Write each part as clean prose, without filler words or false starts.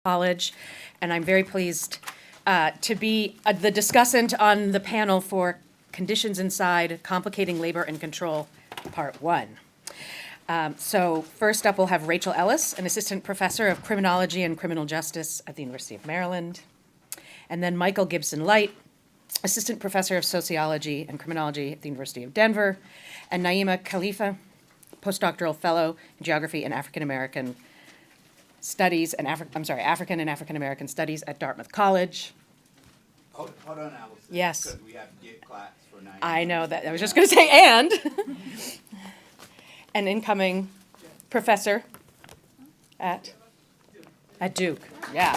College, and I'm very pleased to be the discussant on the panel for Conditions Inside, Complicating Labor and Control, Part 1. So first up, we'll have Rachel Ellis, an assistant professor of criminology and criminal justice at the University of Maryland, and then Michael Gibson Light, assistant professor of sociology and criminology at the University of Denver, and Naima Khalifa, postdoctoral fellow in geography and African American Studies and African and African American Studies at Dartmouth College. Hold on, Allison. Yes. Because we have to get claps for 9. I know that. I was just going to say and. An incoming professor at Duke. Yeah.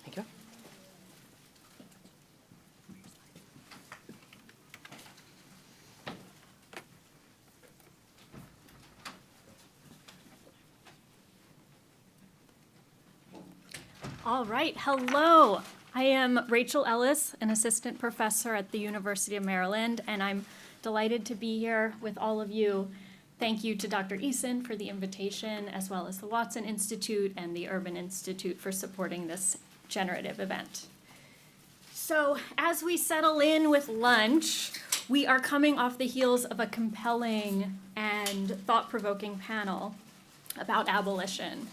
Thank you. All right, hello. I am Rachel Ellis, an assistant professor at the University of Maryland, and I'm delighted to be here with all of you. Thank you to Dr. Eason for the invitation, as well as the Watson Institute and the Urban Institute for supporting this generative event. So as we settle in with lunch, we are coming off the heels of a compelling and thought-provoking panel about abolition.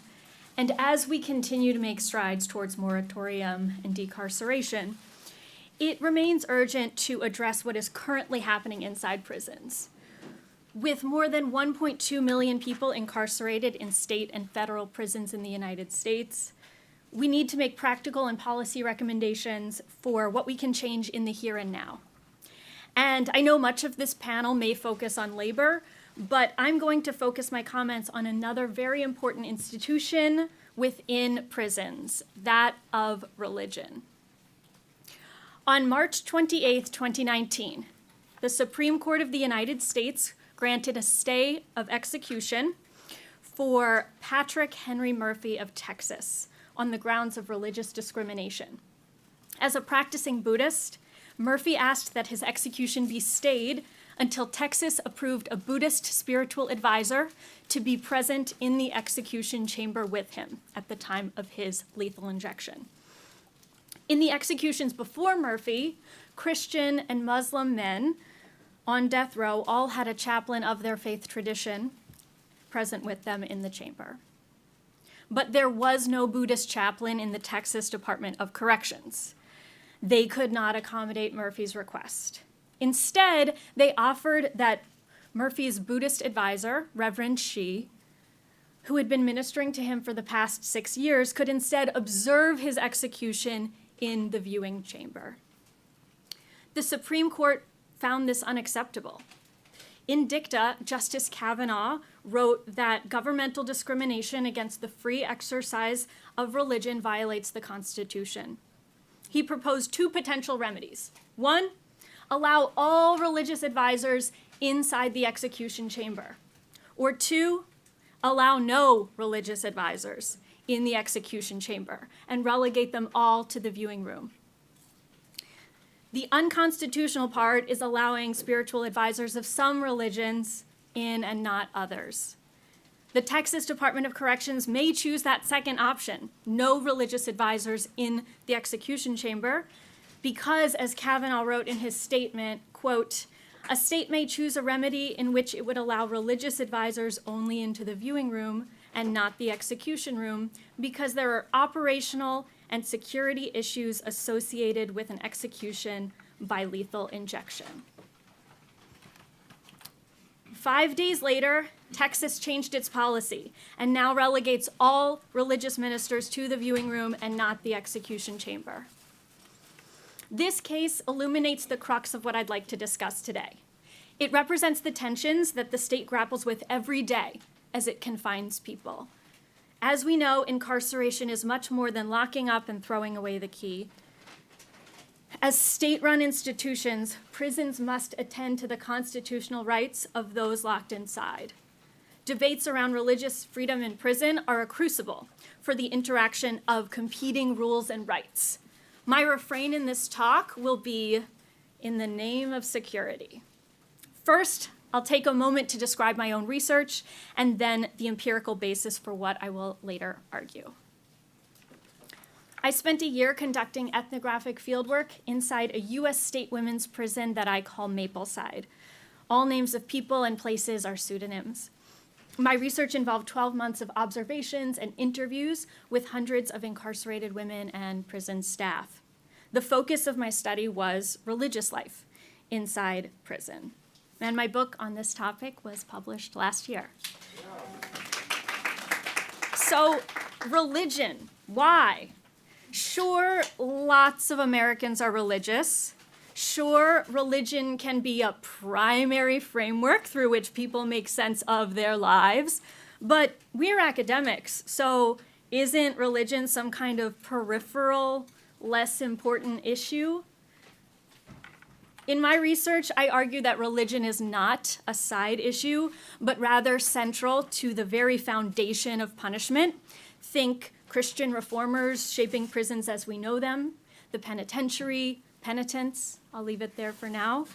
And as we continue to make strides towards moratorium and decarceration, it remains urgent to address what is currently happening inside prisons. With more than 1.2 million people incarcerated in state and federal prisons in the United States, we need to make practical and policy recommendations for what we can change in the here and now. And I know much of this panel may focus on labor, but I'm going to focus my comments on another very important institution within prisons, that of religion. On March 28, 2019, the Supreme Court of the United States granted a stay of execution for Patrick Henry Murphy of Texas on the grounds of religious discrimination. As a practicing Buddhist, Murphy asked that his execution be stayed until Texas approved a Buddhist spiritual advisor to be present in the execution chamber with him at the time of his lethal injection. In the executions before Murphy, Christian and Muslim men on death row all had a chaplain of their faith tradition present with them in the chamber. But there was no Buddhist chaplain in the Texas Department of Corrections. They could not accommodate Murphy's request. Instead, they offered that Murphy's Buddhist advisor, Reverend Shi, who had been ministering to him for the past 6 years, could instead observe his execution in the viewing chamber. The Supreme Court found this unacceptable. In dicta, Justice Kavanaugh wrote that governmental discrimination against the free exercise of religion violates the Constitution. He proposed 2 potential remedies. 1, allow all religious advisors inside the execution chamber. Or 2, allow no religious advisors in the execution chamber and relegate them all to the viewing room. The unconstitutional part is allowing spiritual advisors of some religions in and not others. The Texas Department of Corrections may choose that second option, no religious advisors in the execution chamber, because, as Kavanaugh wrote in his statement, quote, a state may choose a remedy in which it would allow religious advisors only into the viewing room and not the execution room because there are operational and security issues associated with an execution by lethal injection. 5 days later, Texas changed its policy and now relegates all religious ministers to the viewing room and not the execution chamber. This case illuminates the crux of what I'd like to discuss today. It represents the tensions that the state grapples with every day as it confines people. As we know, incarceration is much more than locking up and throwing away the key. As state-run institutions, prisons must attend to the constitutional rights of those locked inside. Debates around religious freedom in prison are a crucible for the interaction of competing rules and rights. My refrain in this talk will be, in the name of security. First, I'll take a moment to describe my own research and then the empirical basis for what I will later argue. I spent a year conducting ethnographic fieldwork inside a U.S. state women's prison that I call Mapleside. All names of people and places are pseudonyms. My research involved 12 months of observations and interviews with hundreds of incarcerated women and prison staff. The focus of my study was religious life inside prison. And my book on this topic was published last year. So, religion, why? Sure, lots of Americans are religious. Sure, religion can be a primary framework through which people make sense of their lives. But we're academics, so isn't religion some kind of peripheral, less important issue? In my research, I argue that religion is not a side issue, but rather central to the very foundation of punishment. Think Christian reformers shaping prisons as we know them, the penitentiary, penitence. I'll leave it there for now.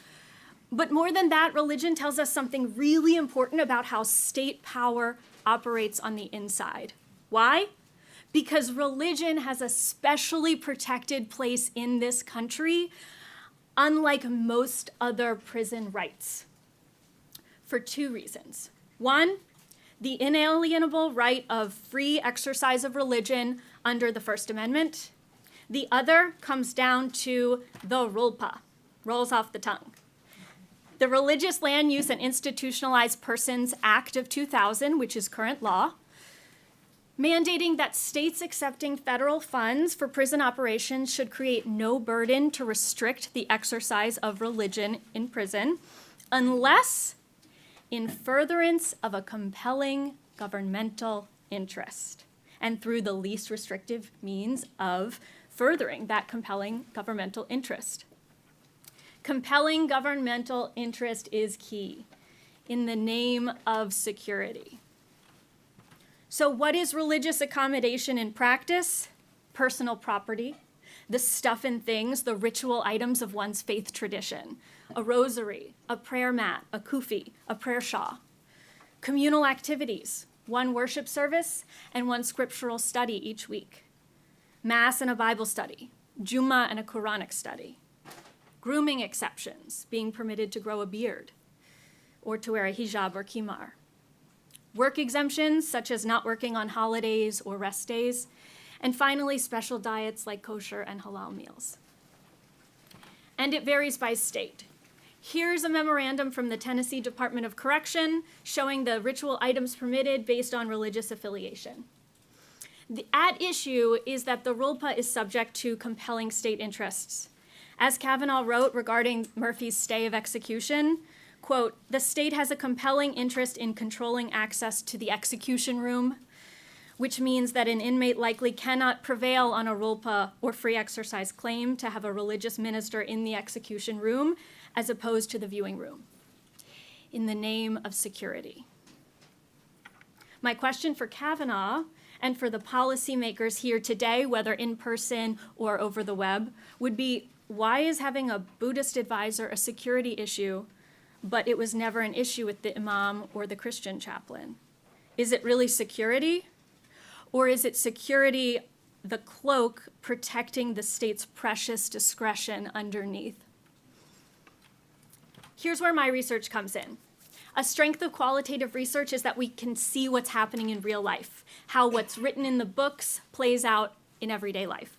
But more than that, religion tells us something really important about how state power operates on the inside. Why? Because religion has a specially protected place in this country, unlike most other prison rights, for two reasons. One, the inalienable right of free exercise of religion under the First Amendment. The other comes down to the RLPA, rolls off the tongue. The Religious Land Use and Institutionalized Persons Act of 2000, which is current law, mandating that states accepting federal funds for prison operations should create no burden to restrict the exercise of religion in prison, unless in furtherance of a compelling governmental interest, and through the least restrictive means of furthering that compelling governmental interest. Compelling governmental interest is key in the name of security. So what is religious accommodation in practice? Personal property, the stuff and things, the ritual items of one's faith tradition, a rosary, a prayer mat, a kufi, a prayer shawl. Communal activities, one worship service and one scriptural study each week. Mass and a Bible study, Jummah and a Quranic study. Grooming exceptions, being permitted to grow a beard or to wear a hijab or khimar. Work exemptions, such as not working on holidays or rest days. And finally, special diets like kosher and halal meals. And it varies by state. Here's a memorandum from the Tennessee Department of Correction showing the ritual items permitted based on religious affiliation. At issue is that the RLPA is subject to compelling state interests. As Kavanaugh wrote regarding Murphy's stay of execution, quote, "The state has a compelling interest in controlling access to the execution room, which means that an inmate likely cannot prevail on a RLPA or free exercise claim to have a religious minister in the execution room as opposed to the viewing room, in the name of security." My question for Kavanaugh and for the policymakers here today, whether in person or over the web, would be, why is having a Buddhist advisor a security issue, but it was never an issue with the imam or the Christian chaplain? Is it really security? Or is it security, the cloak, protecting the state's precious discretion underneath? Here's where my research comes in. A strength of qualitative research is that we can see what's happening in real life, how what's written in the books plays out in everyday life.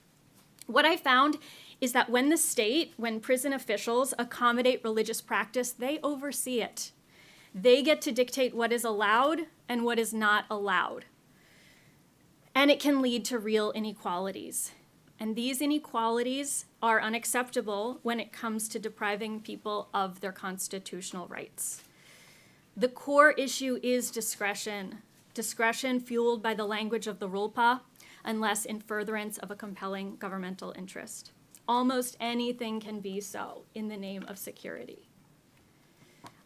What I found is that when prison officials accommodate religious practice, they oversee it. They get to dictate what is allowed and what is not allowed. And it can lead to real inequalities. And these inequalities are unacceptable when it comes to depriving people of their constitutional rights. The core issue is discretion fueled by the language of the RLPA, unless in furtherance of a compelling governmental interest. Almost anything can be so in the name of security.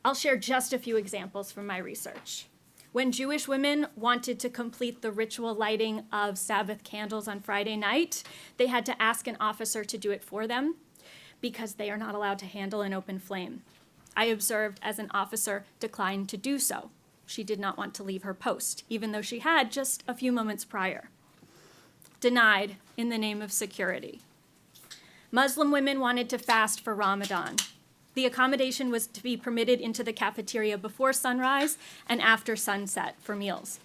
I'll share just a few examples from my research. When Jewish women wanted to complete the ritual lighting of Sabbath candles on Friday night, they had to ask an officer to do it for them because they are not allowed to handle an open flame. I observed as an officer declined to do so. She did not want to leave her post, even though she had just a few moments prior. Denied in the name of security. Muslim women wanted to fast for Ramadan. The accommodation was to be permitted into the cafeteria before sunrise and after sunset for meals.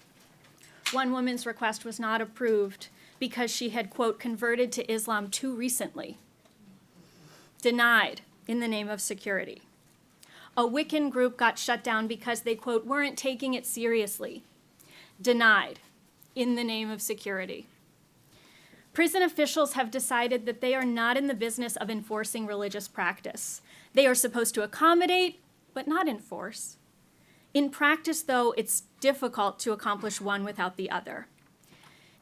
One woman's request was not approved because she had, quote, converted to Islam too recently. Denied in the name of security. A Wiccan group got shut down because they, quote, weren't taking it seriously. Denied in the name of security. Prison officials have decided that they are not in the business of enforcing religious practice. They are supposed to accommodate, but not enforce. In practice, though, it's difficult to accomplish one without the other.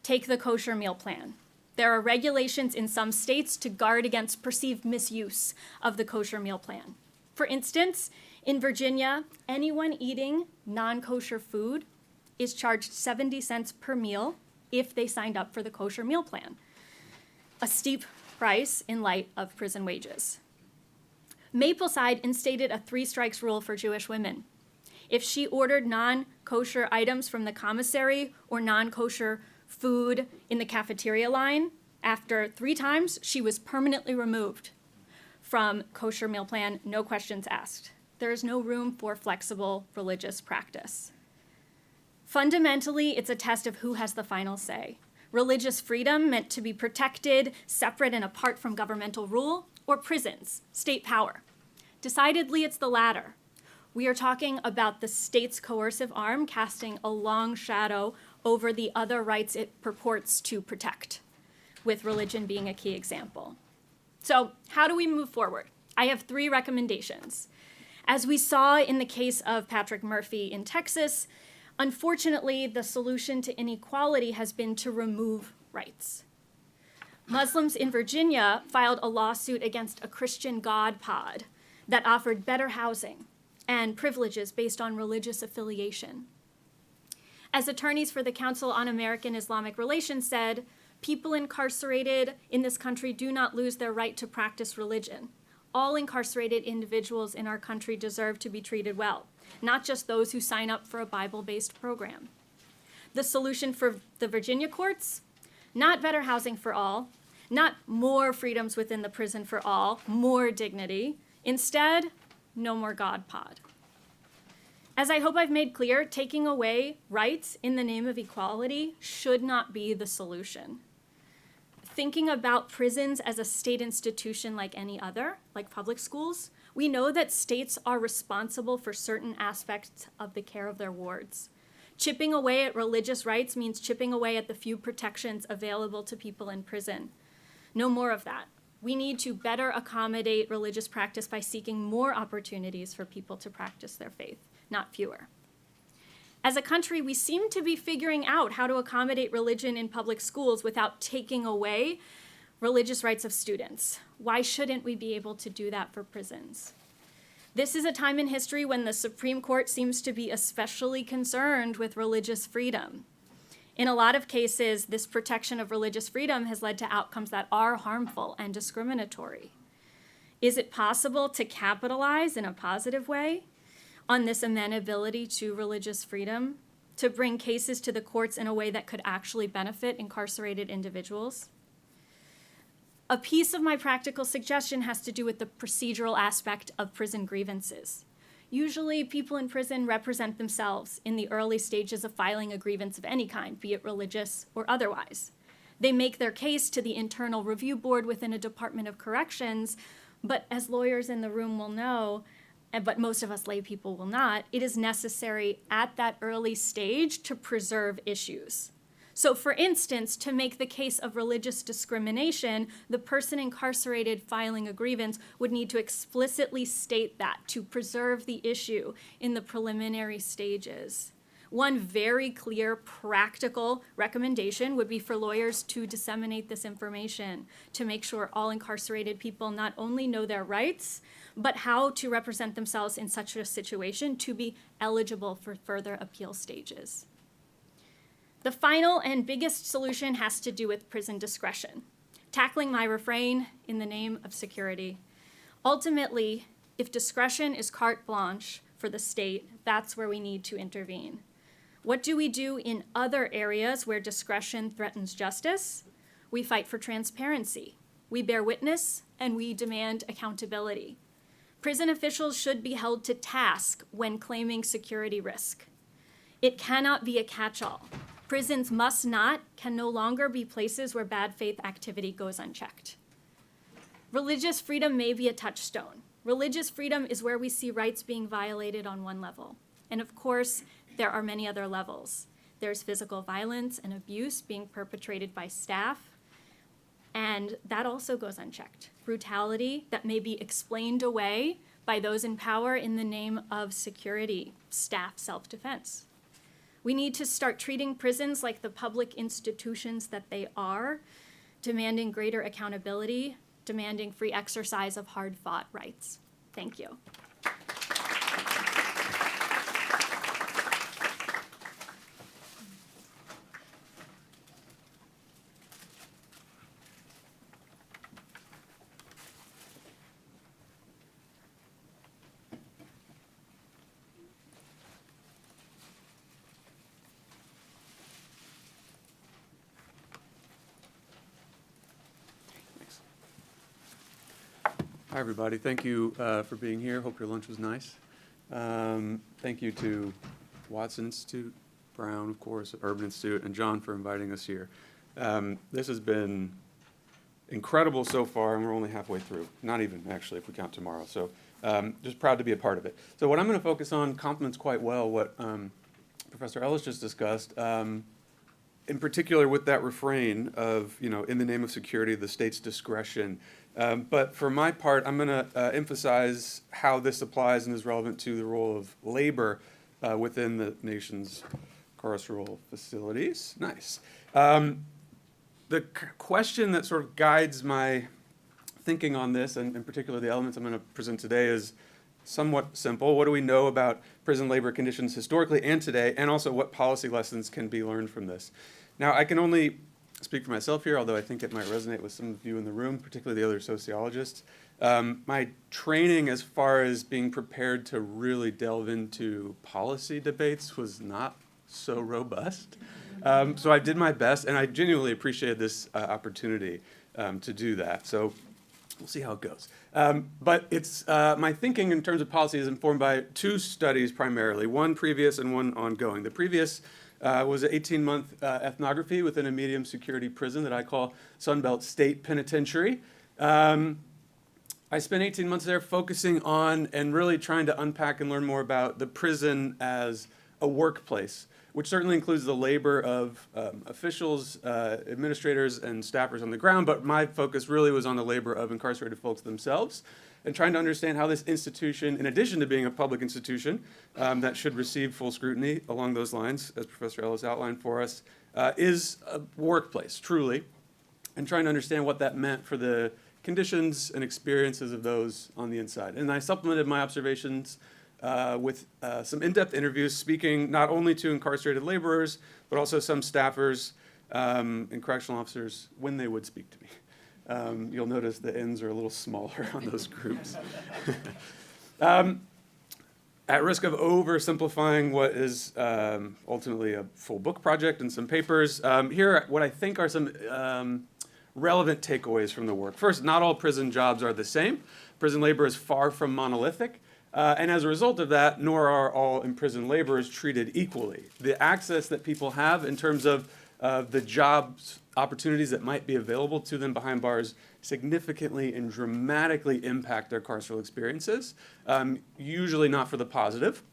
Take the kosher meal plan. There are regulations in some states to guard against perceived misuse of the kosher meal plan. For instance, in Virginia, anyone eating non-kosher food is charged 70 cents per meal if they signed up for the kosher meal plan, a steep price in light of prison wages. Mapleside instated a 3 strikes rule for Jewish women. If she ordered non-kosher items from the commissary or non-kosher food in the cafeteria line, after 3 times, she was permanently removed from kosher meal plan, no questions asked. There is no room for flexible religious practice. Fundamentally, it's a test of who has the final say. Religious freedom meant to be protected, separate and apart from governmental rule, or prisons, state power. Decidedly, it's the latter. We are talking about the state's coercive arm casting a long shadow over the other rights it purports to protect, with religion being a key example. So, how do we move forward? I have 3 recommendations. As we saw in the case of Patrick Murphy in Texas, unfortunately, the solution to inequality has been to remove rights. Muslims in Virginia filed a lawsuit against a Christian God pod that offered better housing and privileges based on religious affiliation. As attorneys for the Council on American Islamic Relations said, people incarcerated in this country do not lose their right to practice religion. All incarcerated individuals in our country deserve to be treated well, not just those who sign up for a Bible-based program. The solution for the Virginia courts? Not better housing for all, not more freedoms within the prison for all, more dignity. Instead, no more God pod. As I hope I've made clear, taking away rights in the name of equality should not be the solution. Thinking about prisons as a state institution like any other, like public schools, we know that states are responsible for certain aspects of the care of their wards. Chipping away at religious rights means chipping away at the few protections available to people in prison. No more of that. We need to better accommodate religious practice by seeking more opportunities for people to practice their faith, not fewer. As a country, we seem to be figuring out how to accommodate religion in public schools without taking away religious rights of students. Why shouldn't we be able to do that for prisons? This is a time in history when the Supreme Court seems to be especially concerned with religious freedom. In a lot of cases, this protection of religious freedom has led to outcomes that are harmful and discriminatory. Is it possible to capitalize in a positive way on this amenability to religious freedom, to bring cases to the courts in a way that could actually benefit incarcerated individuals? A piece of my practical suggestion has to do with the procedural aspect of prison grievances. Usually, people in prison represent themselves in the early stages of filing a grievance of any kind, be it religious or otherwise. They make their case to the internal review board within a Department of Corrections, but as lawyers in the room will know, but most of us lay people will not, it is necessary at that early stage to preserve issues. So for instance, to make the case of religious discrimination, the person incarcerated filing a grievance would need to explicitly state that to preserve the issue in the preliminary stages. One very clear, practical recommendation would be for lawyers to disseminate this information to make sure all incarcerated people not only know their rights, but how to represent themselves in such a situation to be eligible for further appeal stages. The final and biggest solution has to do with prison discretion, tackling my refrain in the name of security. Ultimately, If discretion is carte blanche for the state, that's where we need to intervene. What do we do in other areas where discretion threatens justice? We fight for transparency. We bear witness, and we demand accountability. Prison officials should be held to task when claiming security risk. It cannot be a catch-all. Prisons can no longer be places where bad faith activity goes unchecked. Religious freedom may be a touchstone. Religious freedom is where we see rights being violated on one level. And of course, there are many other levels. There's physical violence and abuse being perpetrated by staff, and that also goes unchecked. Brutality that may be explained away by those in power in the name of security, staff self-defense. We need to start treating prisons like the public institutions that they are, demanding greater accountability, demanding free exercise of hard-fought rights. Thank you. Hi, everybody. Thank you for being here. Hope your lunch was nice. Thank you to Watson Institute, Brown, of course, Urban Institute, and John for inviting us here. This has been incredible so far, and we're only halfway through. Not even, actually, if we count tomorrow. So just proud to be a part of it. So what I'm going to focus on complements quite well what Professor Ellis just discussed, in particular with that refrain of, in the name of security, the state's discretion. But for my part, I'm going to emphasize how this applies and is relevant to the role of labor within the nation's carceral facilities. Nice. The question that sort of guides my thinking on this, and in particular the elements I'm going to present today, is somewhat simple. What do we know about prison labor conditions historically and today, and also what policy lessons can be learned from this? Now, I can only speak for myself here, although I think it might resonate with some of you in the room, particularly the other sociologists. My training as far as being prepared to really delve into policy debates was not so robust. So I did my best, and I genuinely appreciated this opportunity to do that. So we'll see how it goes. But it's my thinking in terms of policy is informed by two studies primarily, one previous and one ongoing. The previous was an 18-month ethnography within a medium security prison that I call Sunbelt State Penitentiary. I spent 18 months there focusing on and really trying to unpack and learn more about the prison as a workplace, which certainly includes the labor of officials, administrators, and staffers on the ground, but my focus really was on the labor of incarcerated folks themselves, and trying to understand how this institution, in addition to being a public institution that should receive full scrutiny along those lines, as Professor Ellis outlined for us, is a workplace, truly, and trying to understand what that meant for the conditions and experiences of those on the inside. And I supplemented my observations with some in-depth interviews, speaking not only to incarcerated laborers, but also some staffers and correctional officers when they would speak to me. You'll notice the ends are a little smaller on those groups. At risk of oversimplifying what is ultimately a full book project and some papers, here are what I think are some relevant takeaways from the work. First, not all prison jobs are the same. Prison labor is far from monolithic. And as a result of that, nor are all imprisoned laborers treated equally. The access that people have in terms of the jobs opportunities that might be available to them behind bars significantly and dramatically impact their carceral experiences, usually not for the positive.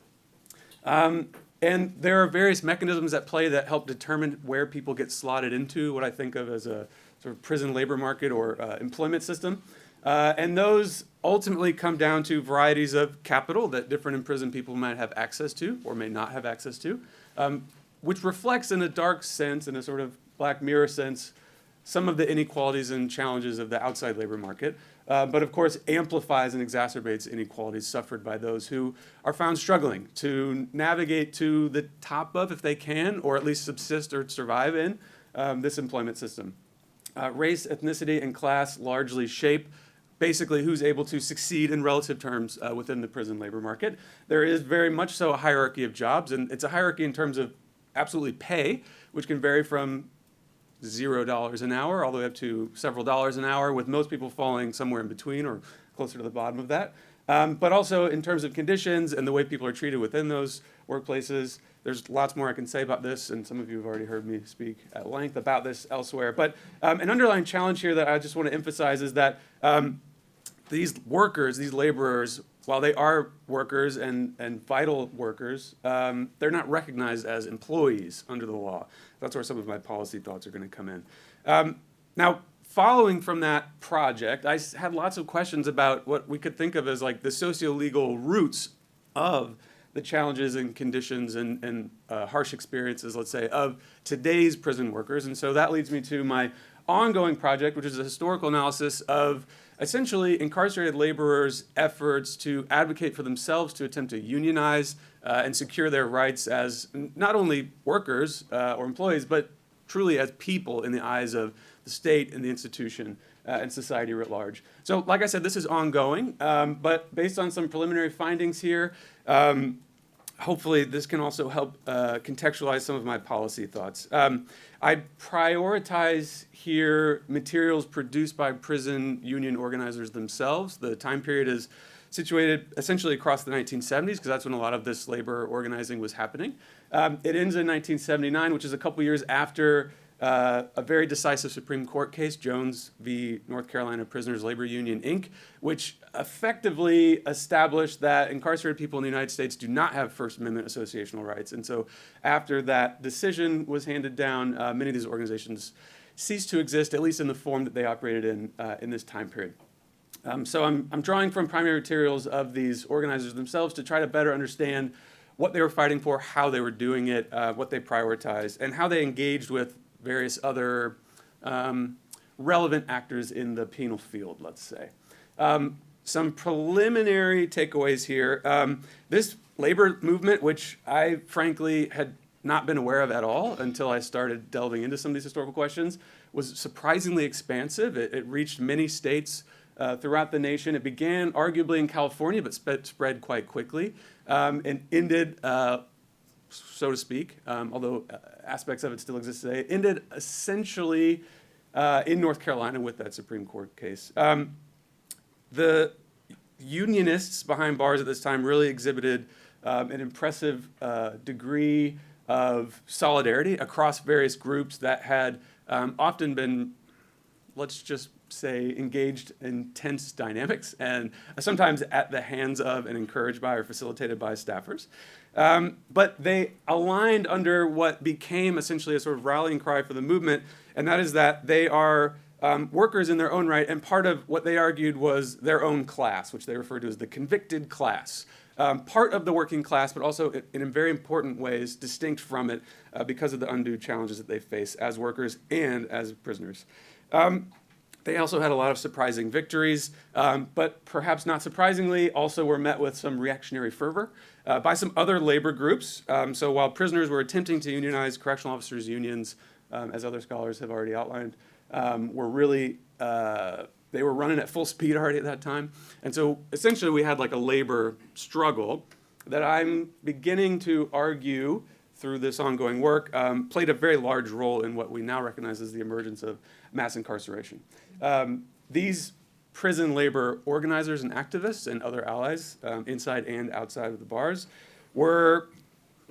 And there are various mechanisms at play that help determine where people get slotted into what I think of as a sort of prison labor market or employment system. And those ultimately come down to varieties of capital that different imprisoned people might have access to or may not have access to, which reflects in a dark sense, in a sort of Black Mirror sense, some of the inequalities and challenges of the outside labor market, but of course amplifies and exacerbates inequalities suffered by those who are found struggling to navigate to the top of, if they can, or at least subsist or survive in this employment system. Race, ethnicity, and class largely shape basically who's able to succeed in relative terms within the prison labor market. There is very much so a hierarchy of jobs, and it's a hierarchy in terms of absolutely pay, which can vary from $0 an hour all the way up to several dollars an hour, with most people falling somewhere in between or closer to the bottom of that. But also in terms of conditions and the way people are treated within those workplaces. There's lots more I can say about this, and some of you have already heard me speak at length about this elsewhere. But an underlying challenge here that I just want to emphasize is that these workers, these laborers, while they are workers and vital workers, they're not recognized as employees under the law. That's where some of my policy thoughts are going to come in. Now, following from that project, I had lots of questions about what we could think of as like the socio-legal roots of the challenges and conditions and harsh experiences, let's say, of today's prison workers. And so that leads me to my ongoing project, which is a historical analysis of essentially incarcerated laborers' efforts to advocate for themselves, to attempt to unionize and secure their rights as not only workers or employees, but truly as people in the eyes of the state and the institution and society writ large. So like I said, this is ongoing, but based on some preliminary findings here, hopefully this can also help contextualize some of my policy thoughts. I prioritize here materials produced by prison union organizers themselves. The time period is situated essentially across the 1970s, because that's when a lot of this labor organizing was happening. It ends in 1979, which is a couple years after a very decisive Supreme Court case, Jones v. North Carolina Prisoners Labor Union, Inc., which effectively established that incarcerated people in the United States do not have First Amendment associational rights. And so after that decision was handed down, many of these organizations ceased to exist, at least in the form that they operated in this time period. So I'm drawing from primary materials of these organizers themselves to try to better understand what they were fighting for, how they were doing it, what they prioritized, and how they engaged with various other relevant actors in the penal field, let's say. Some preliminary takeaways here. This labor movement, which I frankly had not been aware of at all until I started delving into some of these historical questions, was surprisingly expansive. It reached many states throughout the nation. It began arguably in California, but spread quite quickly, and ended, so to speak, although aspects of it still exist today, ended essentially in North Carolina with that Supreme Court case. The unionists behind bars at this time really exhibited an impressive degree of solidarity across various groups that had often been, let's just say, engaged in tense dynamics, and sometimes at the hands of and encouraged by or facilitated by staffers. But they aligned under what became essentially a sort of rallying cry for the movement, and that is that they are workers in their own right, and part of what they argued was their own class, which they referred to as the convicted class. Part of the working class, but also in very important ways distinct from it because of the undue challenges that they face as workers and as prisoners. They also had a lot of surprising victories, but perhaps not surprisingly, also were met with some reactionary fervor by some other labor groups. So while prisoners were attempting to unionize, correctional officers' unions, as other scholars have already outlined, were really, they were running at full speed already at that time. And so essentially we had like a labor struggle that I'm beginning to argue through this ongoing work played a very large role in what we now recognize as the emergence of mass incarceration. These prison labor organizers and activists and other allies inside and outside of the bars were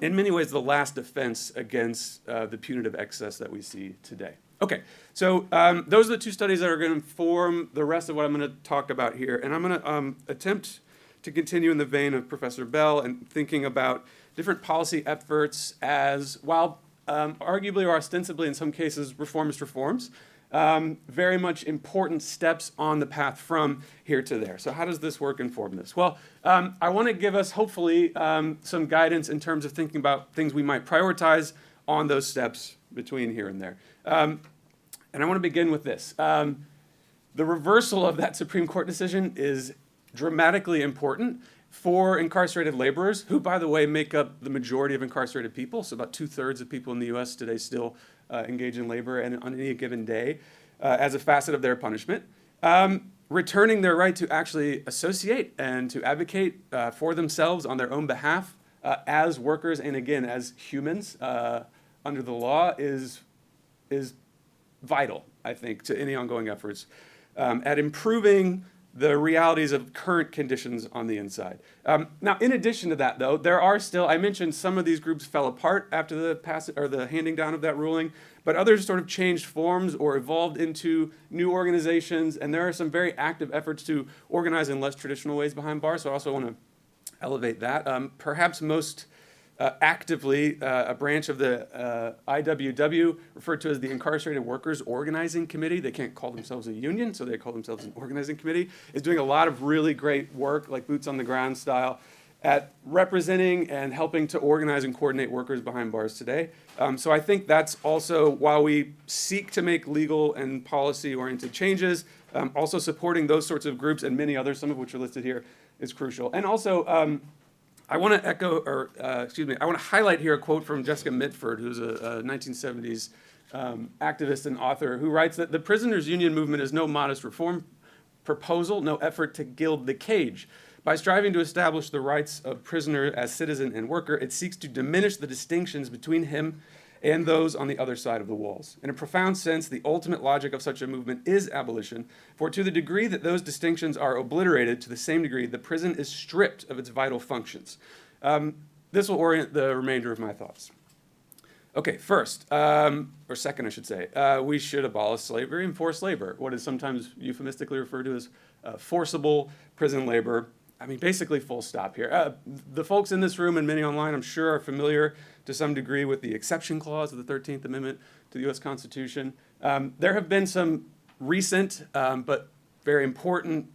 in many ways the last defense against the punitive excess that we see today. Okay, so those are the two studies that are going to inform the rest of what I'm going to talk about here. And I'm going to attempt to continue in the vein of Professor Bell and thinking about different policy efforts as, while arguably or ostensibly in some cases reformist reforms, very much important steps on the path from here to there. So how does this work inform this? Well, I want to give us hopefully some guidance in terms of thinking about things we might prioritize on those steps between here and there. And I want to begin with this. The reversal of that Supreme Court decision is dramatically important for incarcerated laborers, who, by the way, make up the majority of incarcerated people. So about 2/3 of people in the U.S. today still engage in labor and on any given day as a facet of their punishment. returning their right to actually associate and to advocate for themselves on their own behalf as workers and, again, as humans under the law is vital, I think, to any ongoing efforts at improving the realities of current conditions on the inside. Now, in addition to that, though, there are still, I mentioned some of these groups fell apart after the passage or the handing down of that ruling, but others sort of changed forms or evolved into new organizations, and there are some very active efforts to organize in less traditional ways behind bars, so I also want to elevate that. Perhaps most actively, a branch of the IWW, referred to as the Incarcerated Workers Organizing Committee. They can't call themselves a union, so they call themselves an organizing committee, is doing a lot of really great work, like boots on the ground style, at representing and helping to organize and coordinate workers behind bars today. So I think that's also, while we seek to make legal and policy-oriented changes, also supporting those sorts of groups and many others, some of which are listed here, is crucial. And also, I want to I want to highlight here a quote from Jessica Mitford, who's a 1970s activist and author, who writes that the prisoners' union movement is no modest reform proposal, no effort to gild the cage. By striving to establish the rights of prisoner as citizen and worker, it seeks to diminish the distinctions between him and those on the other side of the walls. In a profound sense, the ultimate logic of such a movement is abolition, for to the degree that those distinctions are obliterated, to the same degree the prison is stripped of its vital functions. This will orient the remainder of my thoughts. Okay, first, or second, I should say, we should abolish slavery and forced labor, what is sometimes euphemistically referred to as forcible prison labor. I mean, basically full stop here. The folks in this room and many online, I'm sure, are familiar to some degree with the exception clause of the 13th Amendment to the U.S. Constitution. There have been some recent but very important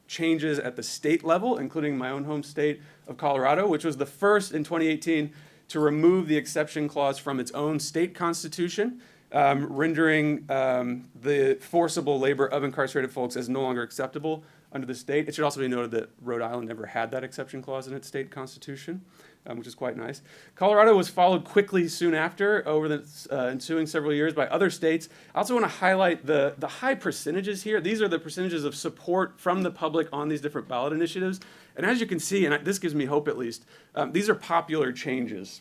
changes at the state level, including my own home state of Colorado, which was the first in 2018 to remove the exception clause from its own state constitution, rendering the forcible labor of incarcerated folks as no longer acceptable under the state. It should also be noted that Rhode Island never had that exception clause in its state constitution, which is quite nice. Colorado was followed quickly soon after, over the ensuing several years, by other states. I also want to highlight the high percentages here. These are the percentages of support from the public on these different ballot initiatives. And as you can see, and this gives me hope at least, these are popular changes.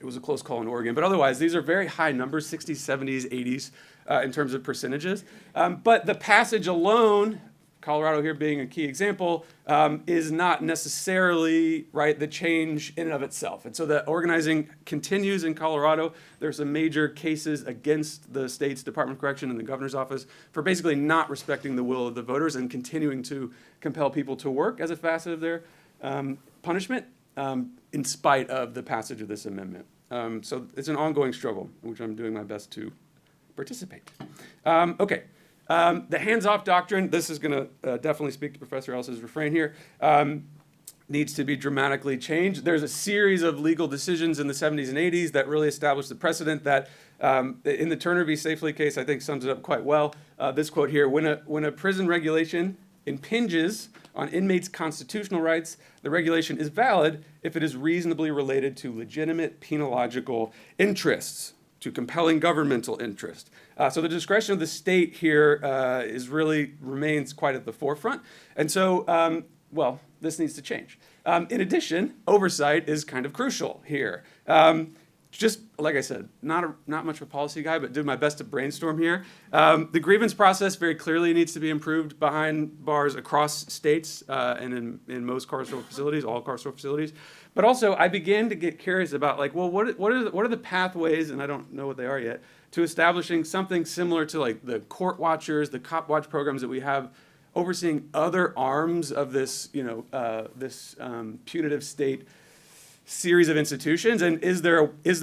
It was a close call in Oregon, but otherwise, these are very high numbers, 60s, 70s, 80s, in terms of percentages. But the passage alone, Colorado here being a key example, is not necessarily, right, the change in and of itself. And so the organizing continues in Colorado. There's some major cases against the state's Department of Correction and the governor's office for basically not respecting the will of the voters and continuing to compel people to work as a facet of their punishment, in spite of the passage of this amendment. So it's an ongoing struggle, in which I'm doing my best to participate. Okay. The hands-off doctrine, this is going to definitely speak to Professor Ellis's refrain here, needs to be dramatically changed. There's a series of legal decisions in the 70s and 80s that really established the precedent that, in the Turner v. Safely case, I think sums it up quite well. This quote here, when a prison regulation impinges on inmates' constitutional rights, the regulation is valid if it is reasonably related to legitimate penological interests, to compelling governmental interest. So the discretion of the state here remains quite at the forefront. And so, well, this needs to change. In addition, oversight is kind of crucial here. Just like I said, not much of a policy guy, but did my best to brainstorm here. The grievance process very clearly needs to be improved behind bars across states and in most carceral facilities, all carceral facilities. But also, I began to get curious about, like, well, what are the pathways, and I don't know what they are yet, to establishing something similar to, like, the court watchers, the cop watch programs that we have overseeing other arms of this, punitive state series of institutions, and is there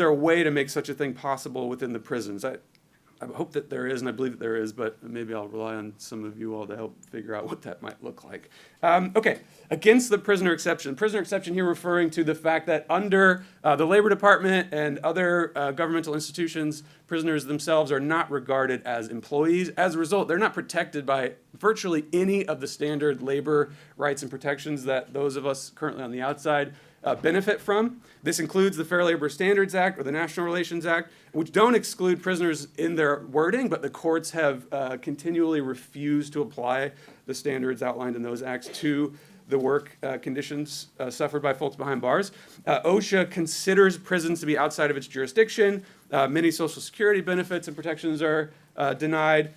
a way to make such a thing possible within the prisons? I hope that there is, and I believe that there is, but maybe I'll rely on some of you all to help figure out what that might look like. Okay, against the prisoner exception. Prisoner exception here referring to the fact that under the Labor Department and other governmental institutions, prisoners themselves are not regarded as employees. As a result, they're not protected by virtually any of the standard labor rights and protections that those of us currently on the outside benefit from. This includes the Fair Labor Standards Act or the National Relations Act, which don't exclude prisoners in their wording, but the courts have continually refused to apply the standards outlined in those acts to the work conditions suffered by folks behind bars. OSHA considers prisons to be outside of its jurisdiction. Many Social Security benefits and protections are denied.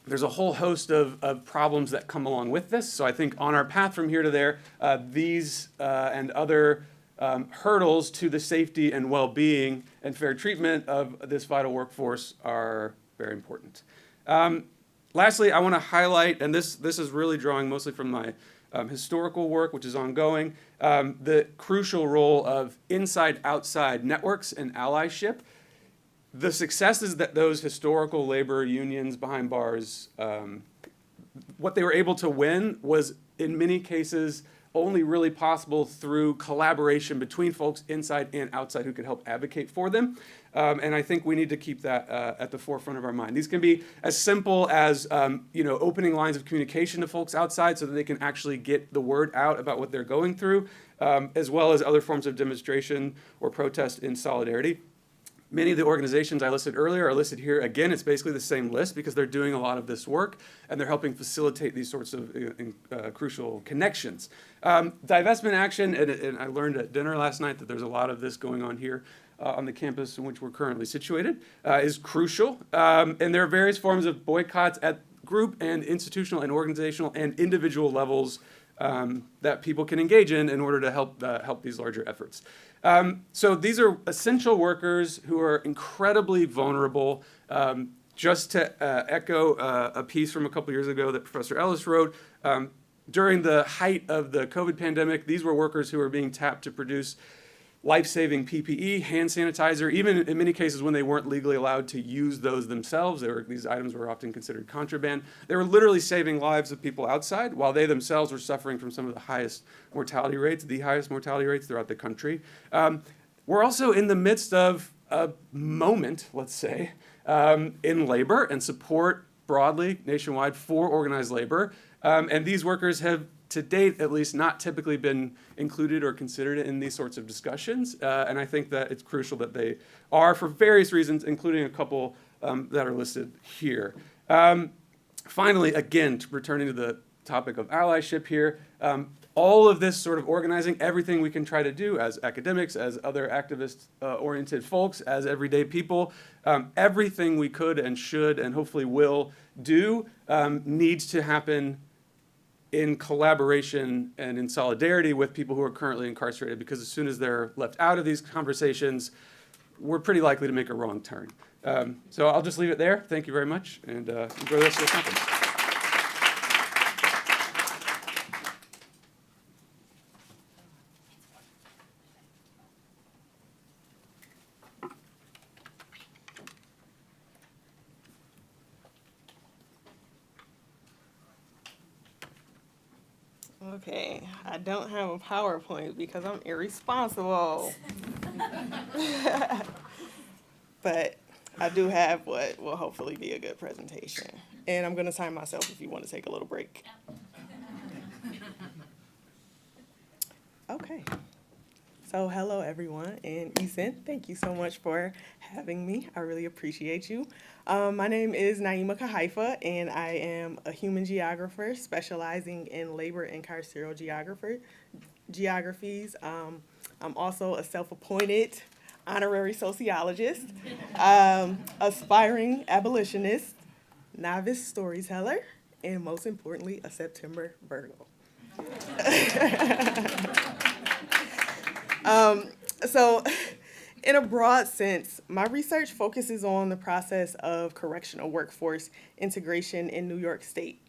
There's a whole host of problems that come along with this. So I think on our path from here to there, these and other hurdles to the safety and well-being and fair treatment of this vital workforce are very important. Lastly, I want to highlight, and this is really drawing mostly from my historical work, which is ongoing, the crucial role of inside-outside networks and allyship. The successes that those historical labor unions behind bars, what they were able to win was in many cases only really possible through collaboration between folks inside and outside who could help advocate for them. And I think we need to keep that at the forefront of our mind. These can be as simple as opening lines of communication to folks outside so that they can actually get the word out about what they're going through, as well as other forms of demonstration or protest in solidarity. Many of the organizations I listed earlier are listed here. Again, it's basically the same list because they're doing a lot of this work and they're helping facilitate these sorts of crucial connections. Divestment action, and I learned at dinner last night that there's a lot of this going on here on the campus in which we're currently situated, is crucial. And there are various forms of boycotts at group and institutional and organizational and individual levels that people can engage in order to help these larger efforts. So these are essential workers who are incredibly vulnerable. Just to echo a piece from a couple years ago that Professor Ellis wrote, during the height of the COVID pandemic, these were workers who were being tapped to produce life-saving PPE, hand sanitizer, even in many cases when they weren't legally allowed to use those themselves. These items were often considered contraband. They were literally saving lives of people outside while they themselves were suffering from some of the highest mortality rates, the highest mortality rates throughout the country. We're also in the midst of a moment, let's say, in labor and support broadly, nationwide, for organized labor. And these workers have, to date, at least, not typically been included or considered in these sorts of discussions. And I think that it's crucial that they are for various reasons, including a couple that are listed here. Finally, again, returning to the topic of allyship here, all of this sort of organizing, everything we can try to do as academics, as other activist-oriented folks, as everyday people, everything we could and should and hopefully will do needs to happen in collaboration and in solidarity with people who are currently incarcerated, because as soon as they're left out of these conversations, we're pretty likely to make a wrong turn. So I'll just leave it there. Thank you very much, and enjoy the rest of the conference. Okay, I don't have a PowerPoint because I'm irresponsible. But I do have what will hopefully be a good presentation. And I'm going to time myself if you want to take a little break. Okay. So hello, everyone. And Ethan, thank you so much for having me. I really appreciate you. My name is Naima Kahaifa, and I am a human geographer specializing in labor and carceral geographies. I'm also a self-appointed honorary sociologist, aspiring abolitionist, novice storyteller, and most importantly, a September Virgo. So in a broad sense, my research focuses on the process of correctional workforce integration in New York State.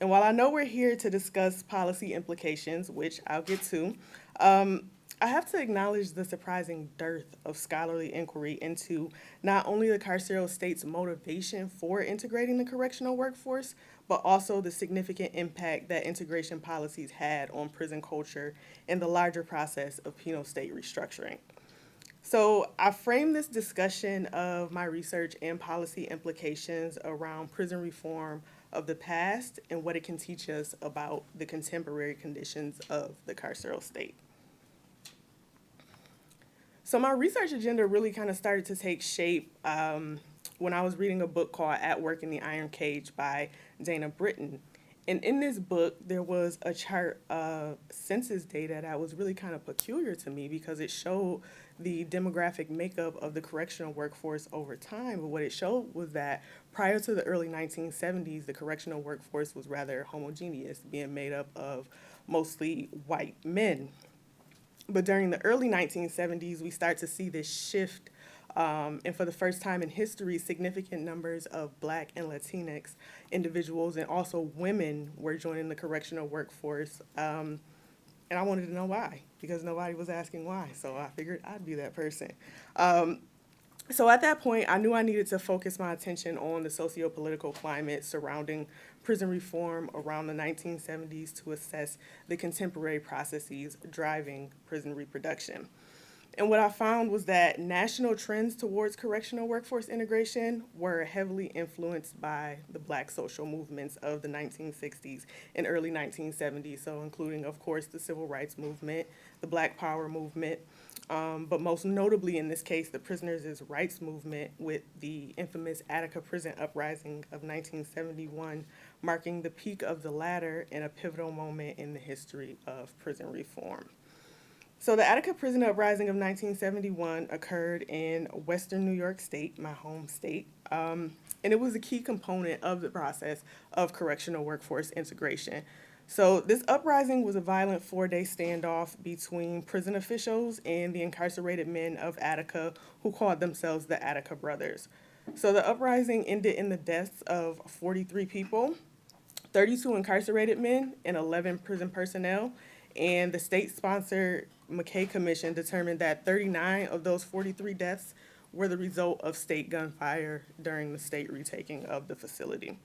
And while I know we're here to discuss policy implications, which I'll get to, I have to acknowledge the surprising dearth of scholarly inquiry into not only the carceral state's motivation for integrating the correctional workforce, but also the significant impact that integration policies had on prison culture and the larger process of penal state restructuring. So I frame this discussion of my research and policy implications around prison reform of the past and what it can teach us about the contemporary conditions of the carceral state. So my research agenda really kind of started to take shape when I was reading a book called At Work in the Iron Cage by Dana Britton. And in this book, there was a chart of census data that was really kind of peculiar to me because it showed the demographic makeup of the correctional workforce over time. But what it showed was that prior to the early 1970s, the correctional workforce was rather homogeneous, being made up of mostly white men. But during the early 1970s, we start to see this shift, and for the first time in history, significant numbers of Black and Latinx individuals and also women were joining the correctional workforce. And I wanted to know why, because nobody was asking why, so I figured I'd be that person. So at that point, I knew I needed to focus my attention on the socio-political climate surrounding prison reform around the 1970s to assess the contemporary processes driving prison reproduction. And what I found was that national trends towards correctional workforce integration were heavily influenced by the Black social movements of the 1960s and early 1970s, so including, of course, the Civil Rights Movement, the Black Power movement, but most notably in this case, the prisoners' rights movement with the infamous Attica Prison Uprising of 1971, marking the peak of the latter and a pivotal moment in the history of prison reform. So the Attica Prison Uprising of 1971 occurred in Western New York State, my home state, and it was a key component of the process of correctional workforce integration. So this uprising was a violent 4-day standoff between prison officials and the incarcerated men of Attica who called themselves the Attica Brothers. So the uprising ended in the deaths of 43 people, 32 incarcerated men, and 11 prison personnel. And the state-sponsored McKay Commission determined that 39 of those 43 deaths were the result of state gunfire during the state retaking of the facility.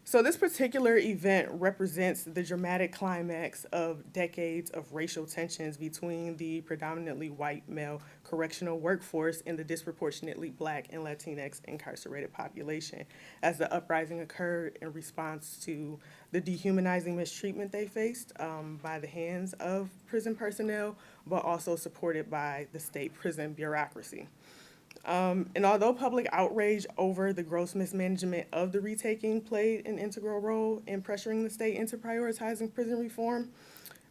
So this particular event represents the dramatic climax of decades of racial tensions between the predominantly white male correctional workforce and the disproportionately Black and Latinx incarcerated population, as the uprising occurred in response to the dehumanizing mistreatment they faced by the hands of prison personnel, but also supported by the state prison bureaucracy. And although public outrage over the gross mismanagement of the retaking played an integral role in pressuring the state into prioritizing prison reform,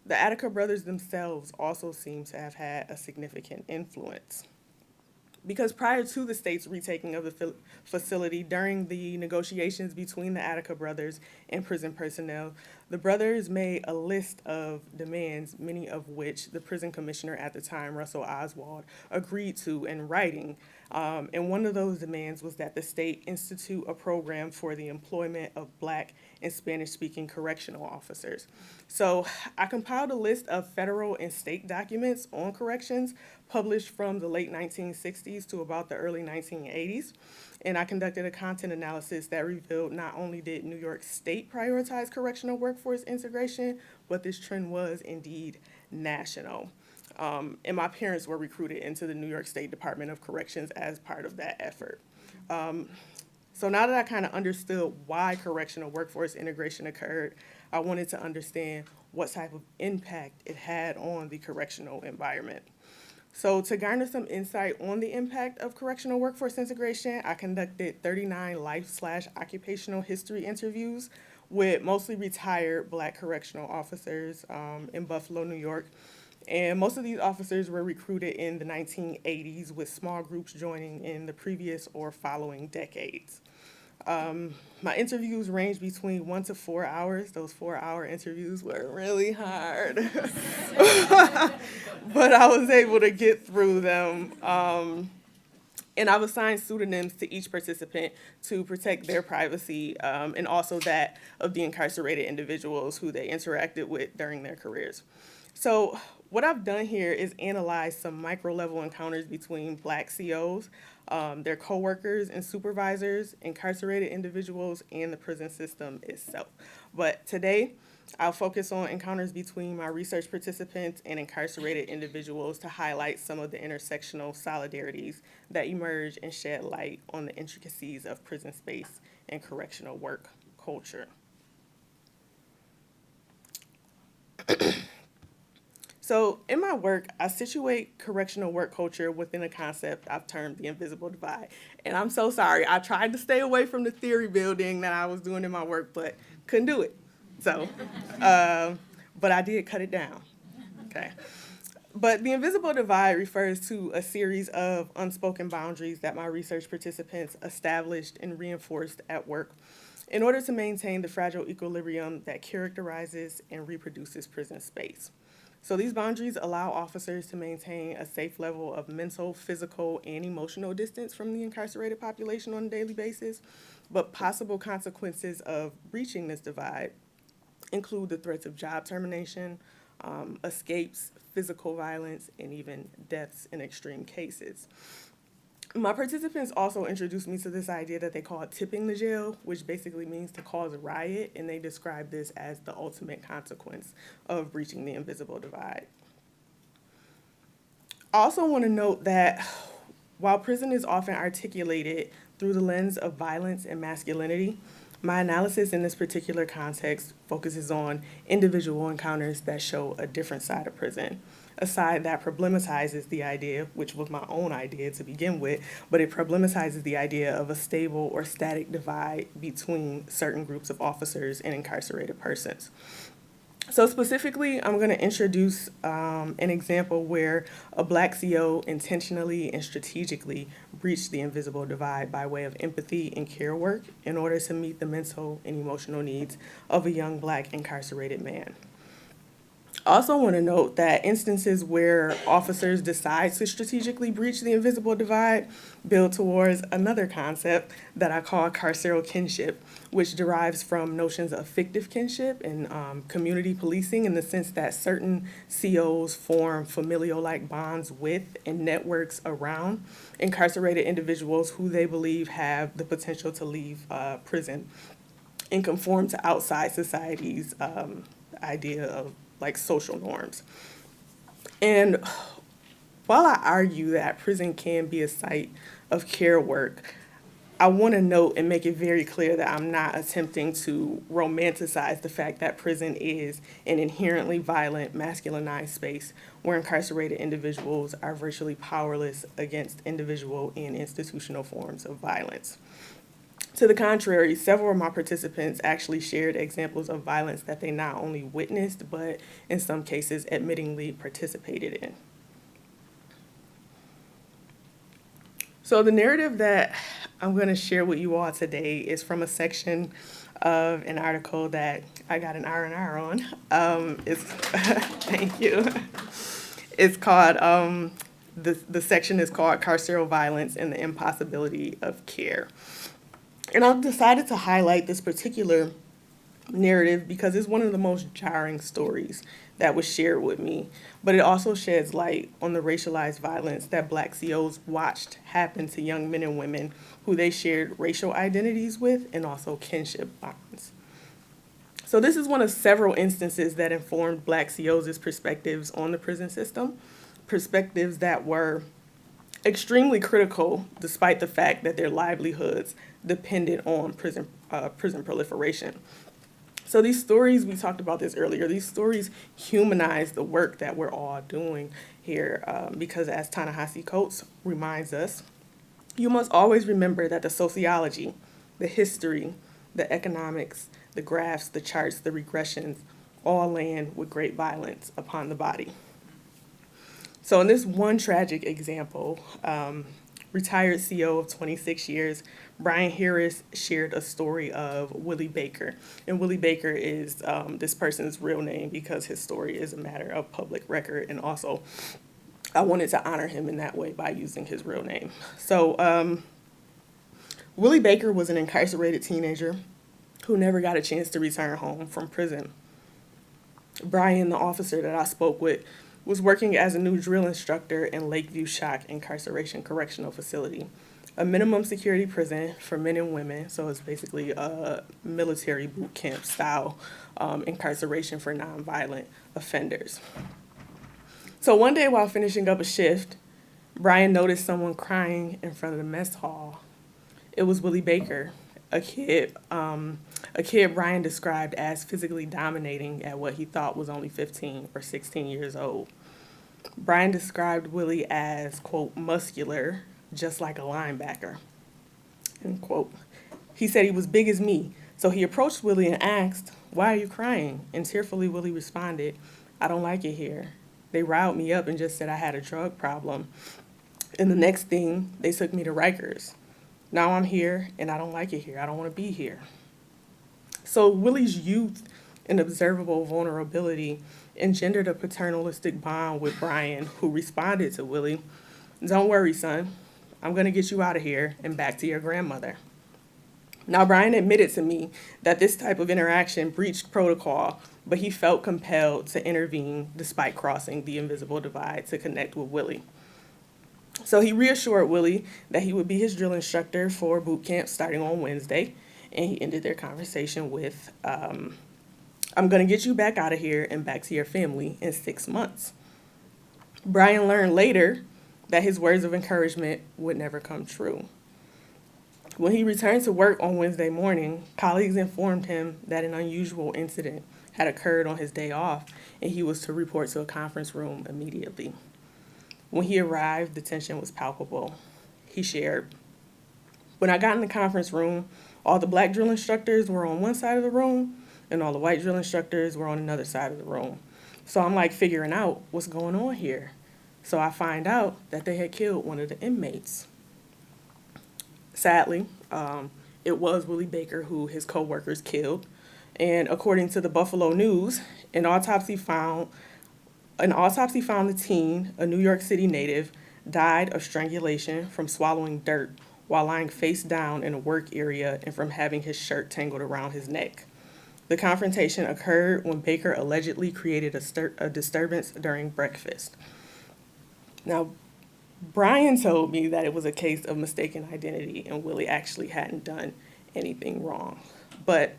the Attica brothers themselves also seem to have had a significant influence. Because prior to the state's retaking of the facility, during the negotiations between the Attica brothers and prison personnel, the brothers made a list of demands, many of which the prison commissioner at the time, Russell Oswald, agreed to in writing. And one of those demands was that the state institute a program for the employment of Black and Spanish-speaking correctional officers. So I compiled a list of federal and state documents on corrections published from the late 1960s to about the early 1980s. And I conducted a content analysis that revealed not only did New York State prioritize correctional workforce integration, but this trend was indeed national. And my parents were recruited into the New York State Department of Corrections as part of that effort. So now that I kind of understood why correctional workforce integration occurred, I wanted to understand what type of impact it had on the correctional environment. So to garner some insight on the impact of correctional workforce integration, I conducted 39 life/occupational history interviews with mostly retired Black correctional officers in Buffalo, New York. And most of these officers were recruited in the 1980s, with small groups joining in the previous or following decades. My interviews ranged between 1 to 4 hours. Those 4-hour interviews were really hard, but I was able to get through them. And I've assigned pseudonyms to each participant to protect their privacy and also that of the incarcerated individuals who they interacted with during their careers. So what I've done here is analyze some micro-level encounters between Black COs, their coworkers and supervisors, incarcerated individuals, and the prison system itself. But today, I'll focus on encounters between my research participants and incarcerated individuals to highlight some of the intersectional solidarities that emerge and shed light on the intricacies of prison space and correctional work culture. So in my work, I situate correctional work culture within a concept I've termed the invisible divide. And I'm so sorry. I tried to stay away from the theory building that I was doing in my work, but couldn't do it. So, but I did cut it down. Okay. But the invisible divide refers to a series of unspoken boundaries that my research participants established and reinforced at work in order to maintain the fragile equilibrium that characterizes and reproduces prison space. So these boundaries allow officers to maintain a safe level of mental, physical, and emotional distance from the incarcerated population on a daily basis, but possible consequences of breaching this divide include the threats of job termination, escapes, physical violence, and even deaths in extreme cases. My participants also introduced me to this idea that they call tipping the jail, which basically means to cause a riot, and they describe this as the ultimate consequence of breaching the invisible divide. I also want to note that while prison is often articulated through the lens of violence and masculinity, my analysis in this particular context focuses on individual encounters that show a different side of prison, a side that problematizes the idea, which was my own idea to begin with, but it problematizes the idea of a stable or static divide between certain groups of officers and incarcerated persons. So specifically, I'm going to introduce an example where a Black CO intentionally and strategically breached the invisible divide by way of empathy and care work in order to meet the mental and emotional needs of a young Black incarcerated man. I also want to note that instances where officers decide to strategically breach the invisible divide build towards another concept that I call carceral kinship, which derives from notions of fictive kinship and community policing in the sense that certain COs form familial-like bonds with and networks around incarcerated individuals who they believe have the potential to leave prison and conform to outside society's idea of like social norms. And while I argue that prison can be a site of care work, I want to note and make it very clear that I'm not attempting to romanticize the fact that prison is an inherently violent, masculinized space where incarcerated individuals are virtually powerless against individual and institutional forms of violence. To the contrary, several of my participants actually shared examples of violence that they not only witnessed, but in some cases admittingly participated in. So the narrative that I'm going to share with you all today is from a section of an article that I got an R&R on. Thank you. It's called, the section is called Carceral Violence and the Impossibility of Care. And I've decided to highlight this particular narrative because it's one of the most jarring stories that was shared with me, but it also sheds light on the racialized violence that Black COs watched happen to young men and women who they shared racial identities with and also kinship bonds. So this is one of several instances that informed Black COs' perspectives on the prison system, perspectives that were extremely critical despite the fact that their livelihoods depended on prison proliferation. So these stories, we talked about this earlier, these stories humanize the work that we're all doing here because as Ta-Nehisi Coates reminds us, you must always remember that the sociology, the history, the economics, the graphs, the charts, the regressions, all land with great violence upon the body. So in this one tragic example, retired CO of 26 years, Brian Harris shared a story of Willie Baker. And Willie Baker is this person's real name because his story is a matter of public record. And also, I wanted to honor him in that way by using his real name. So Willie Baker was an incarcerated teenager who never got a chance to return home from prison. Brian, the officer that I spoke with, was working as a new drill instructor in Lakeview Shock Incarceration Correctional Facility, a minimum security prison for men and women, so it's basically a military boot camp style incarceration for nonviolent offenders. So one day while finishing up a shift, Brian noticed someone crying in front of the mess hall. It was Willie Baker, a kid Brian described as physically dominating at what he thought was only 15 or 16 years old. Brian described Willie as, quote, muscular, just like a linebacker, end quote. He said he was big as me, so he approached Willie and asked, "Why are you crying?" And tearfully, Willie responded, "I don't like it here. They riled me up and just said I had a drug problem. And the next thing, they took me to Rikers. Now I'm here, and I don't like it here. I don't want to be here." So Willie's youth and observable vulnerability engendered a paternalistic bond with Brian, who responded to Willie, "Don't worry, son. I'm going to get you out of here and back to your grandmother." Now, Brian admitted to me that this type of interaction breached protocol, but he felt compelled to intervene despite crossing the invisible divide to connect with Willie. So he reassured Willie that he would be his drill instructor for boot camp starting on Wednesday, and he ended their conversation with, "I'm going to get you back out of here and back to your family in 6 months." Brian learned later that his words of encouragement would never come true. When he returned to work on Wednesday morning, colleagues informed him that an unusual incident had occurred on his day off, and he was to report to a conference room immediately. When he arrived, the tension was palpable. He shared, "When I got in the conference room, all the black drill instructors were on one side of the room, and all the white drill instructors were on another side of the room. So I'm like figuring out what's going on here. So I find out that they had killed one of the inmates." Sadly, it was Willie Baker who his co-workers killed. And according to the Buffalo News, an autopsy found the teen, a New York City native, died of strangulation from swallowing dirt while lying face down in a work area and from having his shirt tangled around his neck. The confrontation occurred when Baker allegedly created a disturbance during breakfast. Now, Brian told me that it was a case of mistaken identity and Willie actually hadn't done anything wrong. But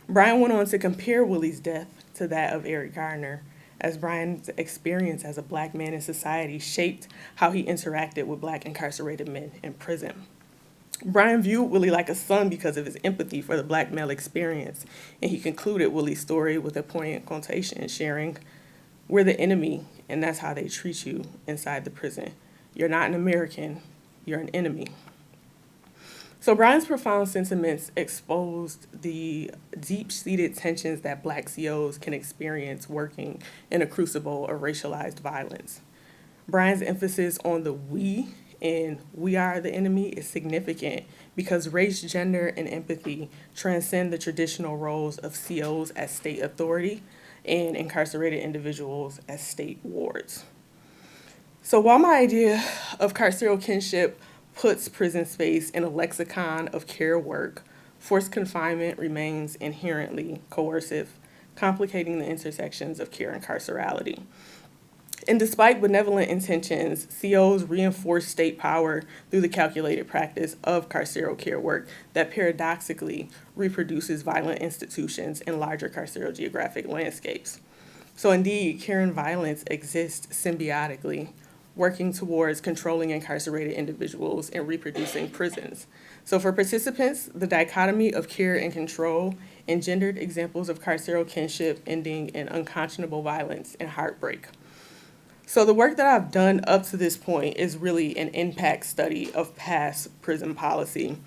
Brian went on to compare Willie's death to that of Eric Garner, as Brian's experience as a black man in society shaped how he interacted with black incarcerated men in prison. Brian viewed Willie like a son because of his empathy for the black male experience, and he concluded Willie's story with a poignant quotation sharing, "We're the enemy, and that's how they treat you inside the prison. You're not an American, you're an enemy." So Brian's profound sentiments exposed the deep-seated tensions that black COs can experience working in a crucible of racialized violence. Brian's emphasis on the we and we are the enemy is significant because race, gender, and empathy transcend the traditional roles of COs as state authority and incarcerated individuals as state wards. So while my idea of carceral kinship puts prison space in a lexicon of care work, forced confinement remains inherently coercive, complicating the intersections of care and carcerality. And despite benevolent intentions, COs reinforce state power through the calculated practice of carceral care work that paradoxically reproduces violent institutions in larger carceral geographic landscapes. So indeed, care and violence exist symbiotically, working towards controlling incarcerated individuals and reproducing prisons. So for participants, the dichotomy of care and control engendered examples of carceral kinship ending in unconscionable violence and heartbreak. So the work that I've done up to this point is really an impact study of past prison policy.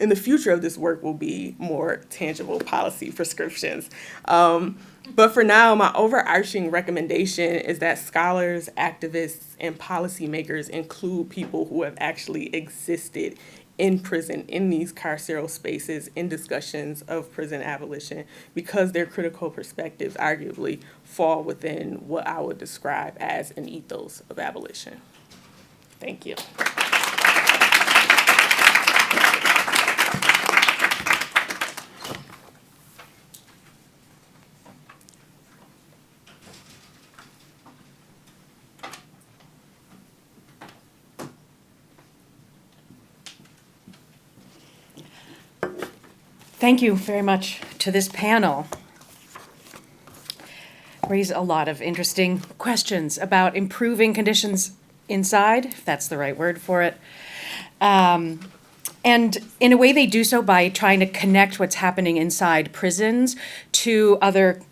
And the future of this work will be more tangible policy prescriptions. But for now, my overarching recommendation is that scholars, activists, and policymakers include people who have actually existed in prison, in these carceral spaces, in discussions of prison abolition, because their critical perspectives arguably fall within what I would describe as an ethos of abolition. Thank you. Thank you very much to this panel. Raise a lot of interesting questions about improving conditions inside, if that's the right word for it, And in a way, they do so by trying to connect what's happening inside prisons to other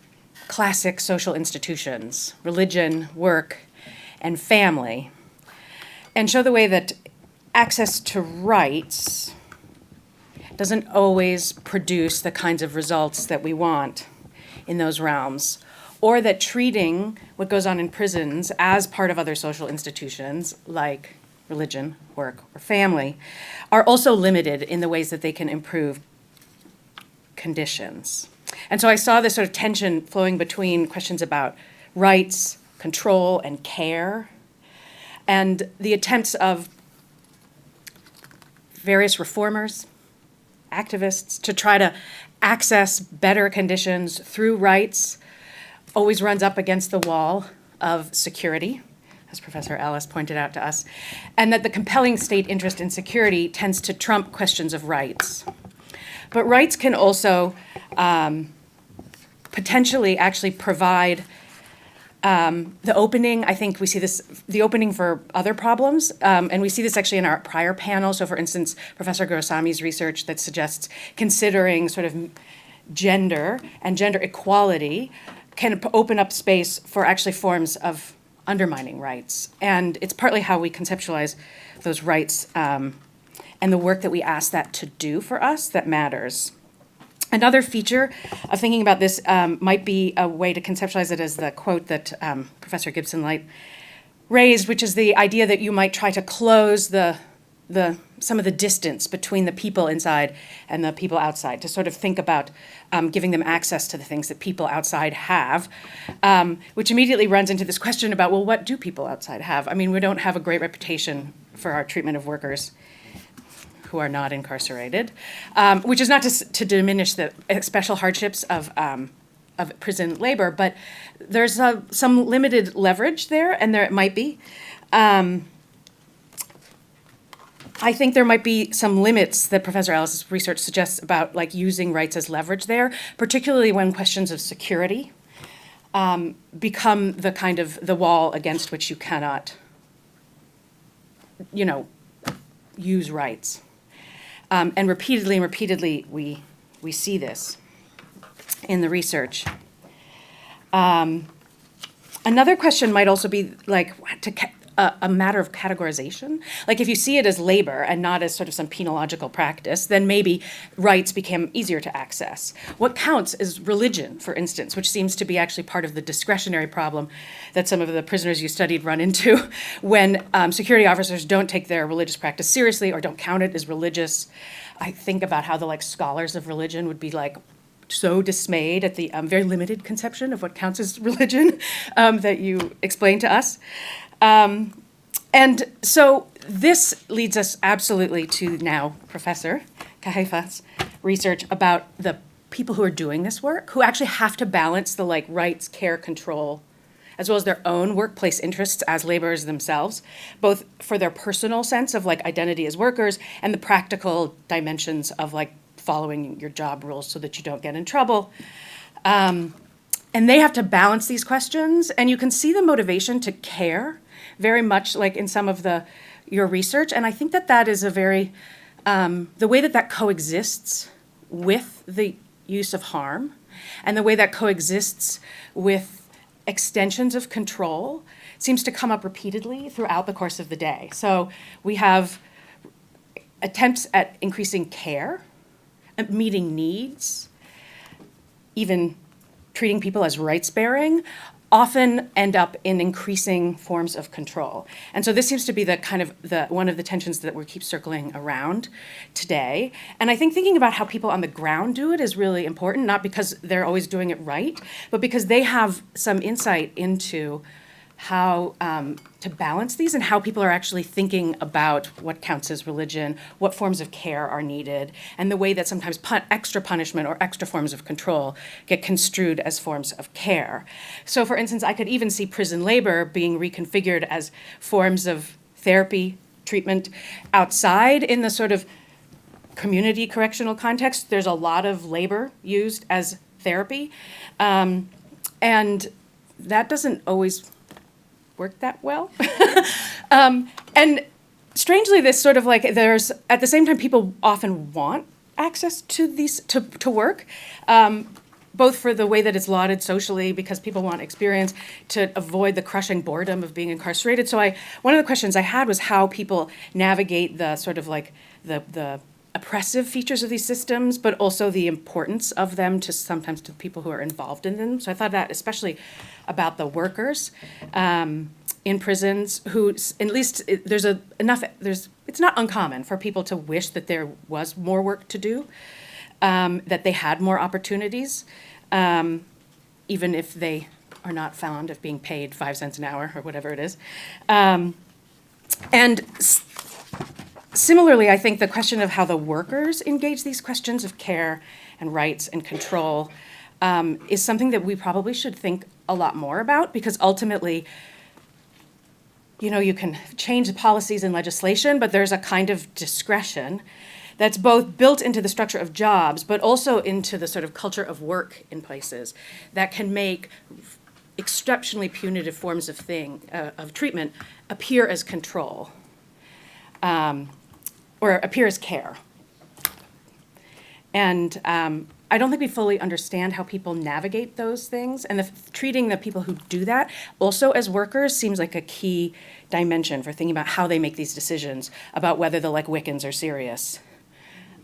classic social institutions, religion, work, and family, and show the way that access to rights doesn't always produce the kinds of results that we want in those realms, or that treating what goes on in prisons as part of other social institutions, like religion, work, or family, are also limited in the ways that they can improve conditions. And so I saw this sort of tension flowing between questions about rights, control, and care, and the attempts of various reformers, activists, to try to access better conditions through rights always runs up against the wall of security, as Professor Ellis pointed out to us, and that the compelling state interest in security tends to trump questions of rights. But rights can also potentially actually provide the opening. I think we see this, the opening for other problems, and we see this actually in our prior panel. So for instance, Professor Gurusami's research that suggests considering sort of gender and gender equality can open up space for actually forms of undermining rights. And it's partly how we conceptualize those rights and the work that we ask that to do for us that matters. Another feature of thinking about this might be a way to conceptualize it as the quote that Professor Gibson-Light raised, which is the idea that you might try to close some of the distance between the people inside and the people outside, to sort of think about giving them access to the things that people outside have, which immediately runs into this question about, well, what do people outside have? I mean, we don't have a great reputation for our treatment of workers who are not incarcerated, which is not to diminish the special hardships of prison labor, but there's some limited leverage there, and there it might be. I think there might be some limits that Professor Ellis's research suggests about like using rights as leverage there, particularly when questions of security become the kind of the wall against which you cannot, use rights. And repeatedly, we see this in the research. Another question might also be like a matter of categorization. Like if you see it as labor and not as sort of some penological practice, then maybe rights became easier to access. What counts is religion, for instance, which seems to be actually part of the discretionary problem that some of the prisoners you studied run into when security officers don't take their religious practice seriously or don't count it as religious. I think about how the scholars of religion would be so dismayed at the very limited conception of what counts as religion that you explained to us. And so this leads us absolutely to now Professor Kahefa's research about the people who are doing this work, who actually have to balance the rights, care, control, as well as their own workplace interests as laborers themselves, both for their personal sense of identity as workers and the practical dimensions of following your job rules so that you don't get in trouble. And they have to balance these questions, and you can see the motivation to care very much in some of your research. And I think that is a very, the way that coexists with the use of harm and the way that coexists with extensions of control seems to come up repeatedly throughout the course of the day. So we have attempts at increasing care, at meeting needs, even treating people as rights-bearing, often end up in increasing forms of control. And so this seems to be one of the tensions that we keep circling around today. And I think thinking about how people on the ground do it is really important, not because they're always doing it right, but because they have some insight into how to balance these and how people are actually thinking about what counts as religion, what forms of care are needed, and the way that sometimes extra punishment or extra forms of control get construed as forms of care. So for instance, I could even see prison labor being reconfigured as forms of therapy, treatment outside in the sort of community correctional context. There's a lot of labor used as therapy, and that doesn't always work that well. And strangely, this sort of like, there's, at the same time, people often want access to these, to work, both for the way that it's lauded socially, because people want experience, to avoid the crushing boredom of being incarcerated. So one of the questions I had was how people navigate the sort of like the oppressive features of these systems, but also the importance of them to sometimes to the people who are involved in them. So I thought that especially about the workers in prisons who, at least it's not uncommon for people to wish that there was more work to do, that they had more opportunities, even if they are not fond of being paid 5 cents an hour or whatever it is. Similarly, I think the question of how the workers engage these questions of care and rights and control is something that we probably should think a lot more about, because ultimately, you can change the policies and legislation, but there's a kind of discretion that's both built into the structure of jobs, but also into the sort of culture of work in places that can make exceptionally punitive forms of treatment appear as control. Or appear as care. And I don't think we fully understand how people navigate those things. And treating the people who do that also as workers seems like a key dimension for thinking about how they make these decisions about whether the Wiccans are serious,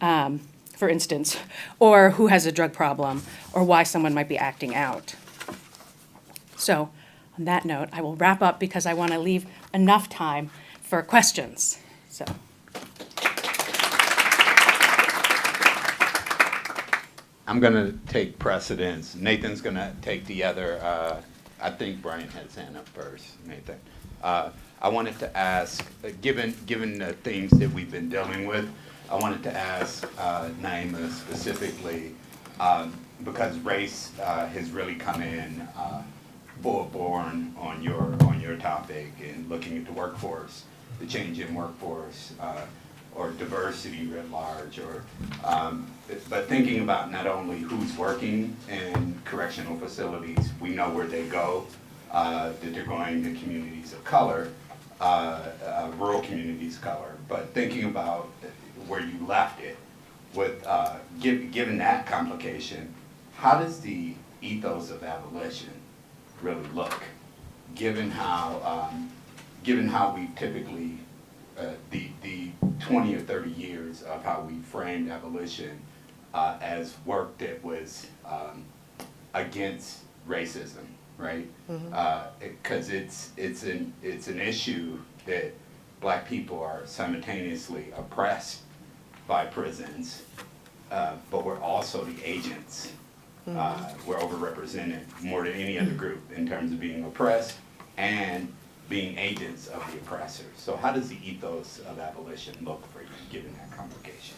for instance, or who has a drug problem, or why someone might be acting out. So on that note, I will wrap up because I want to leave enough time for questions. So. I'm gonna take precedence. Nathan's gonna take the other, I think Brian had his hand up first, Nathan. I wanted to ask, given the themes that we've been dealing with, I wanted to ask Naima specifically, because race has really come in full born on your topic, and looking at the workforce, the change in workforce, or diversity writ large, but thinking about not only who's working in correctional facilities, we know where they go, that they're going to communities of color, rural communities of color, but thinking about where you left it, with given that complication, how does the ethos of abolition really look, given how we typically the 20 or 30 years of how we framed abolition as work that was against racism, right? Because it's an issue that Black people are simultaneously oppressed by prisons, but we're also the agents. We're overrepresented more than any other group in terms of being oppressed and being agents of the oppressors. So how does the ethos of abolition look for you, given that complication?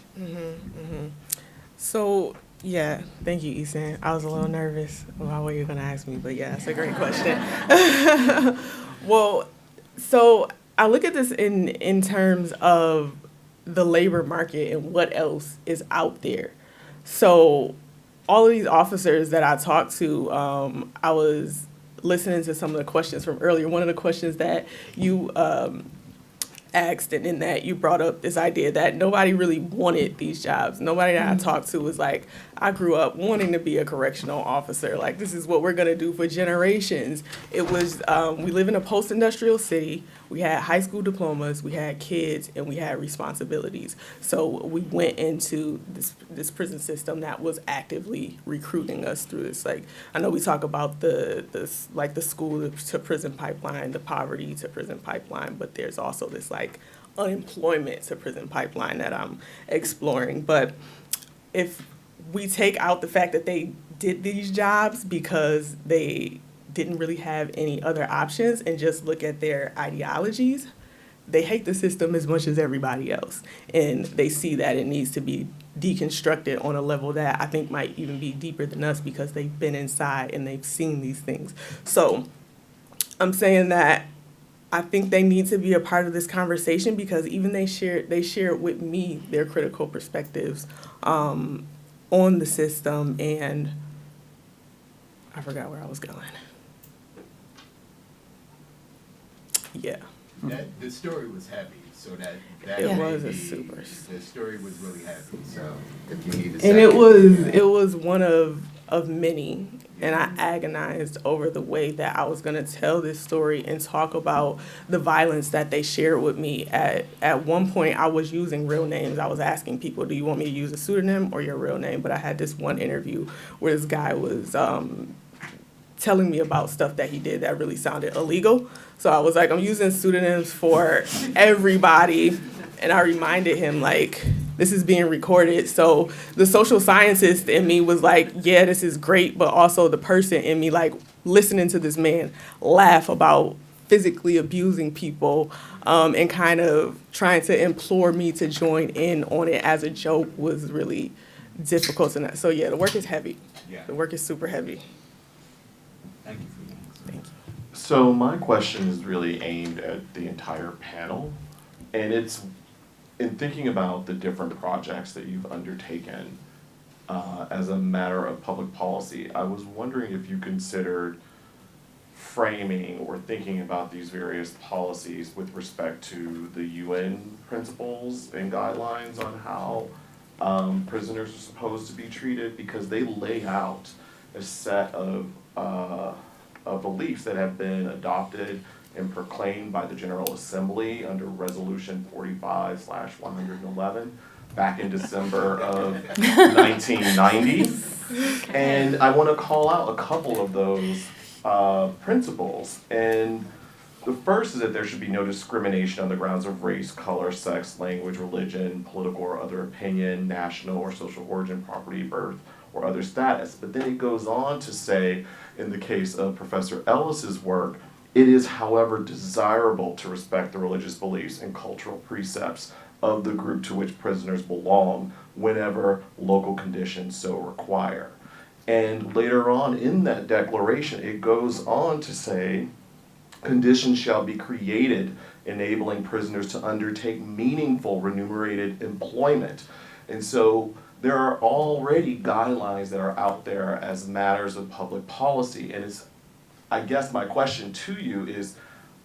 So, yeah, thank you, Eason. I was a little nervous about what you're going to ask me, but yeah, it's a great question. Well, so I look at this in terms of the labor market and what else is out there. So all of these officers that I talked to, I was listening to some of the questions from earlier. One of the questions that you asked, and in that you brought up this idea that nobody really wanted these jobs. Nobody that I talked to was like, I grew up wanting to be a correctional officer. Like, this is what we're going to do for generations. It was, we live in a post-industrial city. We had high school diplomas, we had kids, and we had responsibilities. So we went into this prison system that was actively recruiting us through this. Like, I know we talk about the school to prison pipeline, the poverty to prison pipeline, but there's also this like unemployment to prison pipeline that I'm exploring. But if we take out the fact that they did these jobs because they didn't really have any other options and just look at their ideologies, they hate the system as much as everybody else. And they see that it needs to be deconstructed on a level that I think might even be deeper than us because they've been inside and they've seen these things. So I'm saying that I think they need to be a part of this conversation because even they share with me their critical perspectives on the system, and I forgot where I was going. Yeah. The story was heavy, So that It may was a be- super- The story was really heavy, so if you need a And second. it was one of many. And I agonized over the way that I was gonna tell this story and talk about the violence that they shared with me. At one point, I was using real names. I was asking people, "Do you want me to use a pseudonym or your real name?" But I had this one interview where this guy was telling me about stuff that he did that really sounded illegal. So I was like, I'm using pseudonyms for everybody. And I reminded him, like, this is being recorded. So the social scientist in me was like, yeah, this is great. But also the person in me, like, listening to this man laugh about physically abusing people and kind of trying to implore me to join in on it as a joke was really difficult. So yeah, the work is heavy. Yeah. The work is super heavy. Thank you for the answer. Thank you. So my question is really aimed at the entire panel, and it's in thinking about the different projects that you've undertaken as a matter of public policy. I was wondering if you considered framing or thinking about these various policies with respect to the UN principles and guidelines on how prisoners are supposed to be treated, because they lay out a set of beliefs that have been adopted and proclaimed by the General Assembly under Resolution 45/111 back in December of 1990. And I want to call out a couple of those principles. And the first is that there should be no discrimination on the grounds of race, color, sex, language, religion, political or other opinion, national or social origin, property, birth, or other status. But then it goes on to say, in the case of Professor Ellis's work, it is, however, desirable to respect the religious beliefs and cultural precepts of the group to which prisoners belong whenever local conditions so require. And later on in that declaration, it goes on to say, conditions shall be created enabling prisoners to undertake meaningful remunerated employment. And so there are already guidelines that are out there as matters of public policy. And it's, I guess my question to you is,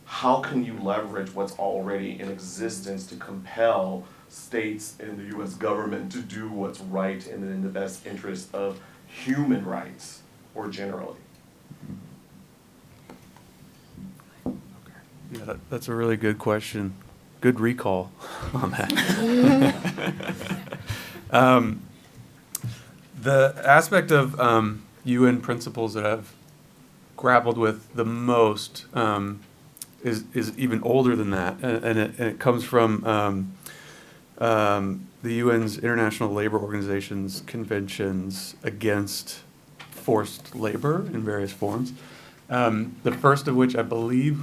how can you leverage what's already in existence to compel states and the US government to do what's right and in the best interest of human rights, or generally? Yeah, that's a really good question. Good recall on that. The aspect of UN principles that I've grappled with the most is even older than that, and it comes from the UN's International Labor Organization's conventions against forced labor in various forms. The first of which I believe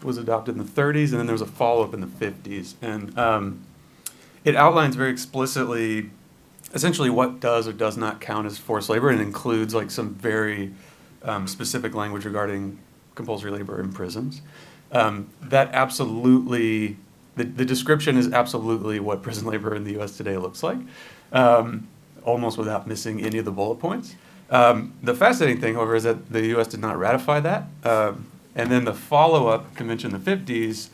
was adopted in the 30s, and then there was a follow-up in the 50s. And it outlines very explicitly essentially what does or does not count as forced labor, and includes like some very specific language regarding compulsory labor in prisons. That absolutely, the description is absolutely what prison labor in the US today looks like, almost without missing any of the bullet points. The fascinating thing, however, is that the US did not ratify that. And then the follow-up convention in the 50s,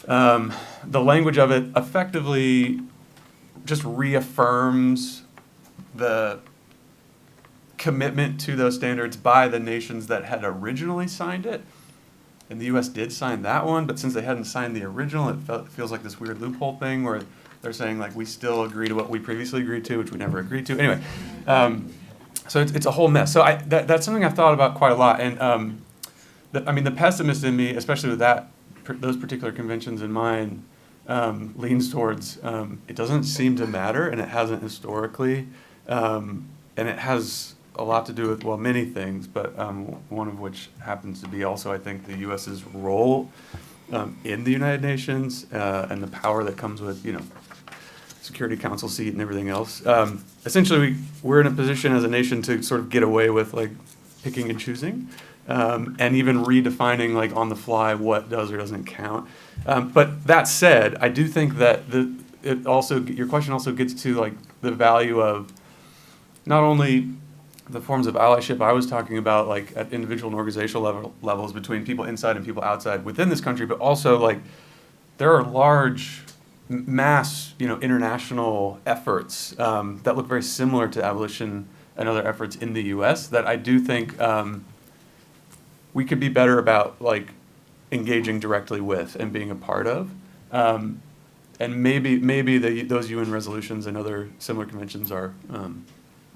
the language of it effectively just reaffirms the commitment to those standards by the nations that had originally signed it. And the US did sign that one, but since they hadn't signed the original, it feels like this weird loophole thing where they're saying, like, we still agree to what we previously agreed to, which we never agreed to. Anyway, so it's a whole mess. So that's something I've thought about quite a lot. And the pessimist in me, especially with those particular conventions in mind, leans towards it doesn't seem to matter, and it hasn't historically, and it has a lot to do with, well, many things, but one of which happens to be also, I think, the U.S.'s role in the United Nations and the power that comes with, Security Council seat and everything else. Essentially, we're in a position as a nation to sort of get away with, like, picking and choosing, and even redefining, like, on the fly what does or doesn't count. But that said, I do think that your question also gets to, like, the value of not only the forms of allyship I was talking about, like at individual and organizational levels between people inside and people outside within this country, but also like there are large mass, international efforts that look very similar to abolition and other efforts in the U.S. that I do think we could be better about, like, engaging directly with and being a part of. And maybe those UN resolutions and other similar conventions are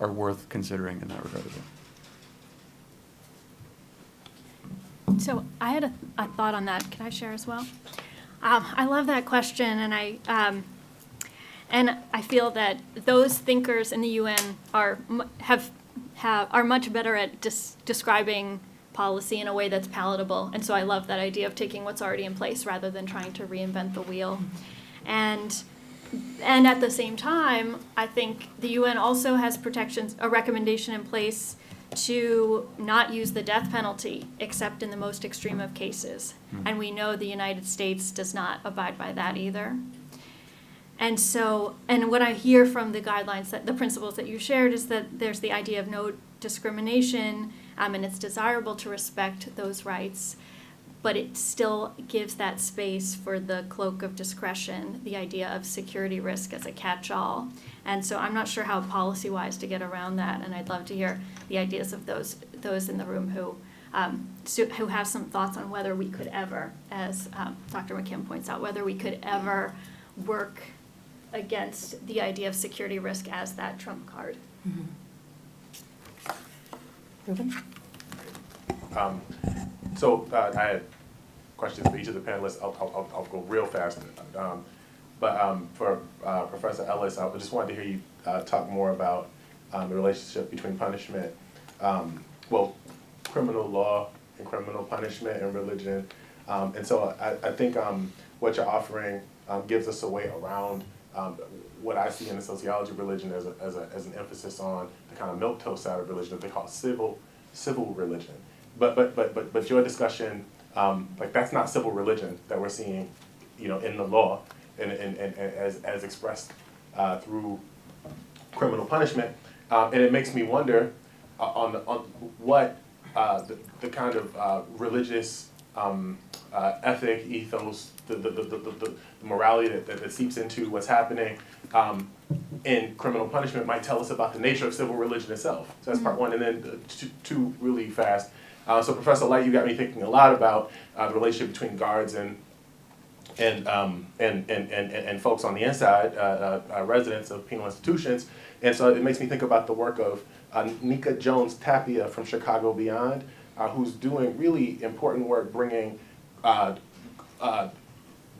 worth considering in that regard as well. So I had a thought on that. Can I share as well? I love that question, and I feel that those thinkers in the UN are much better at describing policy in a way that's palatable. And so I love that idea of taking what's already in place rather than trying to reinvent the wheel. And at the same time, I think the UN also has a recommendation in place to not use the death penalty except in the most extreme of cases. And we know the United States does not abide by that either. And so, and what I hear from the guidelines, the principles that you shared, is that there's the idea of no discrimination, and it's desirable to respect those rights, but it still gives that space for the cloak of discretion, the idea of security risk as a catch-all. And so I'm not sure how policy-wise to get around that, and I'd love to hear the ideas of those in the room who have some thoughts on whether we could ever, as Dr. McKim points out, whether we could ever work against the idea of security risk as that trump card. Ruben? So I had questions for each of the panelists. I'll go real fast. But for Professor Ellis, I just wanted to hear you talk more about the relationship between punishment, criminal law and criminal punishment and religion. And so I think what you're offering gives us a way around what I see in the sociology of religion as an emphasis on the kind of milquetoast side of religion that they call civil religion. But your discussion, like, that's not civil religion that we're seeing, in the law and as expressed through criminal punishment, and it makes me wonder on what the kind of religious ethic, ethos, the morality that seeps into what's happening in criminal punishment might tell us about the nature of civil religion itself. So that's part one, and then two really fast. So Professor Light, you got me thinking a lot about the relationship between guards and folks on the inside, residents of penal institutions. And so it makes me think about the work of Nika Jones Tapia from Chicago Beyond, who's doing really important work bringing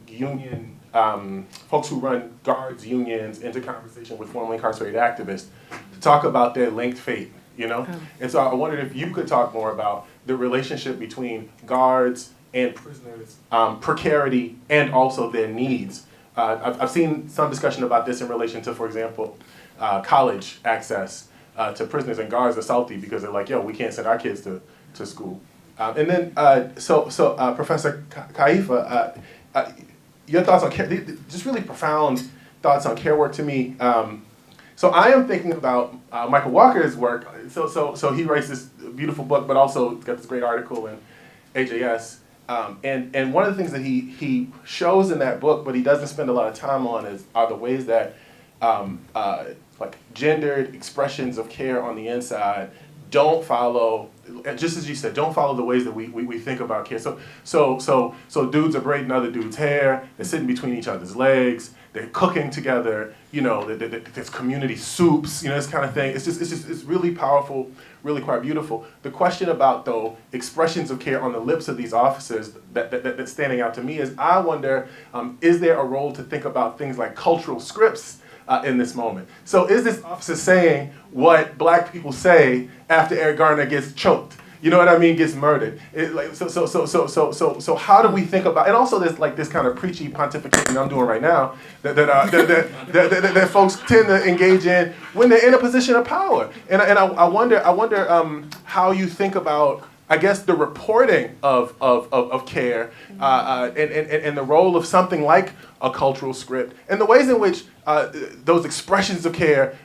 union folks who run guards unions into conversation with formerly incarcerated activists to talk about their linked fate, And so I wondered if you could talk more about the relationship between guards and prisoners, precarity, and also their needs. I've seen some discussion about this in relation to, for example, college access to prisoners, and guards are salty because they're like, yo, we can't send our kids to school. And then, Professor Kaifa, your thoughts on care, just really profound thoughts on care work to me. So I am thinking about Michael Walker's work. So he writes this beautiful book, but also got this great article in AJS. And one of the things that he shows in that book, but he doesn't spend a lot of time on, are the ways that like gendered expressions of care on the inside don't follow, just as you said, don't follow the ways that we think about care. So dudes are braiding other dudes' hair, they're sitting between each other's legs, they're cooking together, there's community soups, this kind of thing. It's really powerful, really quite beautiful. The question about, though, expressions of care on the lips of these officers that's standing out to me is, I wonder, is there a role to think about things like cultural scripts in this moment? So is this officer saying what black people say after Eric Garner gets choked? You know what I mean? Gets murdered. So how do we think about? And also, there's like this kind of preachy pontificating I'm doing right now that folks tend to engage in when they're in a position of power. And I wonder how you think about, I guess, the reporting of care and the role of something like a cultural script, and the ways in which those expressions of care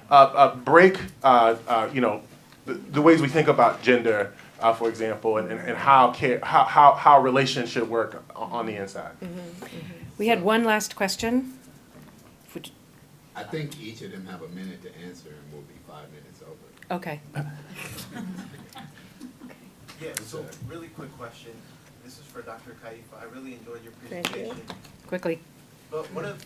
break, the ways we think about gender, for example, and how relations should work on the inside. We had one last question. Would- I think each of them have a minute to answer, and we'll be 5 minutes over. Okay. Yeah, so really quick question. This is for Dr. Kaifa. I really enjoyed your Thank you. presentation. Quickly. But one of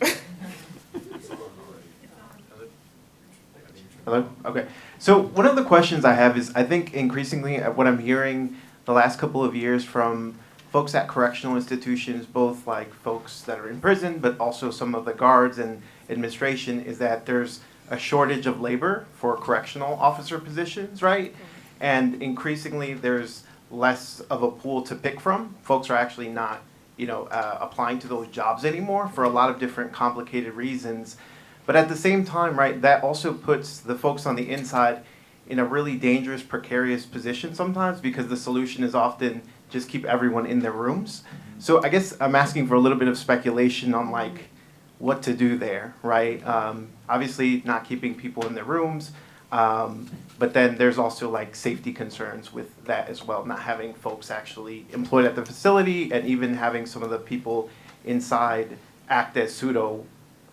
Hello? Okay. So one of the questions I have is, I think increasingly what I'm hearing the last couple of years from folks at correctional institutions, both like folks that are in prison, but also some of the guards and administration, is that there's a shortage of labor for correctional officer positions, right? And increasingly there's less of a pool to pick from. Folks are actually not, applying to those jobs anymore for a lot of different complicated reasons. But at the same time, right, that also puts the folks on the inside in a really dangerous, precarious position sometimes, because the solution is often just keep everyone in their rooms. So I guess I'm asking for a little bit of speculation on like what to do there, right? Obviously not keeping people in their rooms, but then there's also like safety concerns with that as well, not having folks actually employed at the facility, and even having some of the people inside act as pseudo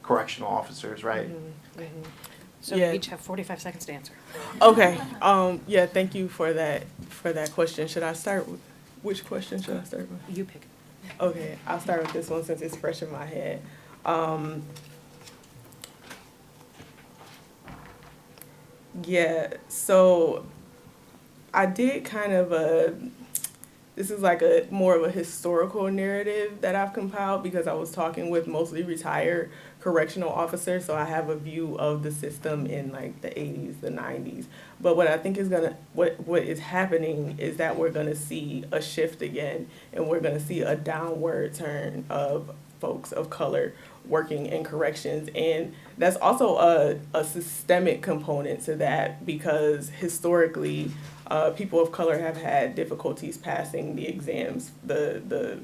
correctional officers, right? So Yeah. we each have 45 seconds to answer. Okay, yeah, thank you for that question. Should I start with, which question should I start with? You pick. Okay, I'll start with this one since it's fresh in my head. Yeah, so I did kind of this is like a more of a historical narrative that I've compiled, because I was talking with mostly retired correctional officers, so I have a view of the system in like the 80s, the 90s. But what I think is what is happening is that we're gonna see a shift again, and we're gonna see a downward turn of folks of color working in corrections. And that's also a systemic component to that, because historically, people of color have had difficulties passing the exams, the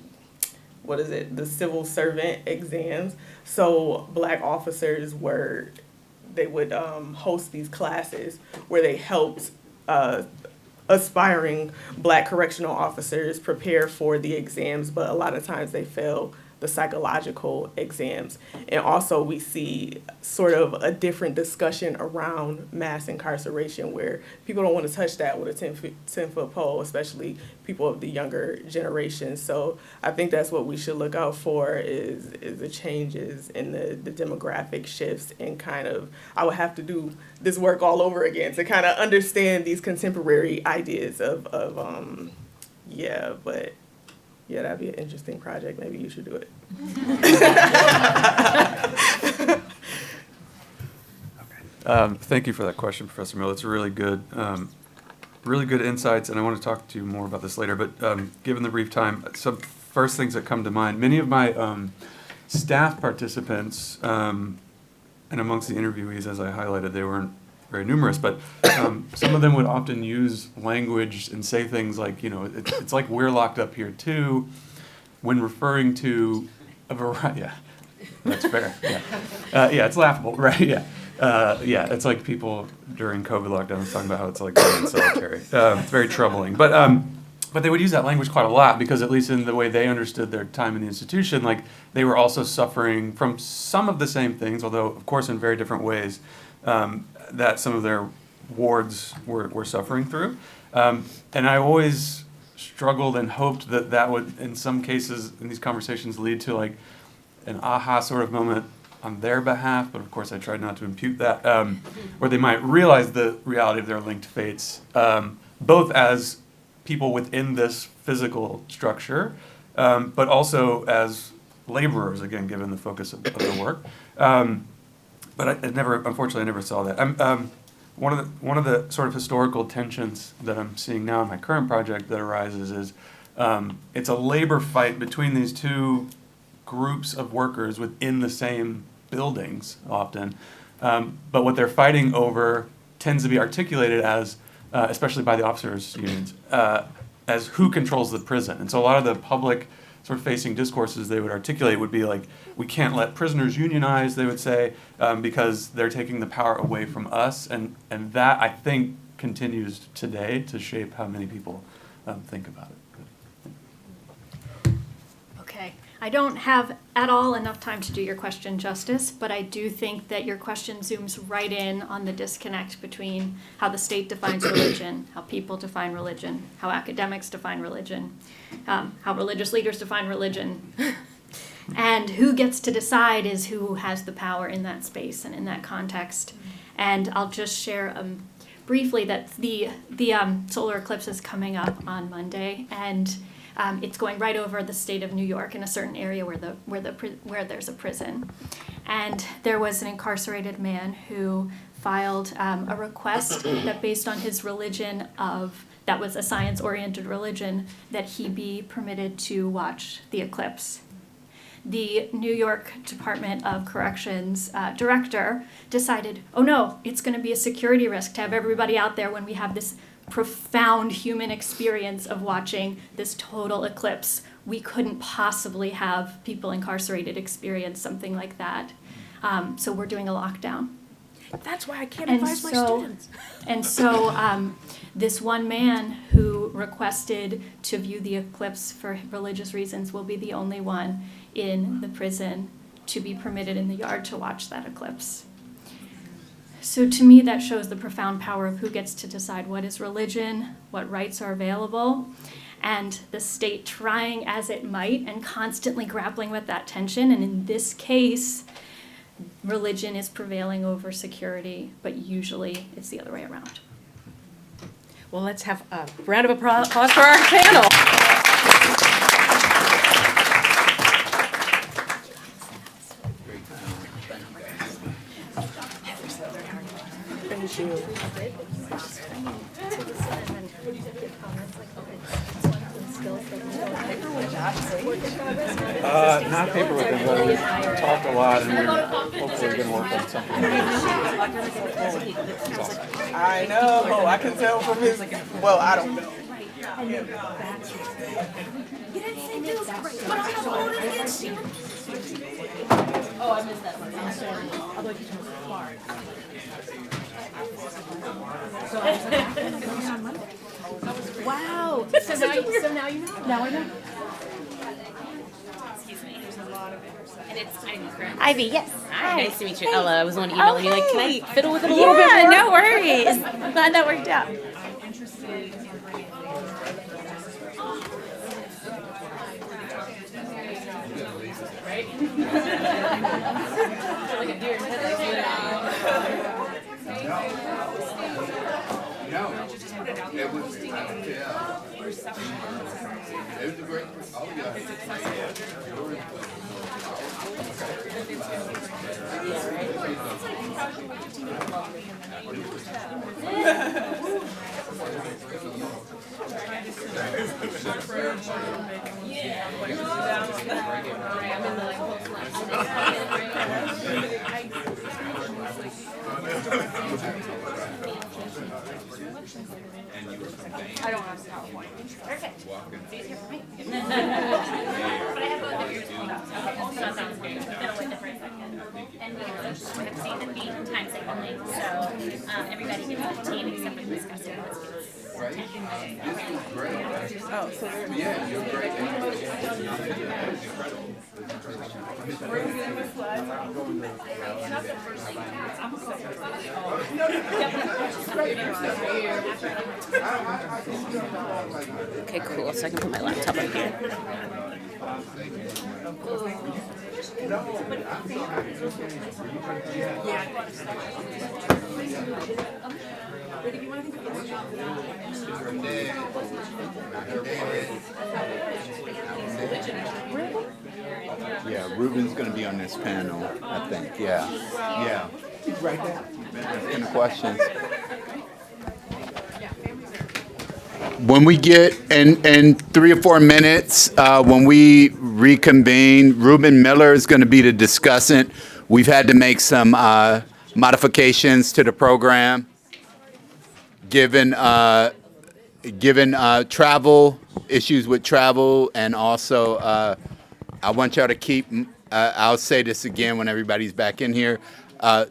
civil servant exams. So Black officers would host these classes where they helped aspiring Black correctional officers prepare for the exams, but a lot of times they fail the psychological exams. And also we see sort of a different discussion around mass incarceration, where people don't want to touch that with a 10-foot pole, especially people of the younger generation. So I think that's what we should look out for, is the changes in the demographic shifts, and kind of, I would have to do this work all over again to kind of understand these contemporary ideas yeah, that'd be an interesting project. Maybe you should do it. Thank you for that question, Professor Mill. It's really good insights, and I want to talk to you more about this later. But given the brief time, some first things that come to mind. Many of my staff participants, and amongst the interviewees, as I highlighted, they weren't very numerous, but some of them would often use language and say things like, it's like we're locked up here too, when referring to a variety. Yeah, that's fair. Yeah, yeah, it's laughable, right? Yeah, yeah, it's like people during COVID lockdown talking about how it's like being in solitary. It's very troubling, but they would use that language quite a lot, because at least in the way they understood their time in the institution, like they were also suffering from some of the same things, although of course in very different ways. That some of their wards were suffering through. And I always struggled and hoped that would, in some cases, in these conversations, lead to like an aha sort of moment on their behalf, but of course I tried not to impute that, where they might realize the reality of their linked fates, both as people within this physical structure, but also as laborers, again, given the focus of the work. But unfortunately, I never saw that. One of the sort of historical tensions that I'm seeing now in my current project that arises is it's a labor fight between these two groups of workers within the same buildings often. But what they're fighting over tends to be articulated as, especially by the officers' unions, as who controls the prison. And so a lot of the public sort of facing discourses they would articulate would be like, we can't let prisoners unionize, they would say, because they're taking the power away from us. And that, I think, continues today to shape how many people think about it. Okay, I don't have at all enough time to do your question justice, but I do think that your question zooms right in on the disconnect between how the state defines religion, how people define religion, how academics define religion, how religious leaders define religion. And who gets to decide is who has the power in that space and in that context. And I'll just share briefly that the solar eclipse is coming up on Monday, and it's going right over the state of New York in a certain area where there's a prison. And there was an incarcerated man who filed a request that based on his religion that was a science-oriented religion, that he be permitted to watch the eclipse. The New York Department of Corrections director decided, oh no, it's going to be a security risk to have everybody out there when we have this profound human experience of watching this total eclipse. We couldn't possibly have people incarcerated experience something like that. So we're doing a lockdown. That's why I can't advise my students. And so this one man who requested to view the eclipse for religious reasons will be the only one in the prison to be permitted in the yard to watch that eclipse. So to me, that shows the profound power of who gets to decide what is religion, what rights are available, and the state trying as it might and constantly grappling with that tension. And in this case, religion is prevailing over security, but usually it's the other way around. Well, let's have a round of applause for our panel. Not paper with them, but we talked a lot and we're hopefully going to work on something. I know. I can tell from his. Well, I don't know. Wow. So now you know. Now I know. Ivy, yes. Hi. Nice to meet you. Ella was on emailing me like, can I fiddle with it a little bit more? No worries. I'm glad that worked out. I don't have PowerPoint. Perfect. It's easier for me. But I have both of yours pulled up, so that sounds good. Fiddle with it for a second. And we have seen the beat time signaling, so everybody gets 15 except for the discussing. Oh, so there. Yeah, you're great. Okay, cool. So I can put my laptop up here. Yeah, Ruben's going to be on this panel, I think. Yeah. Yeah. He's right there. Any questions? When we get in 3 or 4 minutes, when we reconvene, Ruben Miller is going to be the discussant. We've had to make some modifications to the program, given travel issues with travel, and also I want y'all to keep. I'll say this again when everybody's back in here.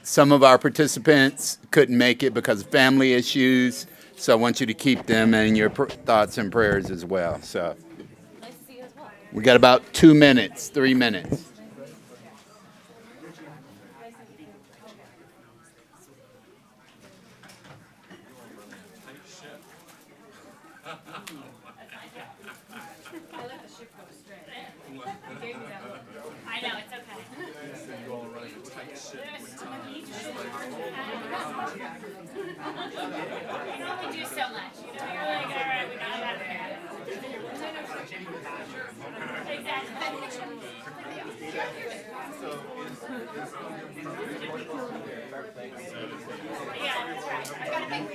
Some of our participants couldn't make it because of family issues. So I want you to keep them in your thoughts and prayers as well. So. Nice to see you as well. We got about 2 minutes, 3 minutes. I know, it's okay. You can only do so much. You know, you're like, all right, we got it out there. Yeah, that's right. I gotta make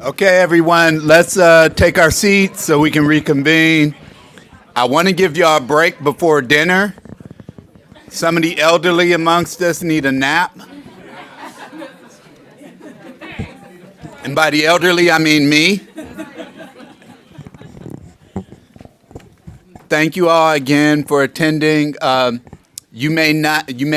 Okay, everyone, let's take our seats so we can reconvene. I want to give y'all a break before dinner. Some of the elderly amongst us need a nap. And by the elderly, I mean me. Thank you all again for attending. You may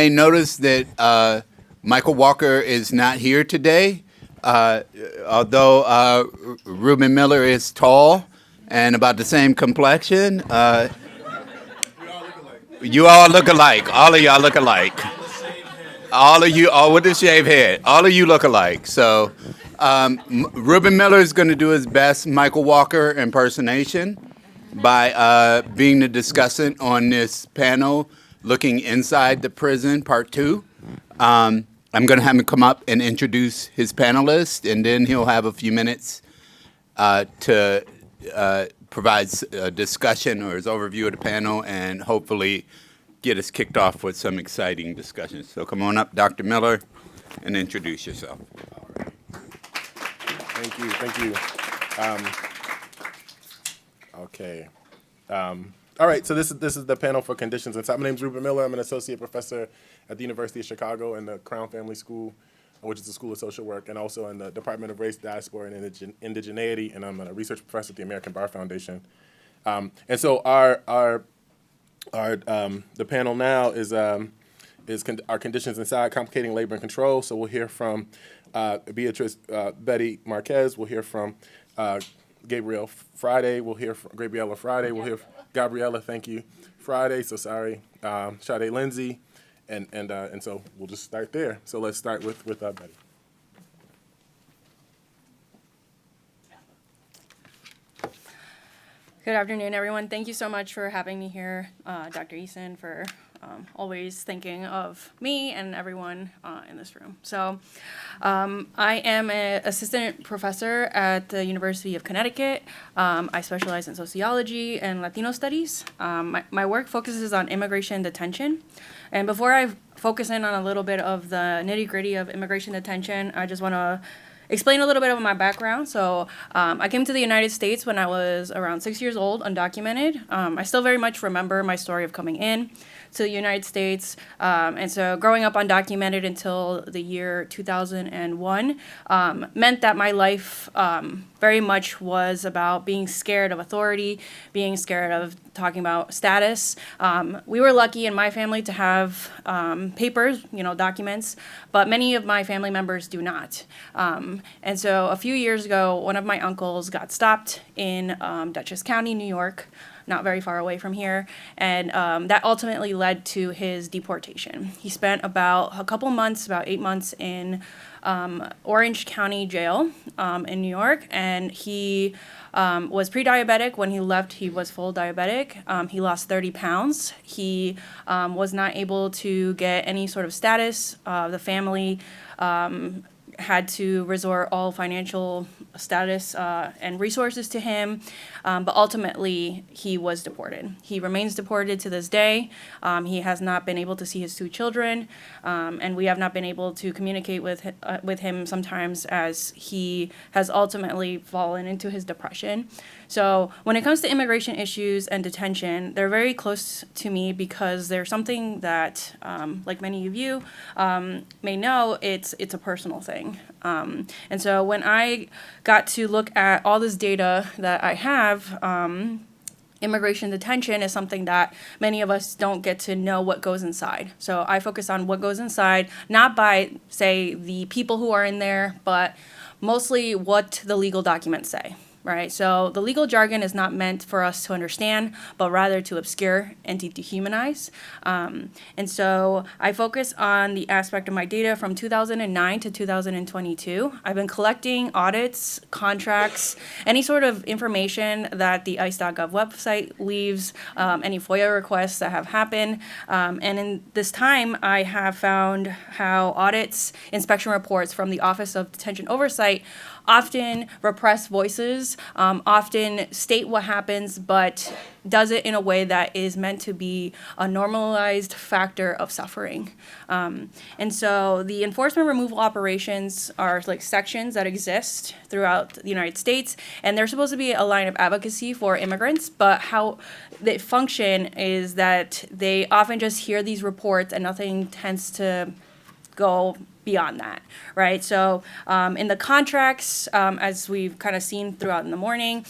notice that Michael Walker is not here today. Although Reuben Miller is tall and about the same complexion, you all look alike. All of y'all look alike. All of you, all with the shaved head. All of you look alike. So Reuben Miller is going to do his best Michael Walker impersonation by being the discussant on this panel, Looking Inside the Prison, Part 2. I'm going to have him come up and introduce his panelists, and then he'll have a few minutes to provide a discussion or his overview of the panel, and hopefully get us kicked off with some exciting discussions. So come on up, Dr. Miller, and introduce yourself. Thank you, thank you. Okay. All right, so this is the panel for conditions inside. My name's Ruben Miller. I'm an associate professor at the University of Chicago in the Crown Family School, which is the School of Social Work, and also in the Department of Race, Diaspora, and Indigeneity, and I'm a research professor at the American Bar Foundation. And so the panel now is our conditions inside, complicating labor and control. So we'll hear from Beatrice Betty Marquez. We'll hear from Gabriella Friday. We'll hear from Gabriella, thank you, Friday. So sorry, Sade Lindsay, and so we'll just start there. So let's start with Betty. Good afternoon, everyone. Thank you so much for having me here, Dr. Eason, for always thinking of me and everyone in this room. So I am an assistant professor at the University of Connecticut. I specialize in sociology and Latino studies. My work focuses on immigration detention. And before I focus in on a little bit of the nitty-gritty of immigration detention, I just want to explain a little bit of my background. So I came to the United States when I was around 6 years old, undocumented. I still very much remember my story of coming in to the United States. And so growing up undocumented until the year 2001 meant that my life very much was about being scared of authority, being scared of talking about status. We were lucky in my family to have papers, documents, but many of my family members do not. And so a few years ago, one of my uncles got stopped in Dutchess County, New York, not very far away from here, and that ultimately led to his deportation. He spent about a couple months, about 8 months in Orange County Jail in New York, and he was pre-diabetic. When he left, he was full diabetic. He lost 30 pounds. He was not able to get any sort of status. The family had to resort all financial status and resources to him, but ultimately he was deported. He remains deported to this day. He has not been able to see his 2 children, and we have not been able to communicate with him sometimes, as he has ultimately fallen into his depression. So when it comes to immigration issues and detention, they're very close to me because they're something that, like many of you may know, it's a personal thing. And so when I got to look at all this data that I have, immigration detention is something that many of us don't get to know what goes inside. So I focus on what goes inside, not by, say, the people who are in there, but mostly what the legal documents say. Right, so the legal jargon is not meant for us to understand, but rather to obscure and to dehumanize. And so I focus on the aspect of my data from 2009 to 2022. I've been collecting audits, contracts, any sort of information that the ICE.gov website leaves, any FOIA requests that have happened. And in this time, I have found how audits, inspection reports from the Office of Detention Oversight often repress voices, often state what happens, but does it in a way that is meant to be a normalized factor of suffering. And so the enforcement removal operations are like sections that exist throughout the United States, and they're supposed to be a line of advocacy for immigrants, but how they function is that they often just hear these reports and nothing tends to go beyond that, right? So in the contracts, as we've kind of seen throughout in the morning,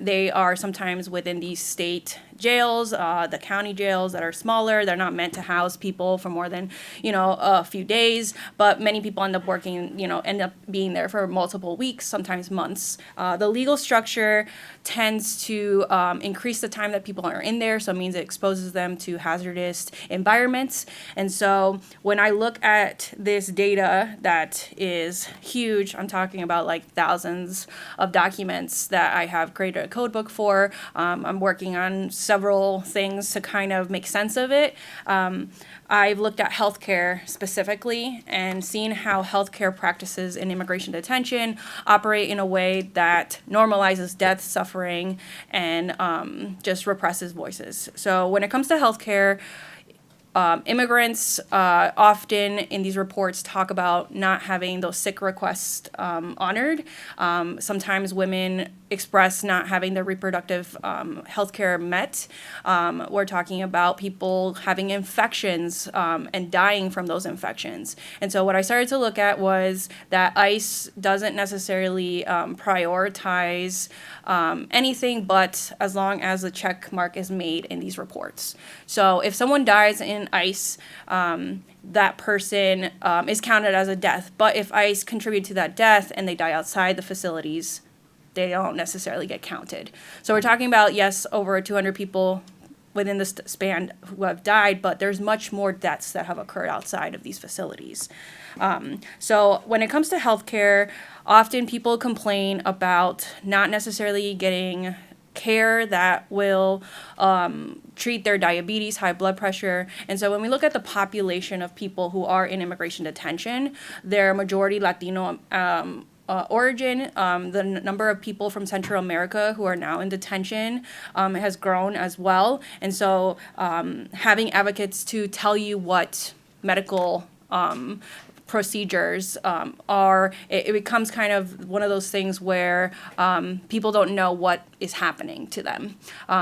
they are sometimes within these state jails, the county jails that are smaller. They're not meant to house people for more than, a few days, but many people end up working, end up being there for multiple weeks, sometimes months. The legal structure tends to increase the time that people are in there, so it means it exposes them to hazardous environments. And so when I look at this data that is huge, I'm talking about like thousands of documents that I have created a code book for. I'm working on several things to kind of make sense of it. I've looked at healthcare specifically and seen how healthcare practices in immigration detention operate in a way that normalizes death, suffering, and just represses voices. So when it comes to healthcare, immigrants often in these reports talk about not having those sick requests honored. Sometimes women express not having their reproductive health care met. We're talking about people having infections and dying from those infections. And so what I started to look at was that ICE doesn't necessarily prioritize anything but as long as a check mark is made in these reports. So if someone dies in ICE, that person is counted as a death. But if ICE contributed to that death and they die outside the facilities, they don't necessarily get counted. So we're talking about, yes, over 200 people within this span who have died, but there's much more deaths that have occurred outside of these facilities. So when it comes to healthcare, often people complain about not necessarily getting care that will treat their diabetes, high blood pressure. And so when we look at the population of people who are in immigration detention, they're majority Latino origin. The number of people from Central America who are now in detention has grown as well. And so having advocates to tell you what medical procedures are, it becomes kind of one of those things where people don't know what is happening to them.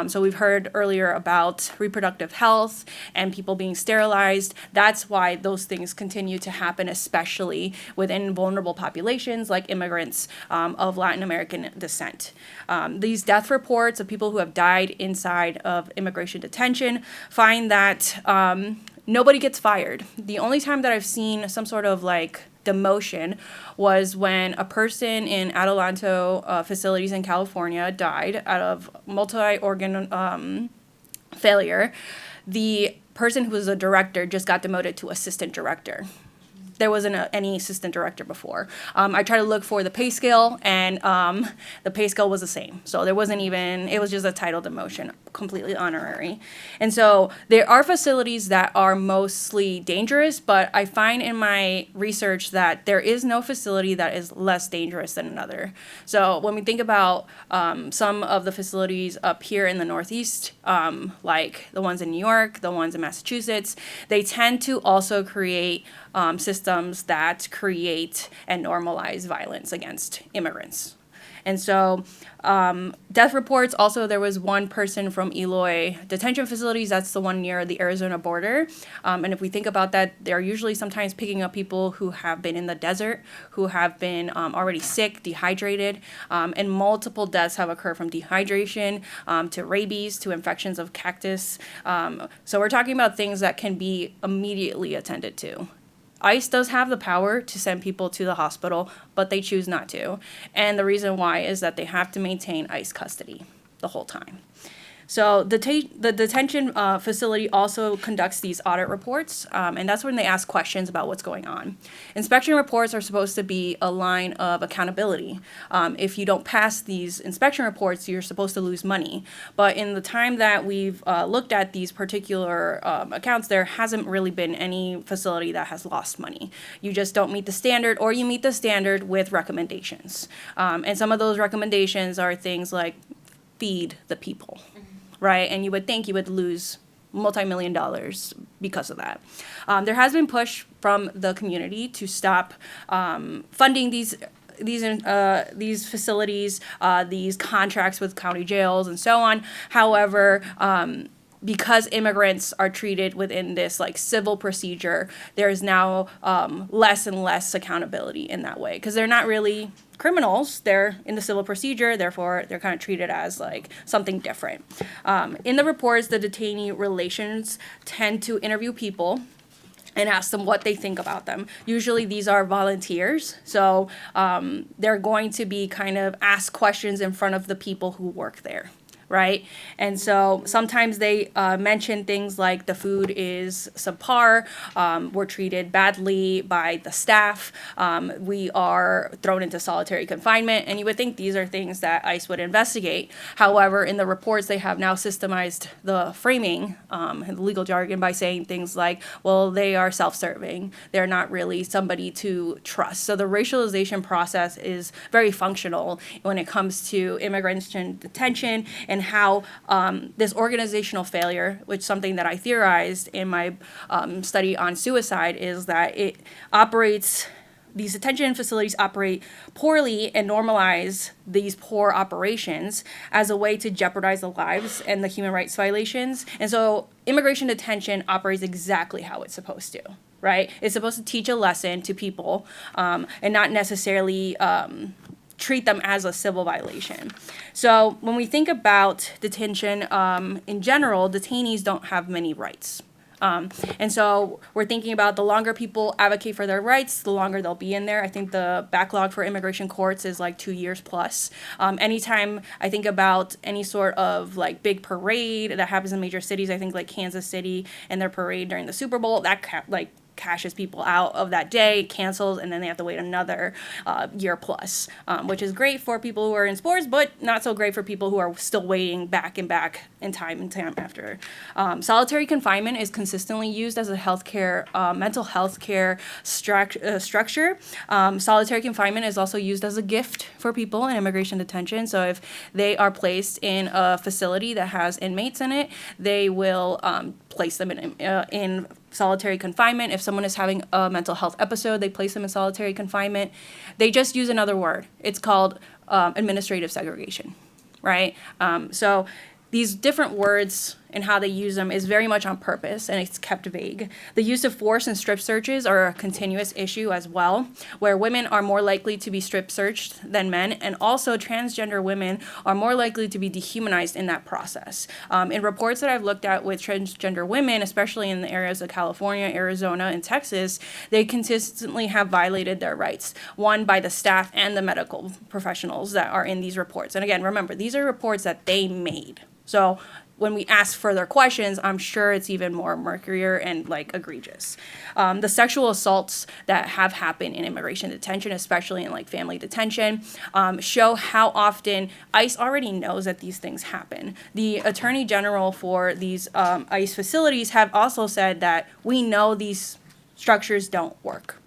So we've heard earlier about reproductive health and people being sterilized. That's why those things continue to happen, especially within vulnerable populations like immigrants of Latin American descent. These death reports of people who have died inside of immigration detention find that nobody gets fired. The only time that I've seen some sort of like demotion was when a person in Adelanto facilities in California died out of multi-organ failure. The person who was a director just got demoted to assistant director. There wasn't any assistant director before. I tried to look for the pay scale, and the pay scale was the same. So there wasn't even, it was just a title demotion, completely honorary. And so there are facilities that are mostly dangerous, but I find in my research that there is no facility that is less dangerous than another. So when we think about some of the facilities up here in the Northeast, like the ones in New York, the ones in Massachusetts, they tend to also create systems that create and normalize violence against immigrants. And so death reports, also there was one person from Eloy detention facilities, that's the one near the Arizona border. And if we think about that, they're usually sometimes picking up people who have been in the desert, who have been already sick, dehydrated, and multiple deaths have occurred from dehydration to rabies to infections of cactus. So we're talking about things that can be immediately attended to. ICE does have the power to send people to the hospital, but they choose not to. And the reason why is that they have to maintain ICE custody the whole time. So the detention facility also conducts these audit reports, and that's when they ask questions about what's going on. Inspection reports are supposed to be a line of accountability. If you don't pass these inspection reports, you're supposed to lose money. But in the time that we've looked at these particular accounts, there hasn't really been any facility that has lost money. You just don't meet the standard, or you meet the standard with recommendations. And some of those recommendations are things like feed the people. Right, and you would think you would lose multi-million dollars because of that. There has been push from the community to stop funding these facilities, these contracts with county jails, and so on. However, because immigrants are treated within this like civil procedure, there is now less and less accountability in that way, because they're not really criminals, they're in the civil procedure, therefore they're kind of treated as like something different. In the reports, the detainee relations tend to interview people and ask them what they think about them. Usually these are volunteers, so they're going to be kind of asked questions in front of the people who work there. right? And so sometimes they mention things like the food is subpar, we're treated badly by the staff, we are thrown into solitary confinement, and you would think these are things that ICE would investigate. However, in the reports, they have now systemized the framing, and the legal jargon by saying things like, well, they are self-serving, they're not really somebody to trust. So the racialization process is very functional when it comes to immigration detention, and how this organizational failure, which is something that I theorized in my study on suicide, is that these detention facilities operate poorly and normalize these poor operations as a way to jeopardize the lives and the human rights violations. And so immigration detention operates exactly how it's supposed to, right? It's supposed to teach a lesson to people, and not necessarily treat them as a civil violation. So when we think about detention in general, detainees don't have many rights. And so we're thinking about the longer people advocate for their rights, the longer they'll be in there. I think the backlog for immigration courts is like 2 years plus. Anytime I think about any sort of like big parade that happens in major cities, I think like Kansas City and their parade during the Super Bowl, that cashes people out of that day, cancels, and then they have to wait another year plus, which is great for people who are in sports, but not so great for people who are still waiting back and time after. Solitary confinement is consistently used as a mental health care structure. Solitary confinement is also used as a gift for people in immigration detention. So if they are placed in a facility that has inmates in it, they will place them in solitary confinement. If someone is having a mental health episode, they place them in solitary confinement. They just use another word. It's called administrative segregation, right? So these different words and how they use them is very much on purpose, and it's kept vague. The use of force and strip searches are a continuous issue as well, where women are more likely to be strip searched than men, and also transgender women are more likely to be dehumanized in that process. In reports that I've looked at with transgender women, especially in the areas of California, Arizona, and Texas, they consistently have violated their rights, one by the staff and the medical professionals that are in these reports. And again, remember, these are reports that they made. So when we ask further questions, I'm sure it's even more murkier and like egregious. The sexual assaults that have happened in immigration detention, especially in like family detention, show how often ICE already knows that these things happen. The Attorney General for these ICE facilities have also said that we know these structures don't work.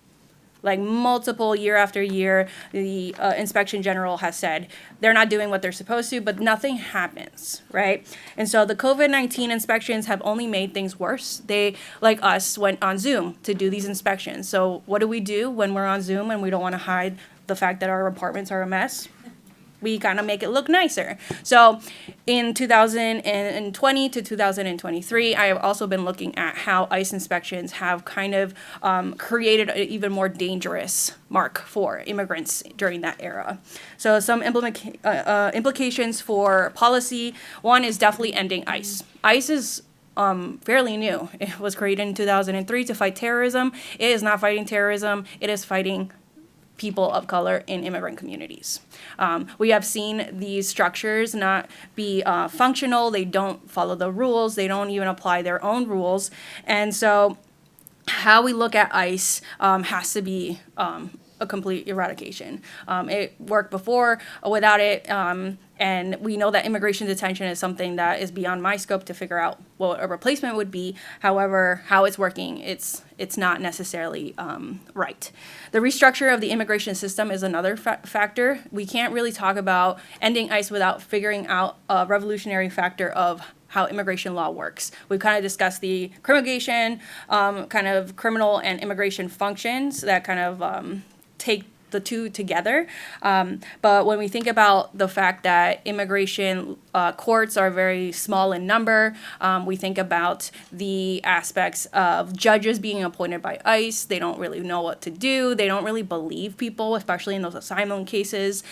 Like multiple year after year, the Inspection General has said they're not doing what they're supposed to, but nothing happens, right? And so the COVID-19 inspections have only made things worse. They, like us, went on Zoom to do these inspections. So what do we do when we're on Zoom and we don't want to hide the fact that our apartments are a mess? We kind of make it look nicer. So in 2020 to 2023, I have also been looking at how ICE inspections have kind of created an even more dangerous mark for immigrants during that era. So some implications for policy. One is definitely ending ICE. ICE is fairly new. It was created in 2003 to fight terrorism. It is not fighting terrorism. It is fighting people of color in immigrant communities. We have seen these structures not be functional. They don't follow the rules. They don't even apply their own rules. And so how we look at ICE has to be a complete eradication. It worked before, without it, and we know that immigration detention is something that is beyond my scope to figure out what a replacement would be. However, how it's working, it's not necessarily right. The restructure of the immigration system is another factor. We can't really talk about ending ICE without figuring out a revolutionary factor of how immigration law works. We've kind of discussed the criminalization, kind of criminal and immigration functions that kind of take the two together. But when we think about the fact that immigration courts are very small in number, we think about the aspects of judges being appointed by ICE. They don't really know what to do. They don't really believe people, especially in those asylum cases.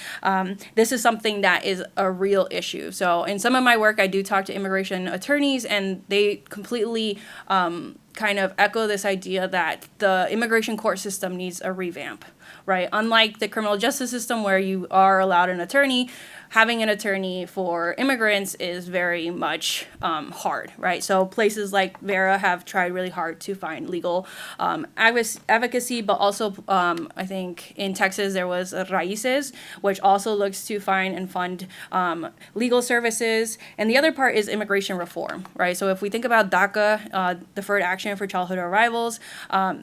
This is something that is a real issue. So in some of my work, I do talk to immigration attorneys, and they completely kind of echo this idea that the immigration court system needs a revamp, right? Unlike the criminal justice system where you are allowed an attorney, having an attorney for immigrants is very much hard, right? So places like Vera have tried really hard to find legal advocacy, but also I think in Texas there was Raices, which also looks to find and fund legal services. And the other part is immigration reform, right? So if we think about DACA, Deferred Action for Childhood Arrivals,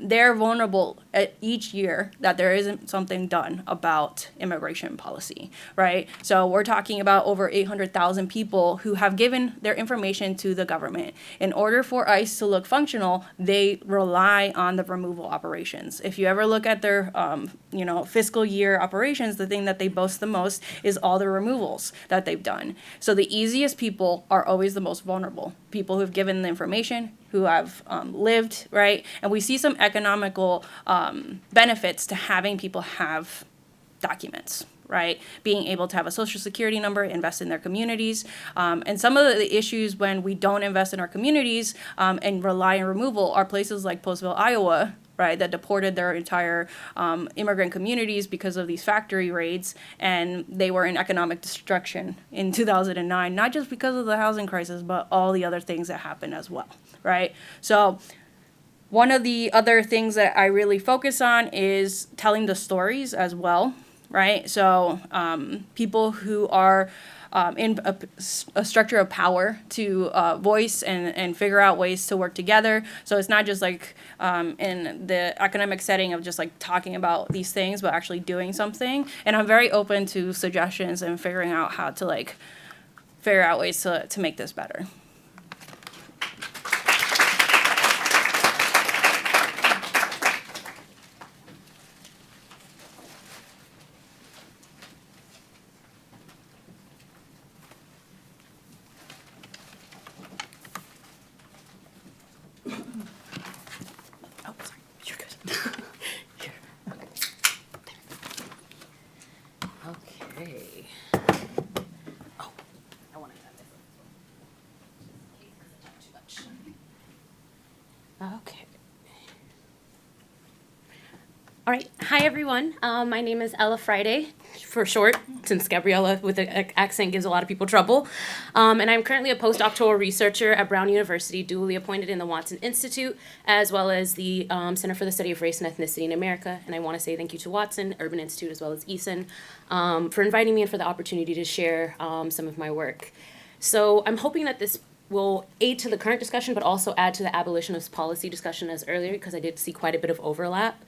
they're vulnerable at each year that there isn't something done about immigration policy, right? So we're talking about over 800,000 people who have given their information to the government. In order for ICE to look functional, they rely on the removal operations. If you ever look at their, fiscal year operations, the thing that they boast the most is all the removals that they've done. So the easiest people are always the most vulnerable. People who've given the information, who have lived, right? And we see some economical benefits to having people have documents, right? Being able to have a social security number, invest in their communities. And some of the issues when we don't invest in our communities and rely on removal are places like Postville, Iowa, right, that deported their entire immigrant communities because of these factory raids, and they were in economic destruction in 2009, not just because of the housing crisis, but all the other things that happened as well, right? So one of the other things that I really focus on is telling the stories as well, right? So people who are in a structure of power to voice and figure out ways to work together. So it's not just like in the academic setting of just like talking about these things, but actually doing something. And I'm very open to suggestions and figuring out how to like figure out ways to make this better. Okay. Oh, I want to have this. Too much. Okay. All right. Hi, everyone. My name is Ella Friday, for short, since Gabriella with the accent gives a lot of people trouble. And I'm currently a postdoctoral researcher at Brown University, duly appointed in the Watson Institute, as well as the Center for the Study of Race and Ethnicity in America. And I want to say thank you to Watson, Urban Institute, as well as EASN, for inviting me and for the opportunity to share some of my work. So I'm hoping that this will aid to the current discussion, but also add to the abolitionist policy discussion as earlier, because I did see quite a bit of overlap.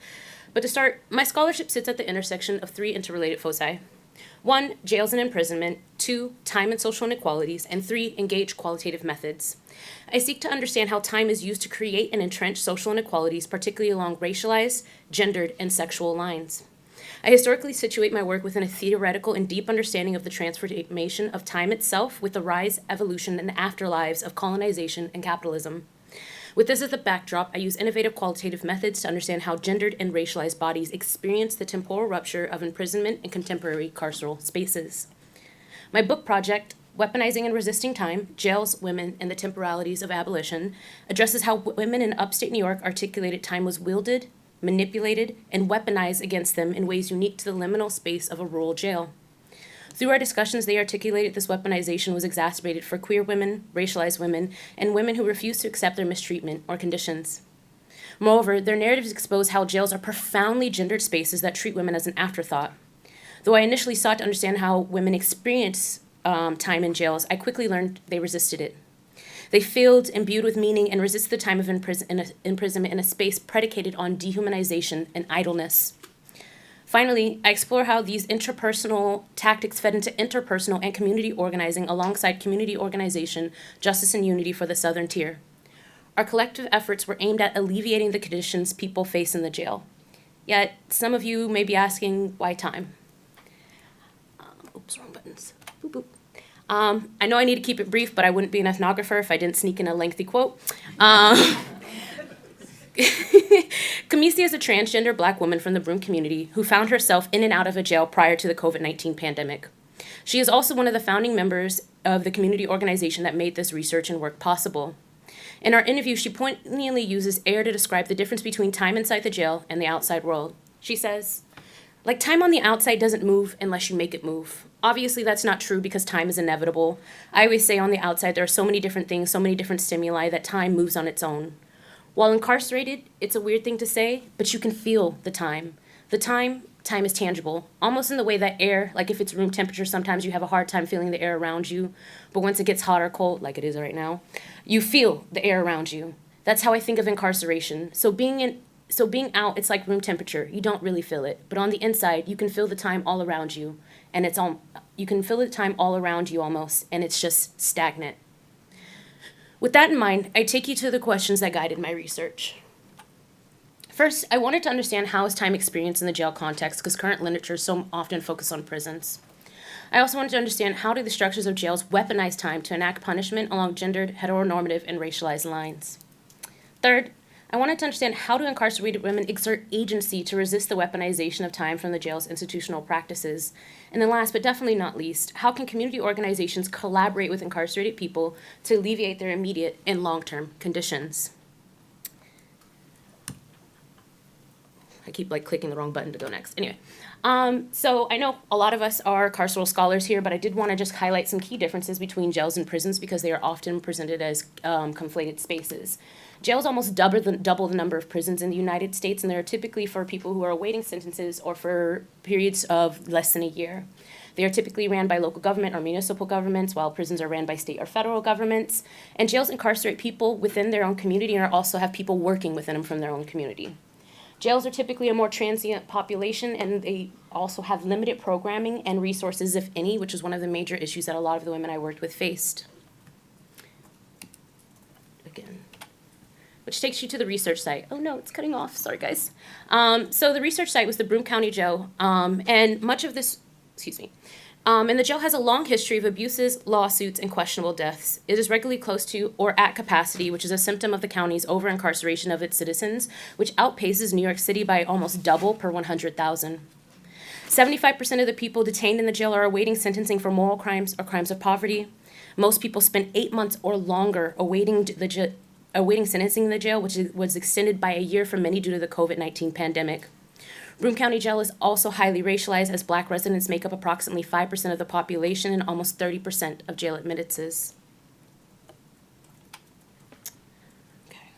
But to start, my scholarship sits at the intersection of three interrelated foci. 1, jails and imprisonment. 2, time and social inequalities. And 3, engaged qualitative methods. I seek to understand how time is used to create and entrench social inequalities, particularly along racialized, gendered, and sexual lines. I historically situate my work within a theoretical and deep understanding of the transformation of time itself with the rise, evolution, and afterlives of colonization and capitalism. With this as the backdrop, I use innovative qualitative methods to understand how gendered and racialized bodies experience the temporal rupture of imprisonment in contemporary carceral spaces. My book project, Weaponizing and Resisting Time, Jails, Women, and the Temporalities of Abolition, addresses how women in upstate New York articulated time was wielded, manipulated, and weaponized against them in ways unique to the liminal space of a rural jail. Through our discussions, they articulated this weaponization was exacerbated for queer women, racialized women, and women who refuse to accept their mistreatment or conditions. Moreover, their narratives expose how jails are profoundly gendered spaces that treat women as an afterthought. Though I initially sought to understand how women experience time in jails, I quickly learned they resisted it. They filled, imbued with meaning, and resisted the time of imprisonment in a space predicated on dehumanization and idleness. Finally, I explore how these interpersonal tactics fed into interpersonal and community organizing alongside community organization, justice, and unity for the Southern Tier. Our collective efforts were aimed at alleviating the conditions people face in the jail. Yet, some of you may be asking, why time? Oops, wrong buttons. Boop, boop. I know I need to keep it brief, but I wouldn't be an ethnographer if I didn't sneak in a lengthy quote. Kamisi is a transgender Black woman from the Broome community who found herself in and out of a jail prior to the COVID-19 pandemic. She is also one of the founding members of the community organization that made this research and work possible. In our interview, she poignantly uses air to describe the difference between time inside the jail and the outside world. She says, like time on the outside doesn't move unless you make it move. Obviously, that's not true because time is inevitable. I always say on the outside, there are so many different things, so many different stimuli that time moves on its own. While incarcerated, it's a weird thing to say, but you can feel the time. Time is tangible, almost in the way that air, like if it's room temperature, sometimes you have a hard time feeling the air around you, but once it gets hot or cold, like it is right now, you feel the air around you. That's how I think of incarceration. So being out, it's like room temperature. You don't really feel it, but on the inside, you can feel the time all around you, and you can feel the time all around you almost, and it's just stagnant. With that in mind, I take you to the questions that guided my research. First, I wanted to understand how is time experienced in the jail context, because current literature so often focuses on prisons. I also wanted to understand how do the structures of jails weaponize time to enact punishment along gendered, heteronormative, and racialized lines. Third, I wanted to understand how do incarcerated women exert agency to resist the weaponization of time from the jail's institutional practices. And then last but definitely not least, how can community organizations collaborate with incarcerated people to alleviate their immediate and long-term conditions? I keep clicking the wrong button to go next. Anyway, so I know a lot of us are carceral scholars here, but I did want to just highlight some key differences between jails and prisons because they are often presented as conflated spaces. Jails almost double the number of prisons in the United States, and they're typically for people who are awaiting sentences or for periods of less than a year. They are typically ran by local government or municipal governments, while prisons are ran by state or federal governments. And jails incarcerate people within their own community and also have people working within them from their own community. Jails are typically a more transient population, and they also have limited programming and resources, if any, which is one of the major issues that a lot of the women I worked with faced. Again. Which takes you to the research site. Oh no, it's cutting off. Sorry, guys. So the research site was the Broome County Jail, and much of this, and the jail has a long history of abuses, lawsuits, and questionable deaths. It is regularly close to or at capacity, which is a symptom of the county's over-incarceration of its citizens, which outpaces New York City by almost double per 100,000. 75% of the people detained in the jail are awaiting sentencing for moral crimes or crimes of poverty. Most people spend 8 months or longer awaiting sentencing in the jail, which was extended by a year for many due to the COVID-19 pandemic. Broome County Jail is also highly racialized, as Black residents make up approximately 5% of the population and almost 30% of jail admittances. Okay.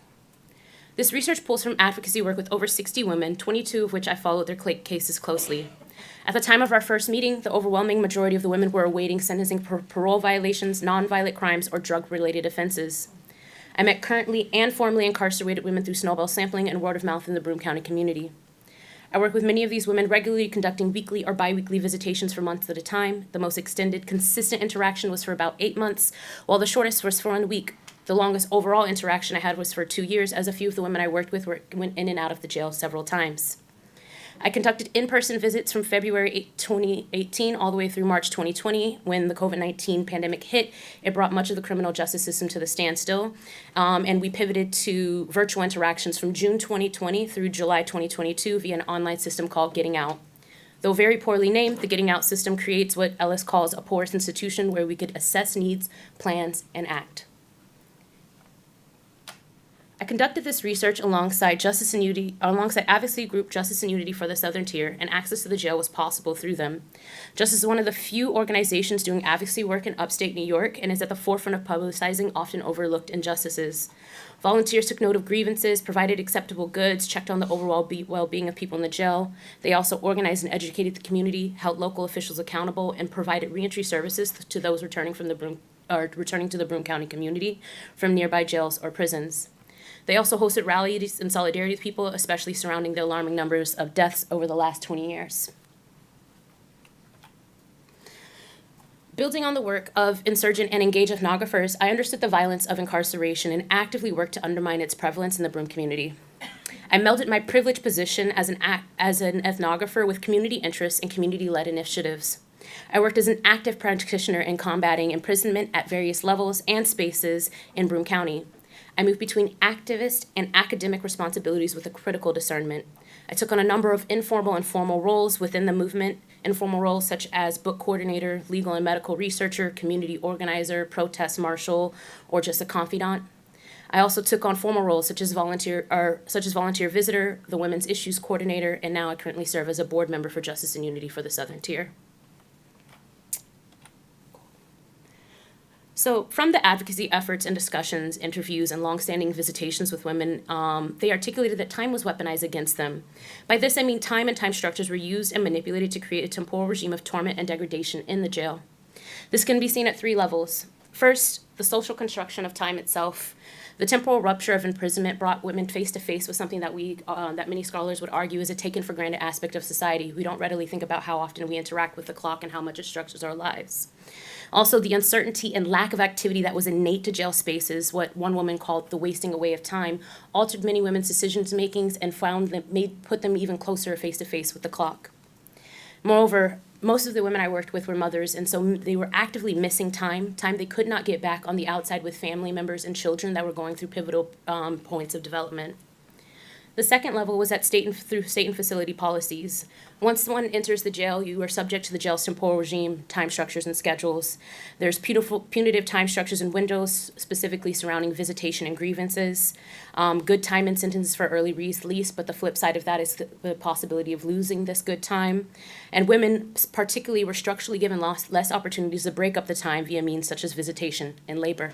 This research pulls from advocacy work with over 60 women, 22 of which I followed their cases closely. At the time of our first meeting, the overwhelming majority of the women were awaiting sentencing for parole violations, nonviolent crimes, or drug-related offenses. I met currently and formerly incarcerated women through snowball sampling and word of mouth in the Broome County community. I work with many of these women regularly, conducting weekly or biweekly visitations for months at a time. The most extended, consistent interaction was for about 8 months, while the shortest was for 1 week. The longest overall interaction I had was for 2 years, as a few of the women I worked with went in and out of the jail several times. I conducted in-person visits from February 2018 all the way through March 2020. When the COVID-19 pandemic hit, it brought much of the criminal justice system to the standstill, and we pivoted to virtual interactions from June 2020 through July 2022 via an online system called Getting Out. Though very poorly named, the Getting Out system creates what Ellis calls a porous institution where we could assess needs, plans, and act. I conducted this research alongside advocacy group Justice and Unity for the Southern Tier, and access to the jail was possible through them. Justice is one of the few organizations doing advocacy work in upstate New York and is at the forefront of publicizing often overlooked injustices. Volunteers took note of grievances, provided acceptable goods, checked on the overall well-being of people in the jail. They also organized and educated the community, held local officials accountable, and provided reentry services to those returning to the Broome County community from nearby jails or prisons. They also hosted rallies in solidarity with people, especially surrounding the alarming numbers of deaths over the last 20 years. Building on the work of insurgent and engaged ethnographers, I understood the violence of incarceration and actively worked to undermine its prevalence in the Broome community. I melded my privileged position as an ethnographer with community interests and community-led initiatives. I worked as an active practitioner in combating imprisonment at various levels and spaces in Broome County. I moved between activist and academic responsibilities with a critical discernment. I took on a number of informal and formal roles within the movement, informal roles such as book coordinator, legal and medical researcher, community organizer, protest marshal, or just a confidant. I also took on formal roles such as volunteer visitor, the women's issues coordinator, and now I currently serve as a board member for Justice and Unity for the Southern Tier. So from the advocacy efforts and discussions, interviews, and longstanding visitations with women, they articulated that time was weaponized against them. By this, I mean time and time structures were used and manipulated to create a temporal regime of torment and degradation in the jail. This can be seen at 3 levels. First, the social construction of time itself. The temporal rupture of imprisonment brought women face to face with something that that many scholars would argue is a taken for granted aspect of society. We don't readily think about how often we interact with the clock and how much it structures our lives. Also, the uncertainty and lack of activity that was innate to jail spaces, what one woman called the wasting away of time, altered many women's decisions makings and put them even closer face to face with the clock. Moreover, most of the women I worked with were mothers, and so they were actively missing time they could not get back on the outside with family members and children that were going through pivotal points of development. The second level was through state and facility policies. Once one enters the jail, you are subject to the jail's temporal regime, time structures, and schedules. There's punitive time structures and windows, specifically surrounding visitation and grievances. Good time and sentences for early release, but the flip side of that is the possibility of losing this good time. And women, particularly, were structurally given less opportunities to break up the time via means such as visitation and labor.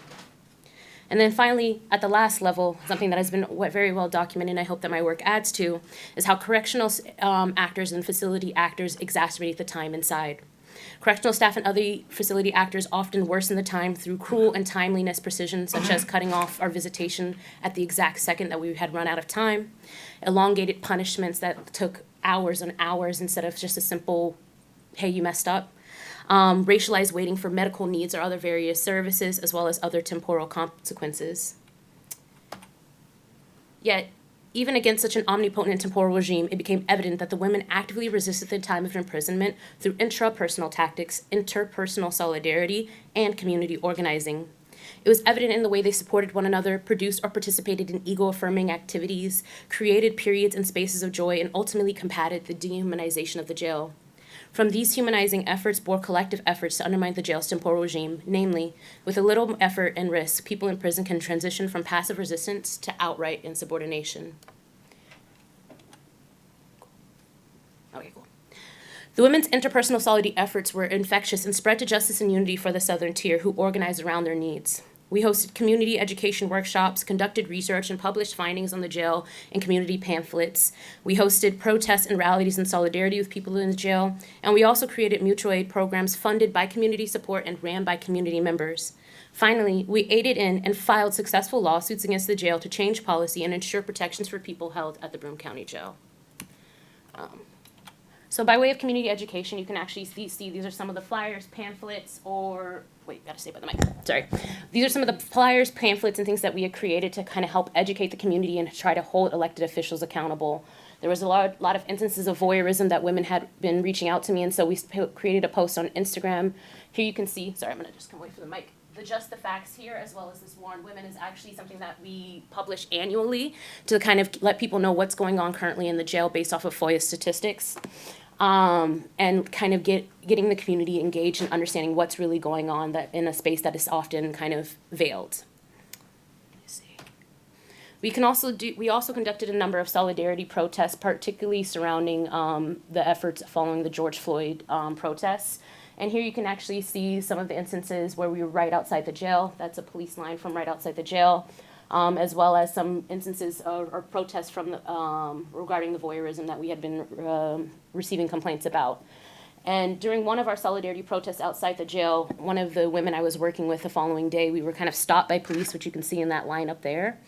And then finally, at the last level, something that has been very well documented, and I hope that my work adds to, is how correctional actors and facility actors exacerbate the time inside. Correctional staff and other facility actors often worsen the time through cruel and timeliness precision, such as cutting off our visitation at the exact second that we had run out of time, elongated punishments that took hours and hours instead of just a simple, hey, you messed up. Racialized waiting for medical needs or other various services, as well as other temporal consequences. Yet, even against such an omnipotent and temporal regime, it became evident that the women actively resisted the time of imprisonment through intrapersonal tactics, interpersonal solidarity, and community organizing. It was evident in the way they supported one another, produced or participated in ego-affirming activities, created periods and spaces of joy, and ultimately combated the dehumanization of the jail. From these humanizing efforts bore collective efforts to undermine the jail's temporal regime, namely, with a little effort and risk, people in prison can transition from passive resistance to outright insubordination. Okay, cool. The women's interpersonal solidarity efforts were infectious and spread to Justice and Unity for the Southern Tier, who organized around their needs. We hosted community education workshops, conducted research, and published findings on the jail in community pamphlets. We hosted protests and rallies in solidarity with people in the jail, and we also created mutual aid programs funded by community support and ran by community members. Finally, we aided in and filed successful lawsuits against the jail to change policy and ensure protections for people held at the Broome County Jail. So by way of community education, you can actually see these are some of the flyers, pamphlets, gotta stay by the mic, sorry. These are some of the flyers, pamphlets, and things that we had created to kind of help educate the community and try to hold elected officials accountable. There was a lot of instances of voyeurism that women had been reaching out to me, and so we created a post on Instagram. Here you can see, sorry, I'm gonna just come away from the mic. The Just the Facts here, as well as this Warned Women, is actually something that we publish annually to kind of let people know what's going on currently in the jail based off of FOIA statistics. And kind of getting the community engaged and understanding what's really going on that in a space that is often kind of veiled. We also conducted a number of solidarity protests, particularly surrounding the efforts following the George Floyd protests. And here you can actually see some of the instances where we were right outside the jail. That's a police line from right outside the jail. As well as some instances or protests from regarding the voyeurism that we had been receiving complaints about. And during one of our solidarity protests outside the jail, one of the women I was working with the following day, we were kind of stopped by police, which you can see in that line up there.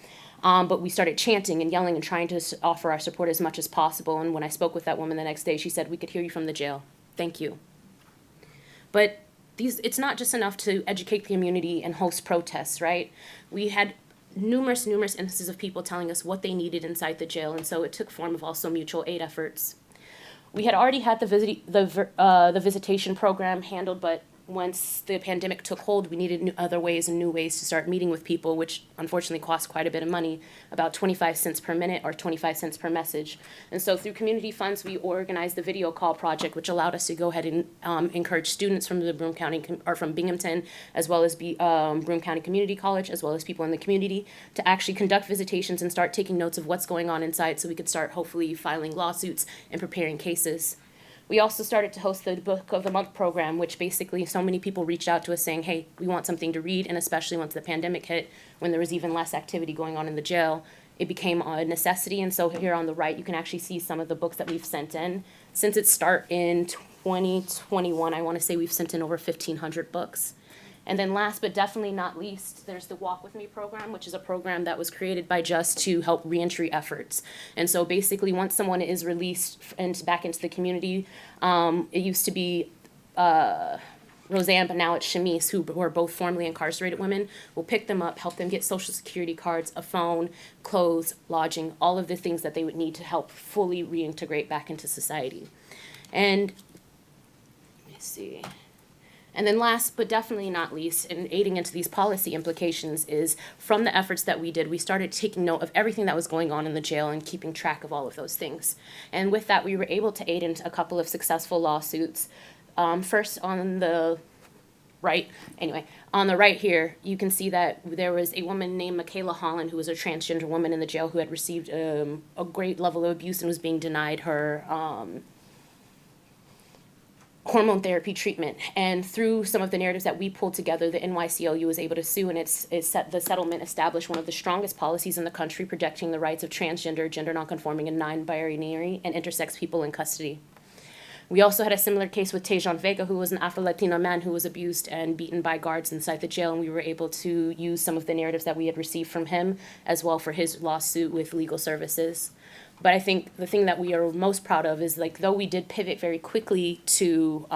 But we started chanting and yelling and trying to offer our support as much as possible. And when I spoke with that woman the next day, she said, "We could hear you from the jail. Thank you." But it's not just enough to educate the community and host protests, right? We had numerous instances of people telling us what they needed inside the jail, and so it took form of also mutual aid efforts. We had already had the visitation program handled, but once the pandemic took hold, we needed other ways and new ways to start meeting with people, which unfortunately cost quite a bit of money, about 25 cents per minute or 25 cents per message. And so through community funds, we organized the video call project, which allowed us to go ahead and encourage students from the Broome County, or from Binghamton, as well as Broome County Community College, as well as people in the community, to actually conduct visitations and start taking notes of what's going on inside so we could start hopefully filing lawsuits and preparing cases. We also started to host the Book of the Month program, which basically so many people reached out to us saying, hey, we want something to read, and especially once the pandemic hit, when there was even less activity going on in the jail, it became a necessity. And so here on the right, you can actually see some of the books that we've sent in. Since its start in 2021, I want to say we've sent in over 1,500 books. And then last but definitely not least, there's the Walk With Me program, which is a program that was created by JUST to help reentry efforts. And so basically, once someone is released and back into the community, it used to be Roseanne, but now it's Shamice, who are both formerly incarcerated women, will pick them up, help them get Social Security cards, a phone, clothes, lodging, all of the things that they would need to help fully reintegrate back into society. And let me see. And then last but definitely not least, in aiding into these policy implications, is from the efforts that we did, we started taking note of everything that was going on in the jail and keeping track of all of those things. And with that, we were able to aid into a couple of successful lawsuits. First on the right, on the right here, you can see that there was a woman named Michaela Holland, who was a transgender woman in the jail who had received a great level of abuse and was being denied her hormone therapy treatment. And through some of the narratives that we pulled together, the NYCLU was able to sue, and the settlement established one of the strongest policies in the country protecting the rights of transgender, gender nonconforming, and non-binary and intersex people in custody. We also had a similar case with Tejan Vega, who was an Afro-Latino man who was abused and beaten by guards inside the jail, and we were able to use some of the narratives that we had received from him as well for his lawsuit with legal services. But I think the thing that we are most proud of is, though we did pivot very quickly to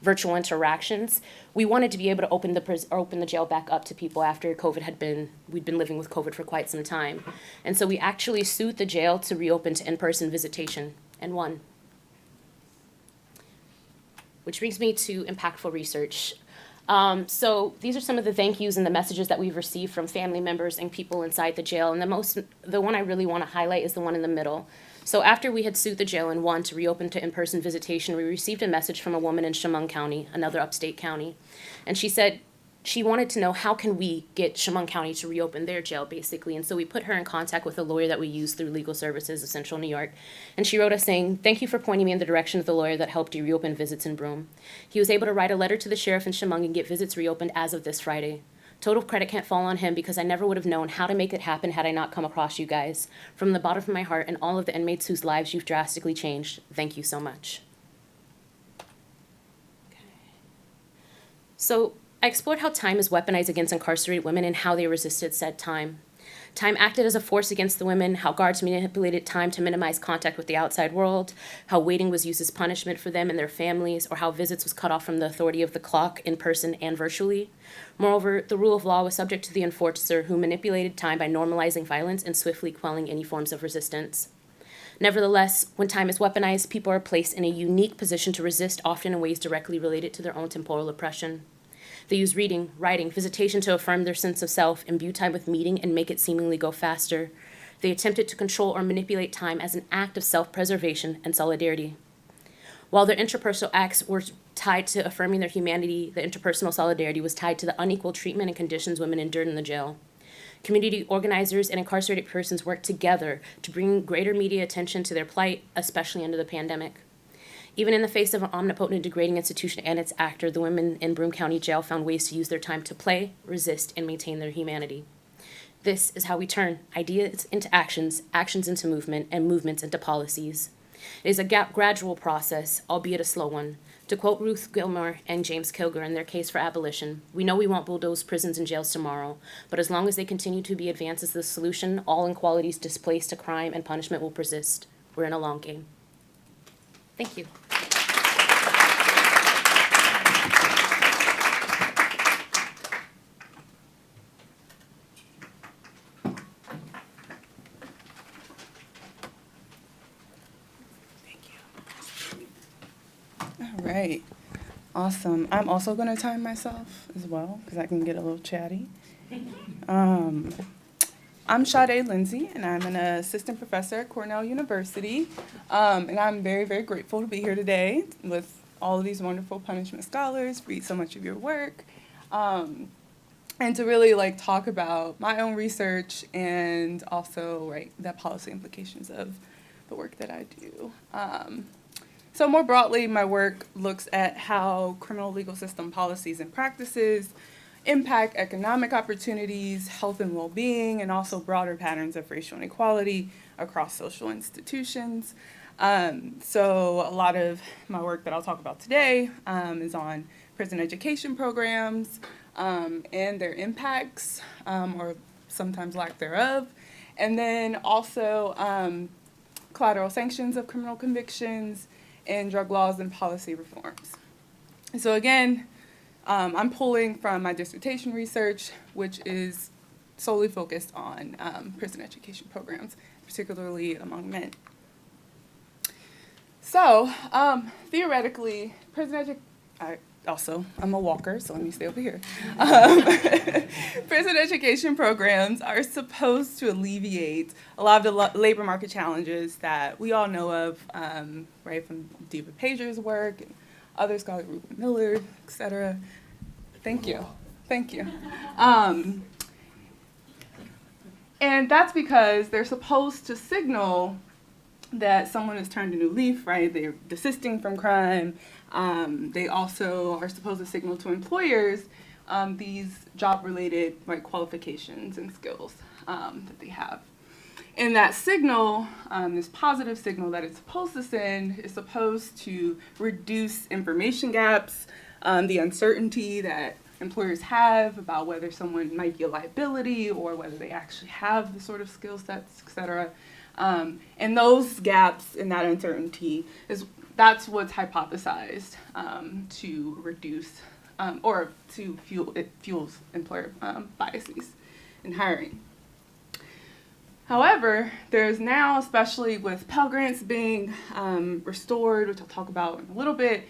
virtual interactions, we wanted to be able to open the jail back up to people after we'd been living with COVID for quite some time. And so we actually sued the jail to reopen to in-person visitation, and won. Which brings me to impactful research. So these are some of the thank yous and the messages that we've received from family members and people inside the jail. And the one I really want to highlight is the one in the middle. So after we had sued the jail and won to reopen to in-person visitation, we received a message from a woman in Chemung County, another upstate county. And she said she wanted to know, how can we get Chemung County to reopen their jail, basically. And so we put her in contact with a lawyer that we use through Legal Services of Central New York. And she wrote us saying, thank you for pointing me in the direction of the lawyer that helped you reopen visits in Broome. He was able to write a letter to the sheriff in Chemung and get visits reopened as of this Friday. Total credit can't fall on him, because I never would have known how to make it happen had I not come across you guys. From the bottom of my heart and all of the inmates whose lives you've drastically changed, thank you so much. Okay. So I explored how time is weaponized against incarcerated women and how they resisted said time. Time acted as a force against the women, how guards manipulated time to minimize contact with the outside world, how waiting was used as punishment for them and their families, or how visits was cut off from the authority of the clock in person and virtually. Moreover, the rule of law was subject to the enforcer, who manipulated time by normalizing violence and swiftly quelling any forms of resistance. Nevertheless, when time is weaponized, people are placed in a unique position to resist, often in ways directly related to their own temporal oppression. They use reading, writing, visitation to affirm their sense of self, imbue time with meaning, and make it seemingly go faster. They attempted to control or manipulate time as an act of self-preservation and solidarity. While their interpersonal acts were tied to affirming their humanity, the interpersonal solidarity was tied to the unequal treatment and conditions women endured in the jail. Community organizers and incarcerated persons worked together to bring greater media attention to their plight, especially under the pandemic. Even in the face of an omnipotent and degrading institution and its actor, the women in Broome County Jail found ways to use their time to play, resist, and maintain their humanity. This is how we turn ideas into actions, actions into movement, and movements into policies. It is a gradual process, albeit a slow one. To quote Ruth Gilmore and James Kilgore in their case for abolition, we know we won't bulldoze prisons and jails tomorrow, but as long as they continue to be advanced as the solution, all inequalities displaced to crime and punishment will persist. We're in a long game. Thank you. All right. Awesome. I'm also going to time myself as well, because I can get a little chatty. I'm Sade Lindsay, and I'm an assistant professor at Cornell University. And I'm very, very grateful to be here today with all of these wonderful punishment scholars, read so much of your work, and to really talk about my own research and also the policy implications of the work that I do. So more broadly, my work looks at how criminal legal system policies and practices impact economic opportunities, health and well-being, and also broader patterns of racial inequality across social institutions. So a lot of my work that I'll talk about today is on prison education programs and their impacts, or sometimes lack thereof. And then also collateral sanctions of criminal convictions and drug laws and policy reforms. So again, I'm pulling from my dissertation research, which is solely focused on prison education programs, particularly among men. So theoretically, I'm a walker, so let me stay over here. Prison education programs are supposed to alleviate a lot of the labor market challenges that we all know of, right, from Diva Pager's work and other scholars, Reuben Miller, et cetera. Thank you. And that's because they're supposed to signal that someone has turned a new leaf, right? They're desisting from crime. They also are supposed to signal to employers these job-related qualifications and skills that they have. And that signal, this positive signal that it's supposed to send, is supposed to reduce information gaps, the uncertainty that employers have about whether someone might be a liability or whether they actually have the sort of skill sets, et cetera. And those gaps in that uncertainty that's what's hypothesized to reduce or to fuels employer biases in hiring. However, there's now, especially with Pell Grants being restored, which I'll talk about in a little bit,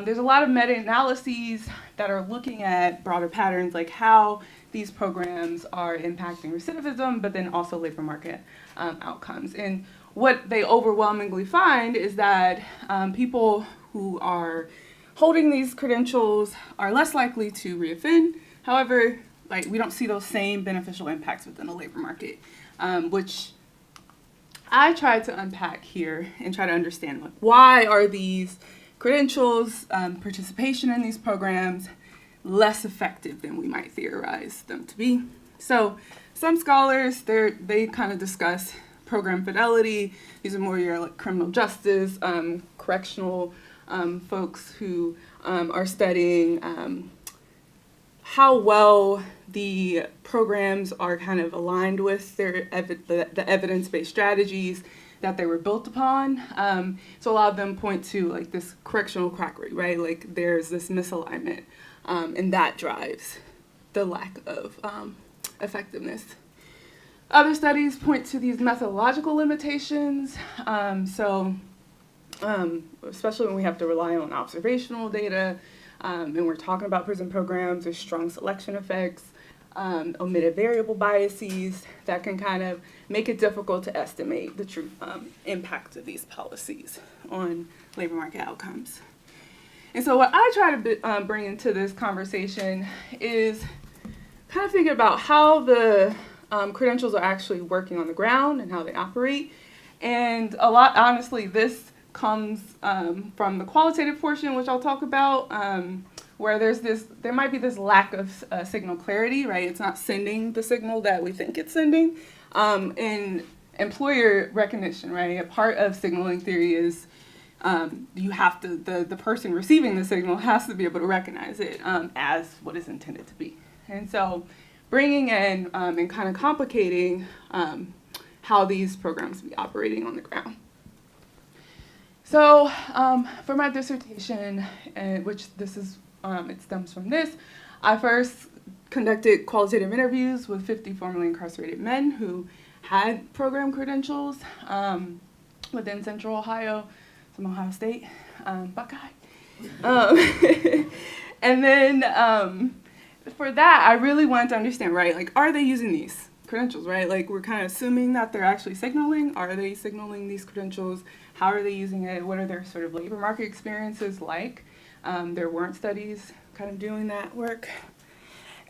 there's a lot of meta-analyses that are looking at broader patterns, like how these programs are impacting recidivism, but then also labor market outcomes. And what they overwhelmingly find is that people who are holding these credentials are less likely to reoffend. However, we don't see those same beneficial impacts within the labor market, which I try to unpack here and try to understand why are these credentials, participation in these programs, less effective than we might theorize them to be. So some scholars, they kind of discuss program fidelity. These are more your criminal justice, correctional folks who are studying how well the programs are kind of aligned with the evidence-based strategies that they were built upon. So a lot of them point to this correctional quackery, right? There's this misalignment, and that drives the lack of effectiveness. Other studies point to these methodological limitations. Especially when we have to rely on observational data, and we're talking about prison programs, there's strong selection effects, omitted variable biases that can kind of make it difficult to estimate the true impact of these policies on labor market outcomes. And so what I try to bring into this conversation is kind of thinking about how the credentials are actually working on the ground and how they operate. And a lot, honestly, this comes from the qualitative portion, which I'll talk about, where there might be this lack of signal clarity, right? It's not sending the signal that we think it's sending. And employer recognition, right? A part of signaling theory is you have to, the person receiving the signal has to be able to recognize it as what is intended to be. And so bringing in and kind of complicating how these programs be operating on the ground. So for my dissertation, which this is, it stems from this, I first conducted qualitative interviews with 50 formerly incarcerated men who had program credentials within Central Ohio, from Ohio State, Buckeye. And then for that, I really wanted to understand, right, are they using these credentials, right? We're kind of assuming that they're actually signaling. Are they signaling these credentials? How are they using it? What are their sort of labor market experiences like? There weren't studies kind of doing that work.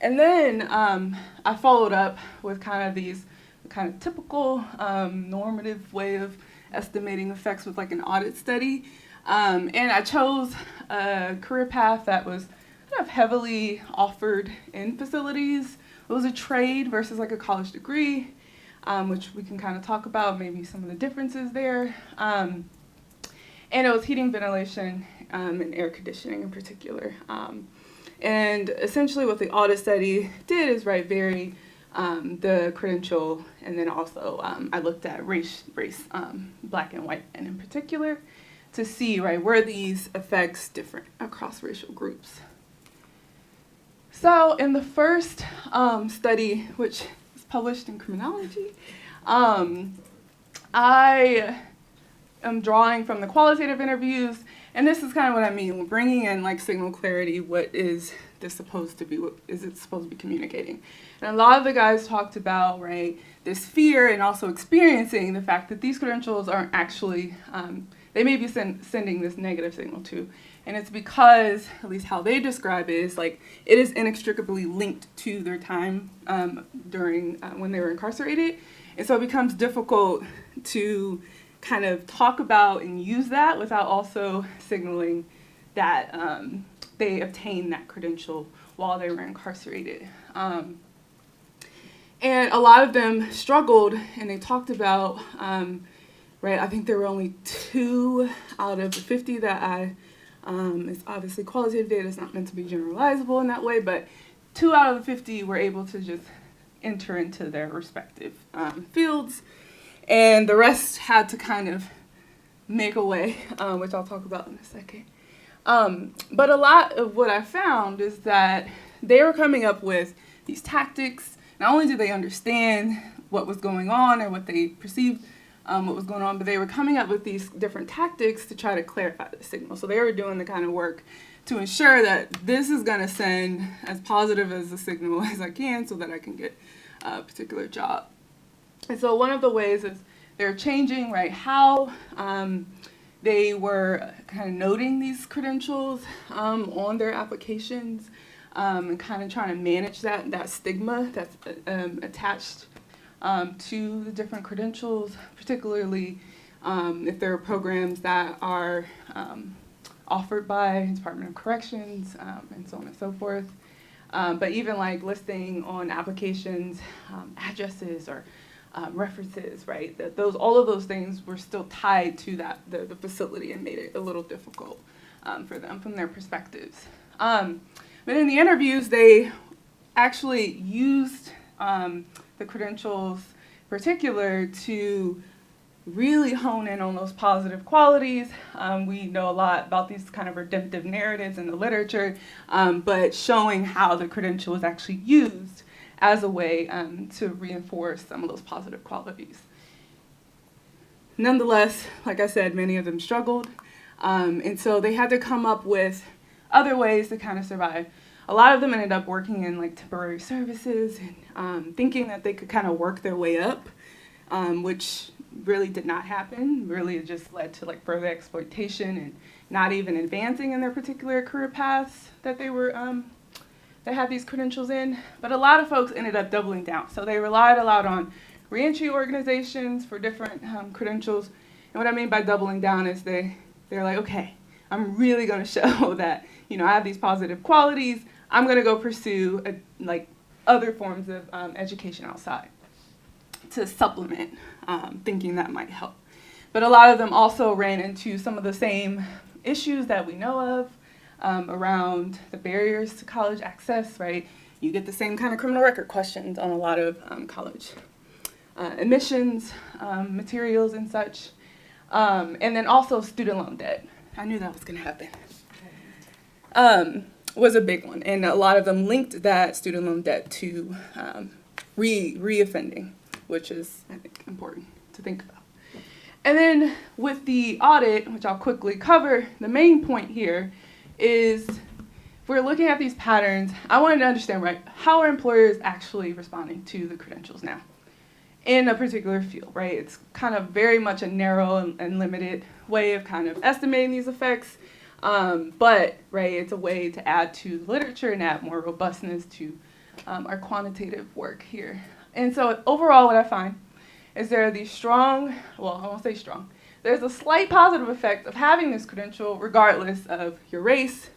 And then I followed up with kind of these kind of typical normative way of estimating effects with an audit study. And I chose a career path that was kind of heavily offered in facilities. It was a trade versus like a college degree, which we can kind of talk about, maybe some of the differences there. And it was heating, ventilation, and air conditioning in particular. And essentially what the audit study did is, right, vary the credential, and then also I looked at race, black and white, and in particular, to see, right, were these effects different across racial groups. So in the first study, which was published in Criminology, I am drawing from the qualitative interviews, and this is kind of what I mean, bringing in like signal clarity. What is this supposed to be? What is it supposed to be communicating? And a lot of the guys talked about, right, this fear and also experiencing the fact that these credentials aren't actually, they may be sending this negative signal too. And it's because, at least how they describe it, is like it is inextricably linked to their time during when they were incarcerated. And so it becomes difficult to kind of talk about and use that without also signaling that they obtained that credential while they were incarcerated. And a lot of them struggled, and they talked about, right, I think there were only 2 out of the 50 that it's obviously qualitative data, it's not meant to be generalizable in that way, but 2 out of the 50 were able to just enter into their respective fields, and the rest had to kind of make a way, which I'll talk about in a second. But a lot of what I found is that they were coming up with these tactics. Not only did they understand what was going on or what they perceived what was going on, but they were coming up with these different tactics to try to clarify the signal. So they were doing the kind of work to ensure that this is going to send as positive as a signal as I can so that I can get a particular job. And so one of the ways is they're changing, right, how they were kind of noting these credentials on their applications, and kind of trying to manage that stigma that's attached to the different credentials, particularly if there are programs that are offered by the Department of Corrections, and so on and so forth. But even like listing on applications addresses or references, right? That all of those things were still tied to the facility and made it a little difficult for them from their perspectives. But in the interviews, they actually used the credentials in particular to really hone in on those positive qualities. We know a lot about these kind of redemptive narratives in the literature, but showing how the credential is actually used as a way to reinforce some of those positive qualities. Nonetheless, like I said, many of them struggled, and so they had to come up with other ways to kind of survive. A lot of them ended up working in like temporary services and thinking that they could kind of work their way up, which really did not happen. Really, it just led to like further exploitation and not even advancing in their particular career paths that they were that had these credentials in. But a lot of folks ended up doubling down. So they relied a lot on reentry organizations for different credentials. And what I mean by doubling down is they're like, okay, I'm really going to show that, you know, I have these positive qualities. I'm going to go pursue like other forms of education outside to supplement, thinking that might help. But a lot of them also ran into some of the same issues that we know of around the barriers to college access, right? You get the same kind of criminal record questions on a lot of college admissions materials and such. And then also student loan debt. I knew that was going to happen. Was a big one. And a lot of them linked that student loan debt to reoffending, which is, I think, important to think about. And then with the audit, which I'll quickly cover, the main point here is if we're looking at these patterns, I wanted to understand, right, how are employers actually responding to the credentials now in a particular field, right? It's kind of very much a narrow and limited way of kind of estimating these effects, but, right, it's a way to add to the literature and add more robustness to our quantitative work here. And so overall what I find is there are these strong, well, I won't say strong, there's a slight positive effect of having this credential regardless of your race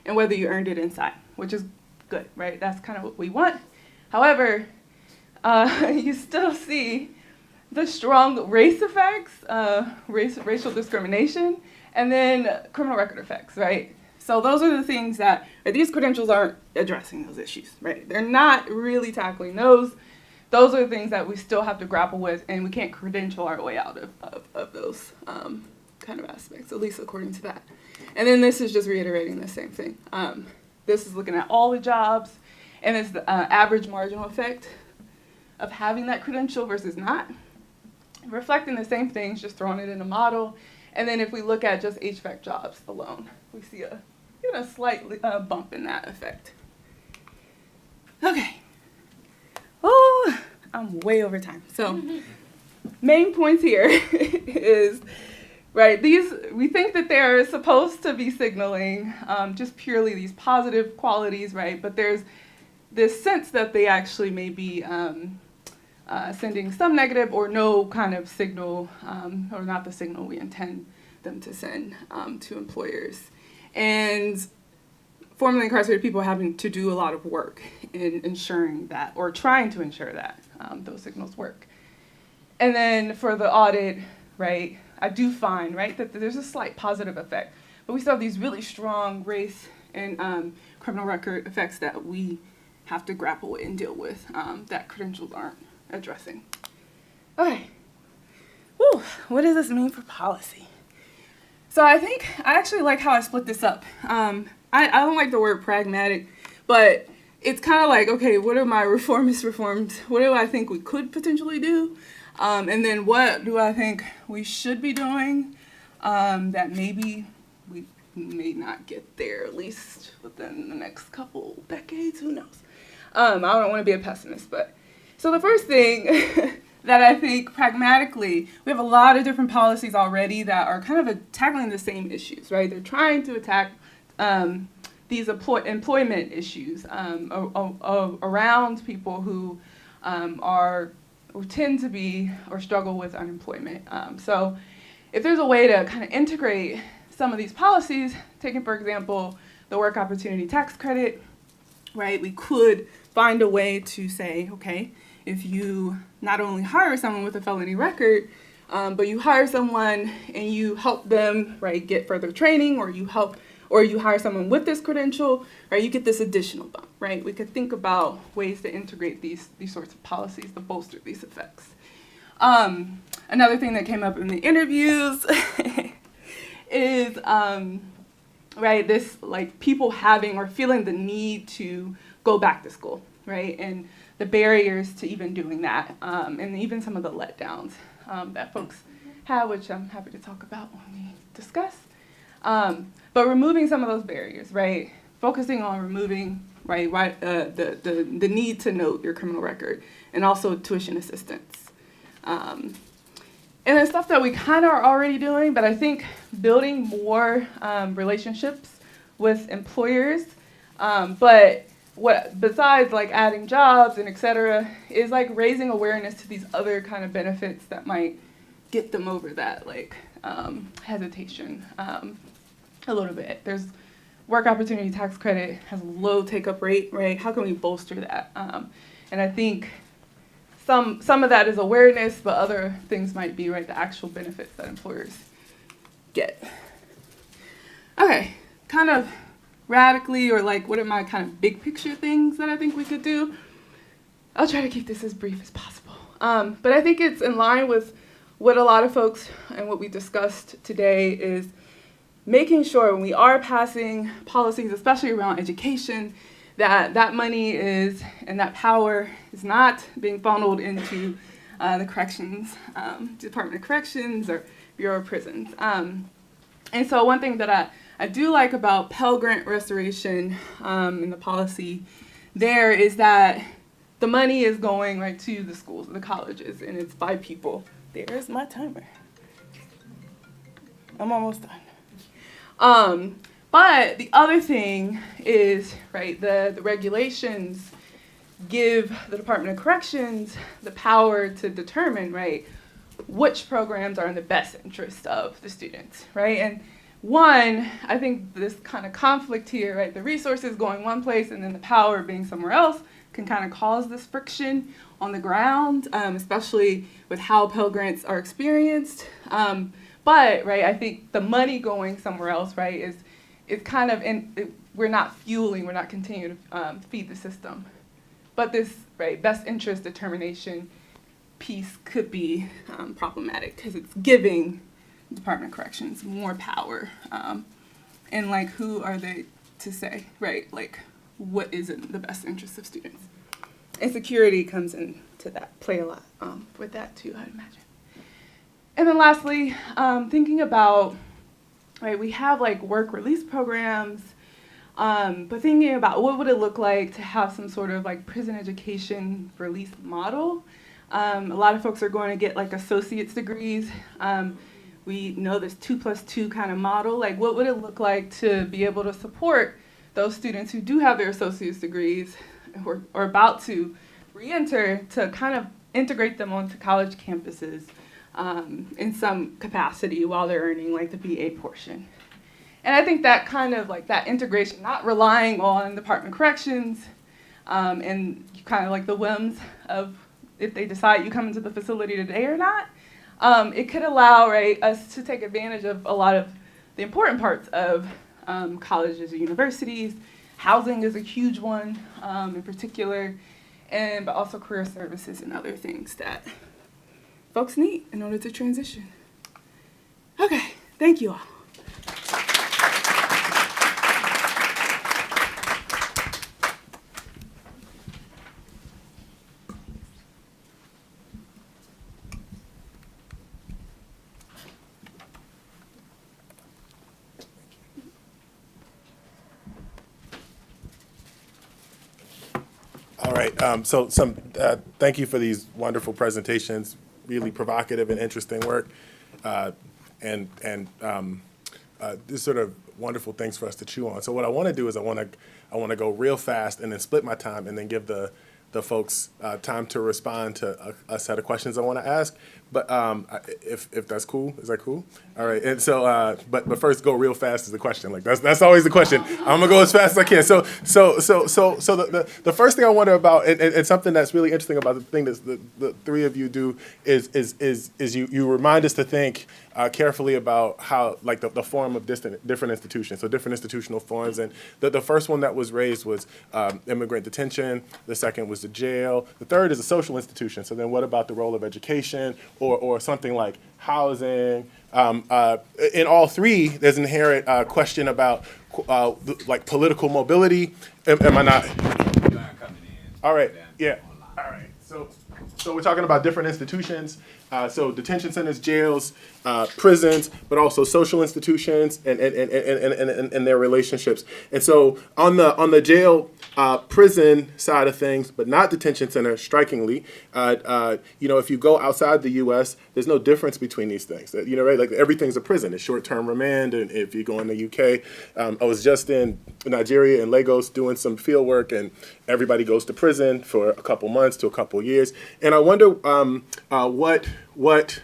and whether you earned it inside, which is good, right? That's kind of what we want. However, you still see the strong race effects, racial discrimination, and then criminal record effects, right? So those are the things that, these credentials aren't addressing those issues, right? They're not really tackling those. Those are the things that we still have to grapple with, and we can't credential our way out of those kind of aspects, at least according to that. And then this is just reiterating the same thing. This is looking at all the jobs, and it's the average marginal effect of having that credential versus not. Reflecting the same things, just throwing it in a model. And then if we look at just HVAC jobs alone, we see even a slight bump in that effect. Okay. Oh, I'm way over time. So main points here is, right, we think that they're supposed to be signaling just purely these positive qualities, right? But there's this sense that they actually may be sending some negative or no kind of signal, or not the signal we intend them to send to employers. And formerly incarcerated people having to do a lot of work in ensuring that, or trying to ensure that those signals work. And then for the audit, right, I do find, right, that there's a slight positive effect, but we still have these really strong race and criminal record effects that we have to grapple with and deal with that credentials aren't addressing. Okay. Whew, what does this mean for policy? So I actually like how I split this up. I don't like the word pragmatic, but it's kind of like, okay, what are my reformist reforms? What do I think we could potentially do? And then what do I think we should be doing that maybe we may not get there, at least within the next couple decades, who knows? I don't want to be a pessimist, but so the first thing that I think pragmatically, we have a lot of different policies already that are kind of tackling the same issues, right? They're trying to attack these employment issues around people who tend to be or struggle with unemployment. So if there's a way to kind of integrate some of these policies, taking, for example, the work opportunity tax credit, right, we could find a way to say, okay, if you not only hire someone with a felony record, but you hire someone and you help them, right, get further training, or you hire someone with this credential, right, you get this additional bump, right? We could think about ways to integrate these sorts of policies to bolster these effects. Another thing that came up in the interviews is, right, this, like, people having or feeling the need to go back to school, right, and the barriers to even doing that, and even some of the letdowns that folks have, which I'm happy to talk about when we discuss. But removing some of those barriers, right, focusing on removing, right, the need to note your criminal record, and also tuition assistance. And then stuff that we kind of are already doing, but I think building more relationships with employers, but what besides like adding jobs and et cetera, is like raising awareness to these other kind of benefits that might get them over that like hesitation a little bit. There's work opportunity tax credit has a low take-up rate, right? How can we bolster that? And I think some of that is awareness, but other things might be, right, the actual benefits that employers get. Okay, kind of radically, or like what are my kind of big picture things that I think we could do? I'll try to keep this as brief as possible. But I think it's in line with what a lot of folks and what we discussed today is making sure when we are passing policies, especially around education, that money is, and that power is not being funneled into the corrections, Department of Corrections or Bureau of Prisons. And so one thing that I do like about Pell Grant restoration and the policy there is that the money is going right to the schools, the colleges, and it's by people. There's my timer. I'm almost done. But the other thing is, right, the regulations give the Department of Corrections the power to determine, right, which programs are in the best interest of the students, right? And one, I think this kind of conflict here, right, the resources going one place and then the power being somewhere else can kind of cause this friction on the ground, especially with how Pell Grants are experienced. But, right, I think the money going somewhere else, right, is kind of, we're not fueling, we're not continuing to feed the system. But this, right, best interest determination piece could be problematic because it's giving Department of Corrections more power. And like, who are they to say, right? Like, what is in the best interest of students? And security comes into that, play a lot with that too, I'd imagine. And then lastly, thinking about, right, we have like work release programs, but thinking about what would it look like to have some sort of like prison education release model. A lot of folks are going to get like associate's degrees. We know this 2+2 kind of model. Like, what would it look like to be able to support those students who do have their associate's degrees or about to re-enter to kind of integrate them onto college campuses in some capacity while they're earning like the BA portion. And I think that kind of like that integration, not relying on Department of Corrections and kind of like the whims of if they decide you come into the facility today or not, it could allow, right, us to take advantage of a lot of the important parts of colleges and universities. Housing is a huge one in particular, but also career services and other things that folks need in order to transition. Okay, thank you all. All right, thank you for these wonderful presentations, really provocative and interesting work, and these sort of wonderful things for us to chew on. So what I want to do is I want to go real fast and then split my time and then give the folks time to respond to a set of questions I want to ask. But if that's cool, is that cool? All right. And so, but first, go real fast is the question. Like that's always the question. I'm gonna go as fast as I can. So the first thing I wonder about, and something that's really interesting about the thing that the three of you do is you remind us to think carefully about how like the form of different institutions. So different institutional forms, and the first one that was raised was immigrant detention. The second was the jail. The third is a social institution. So then, what about the role of education? Or something like housing. In all three, there's an inherent question about like political mobility. Am I not? All right. Yeah. All right. So we're talking about different institutions. So detention centers, jails, prisons, but also social institutions and their relationships. And so on the jail prison side of things, but not detention center, strikingly, if you go outside the U.S., there's no difference between these things. Right? Like everything's a prison. It's short-term remand. And if you go in the U.K., I was just in Nigeria and Lagos doing some field work, and everybody goes to prison for a couple months to a couple years. And I wonder what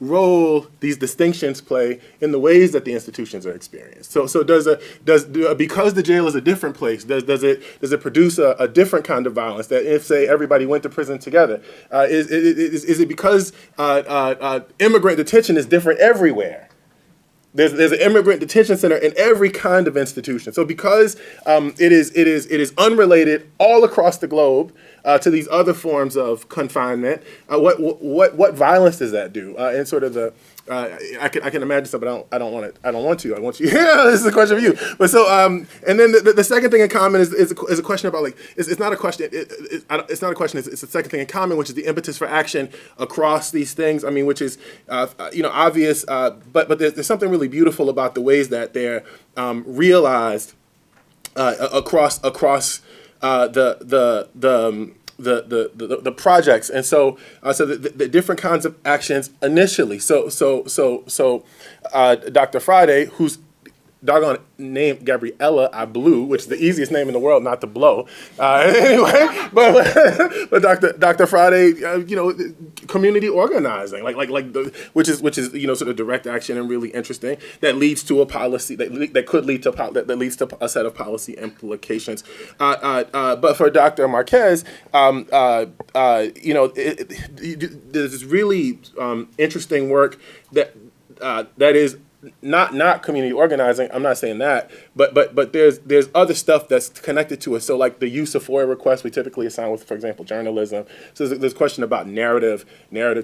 role these distinctions play in the ways that the institutions are experienced. So because the jail is a different place, does it produce a different kind of violence that if, say, everybody went to prison together? Is it because immigrant detention is different everywhere? There's an immigrant detention center in every kind of institution. So because it is unrelated all across the globe to these other forms of confinement, what violence does that do? And sort of I can imagine something. I don't want to. I want you. Yeah, this is a question for you. But so and then the second thing in common is a question about like it's not a question. It's not a question. It's the second thing in common, which is the impetus for action across these things. I mean, which is obvious. But there's something really beautiful about the ways that they're realized across the projects, and so the different kinds of actions initially. So Dr. Friday, who's doggone name Gabriella, I blew, which is the easiest name in the world not to blow. Anyway, but Dr. Friday, community organizing, which is sort of direct action and really interesting. That leads to a policy that could lead to that leads to a set of policy implications. But for Dr. Marquez, there's this really interesting work that is not community organizing. I'm not saying that, but there's other stuff that's connected to it. So like the use of FOIA requests we typically assign with, for example, journalism. So there's a question about narrative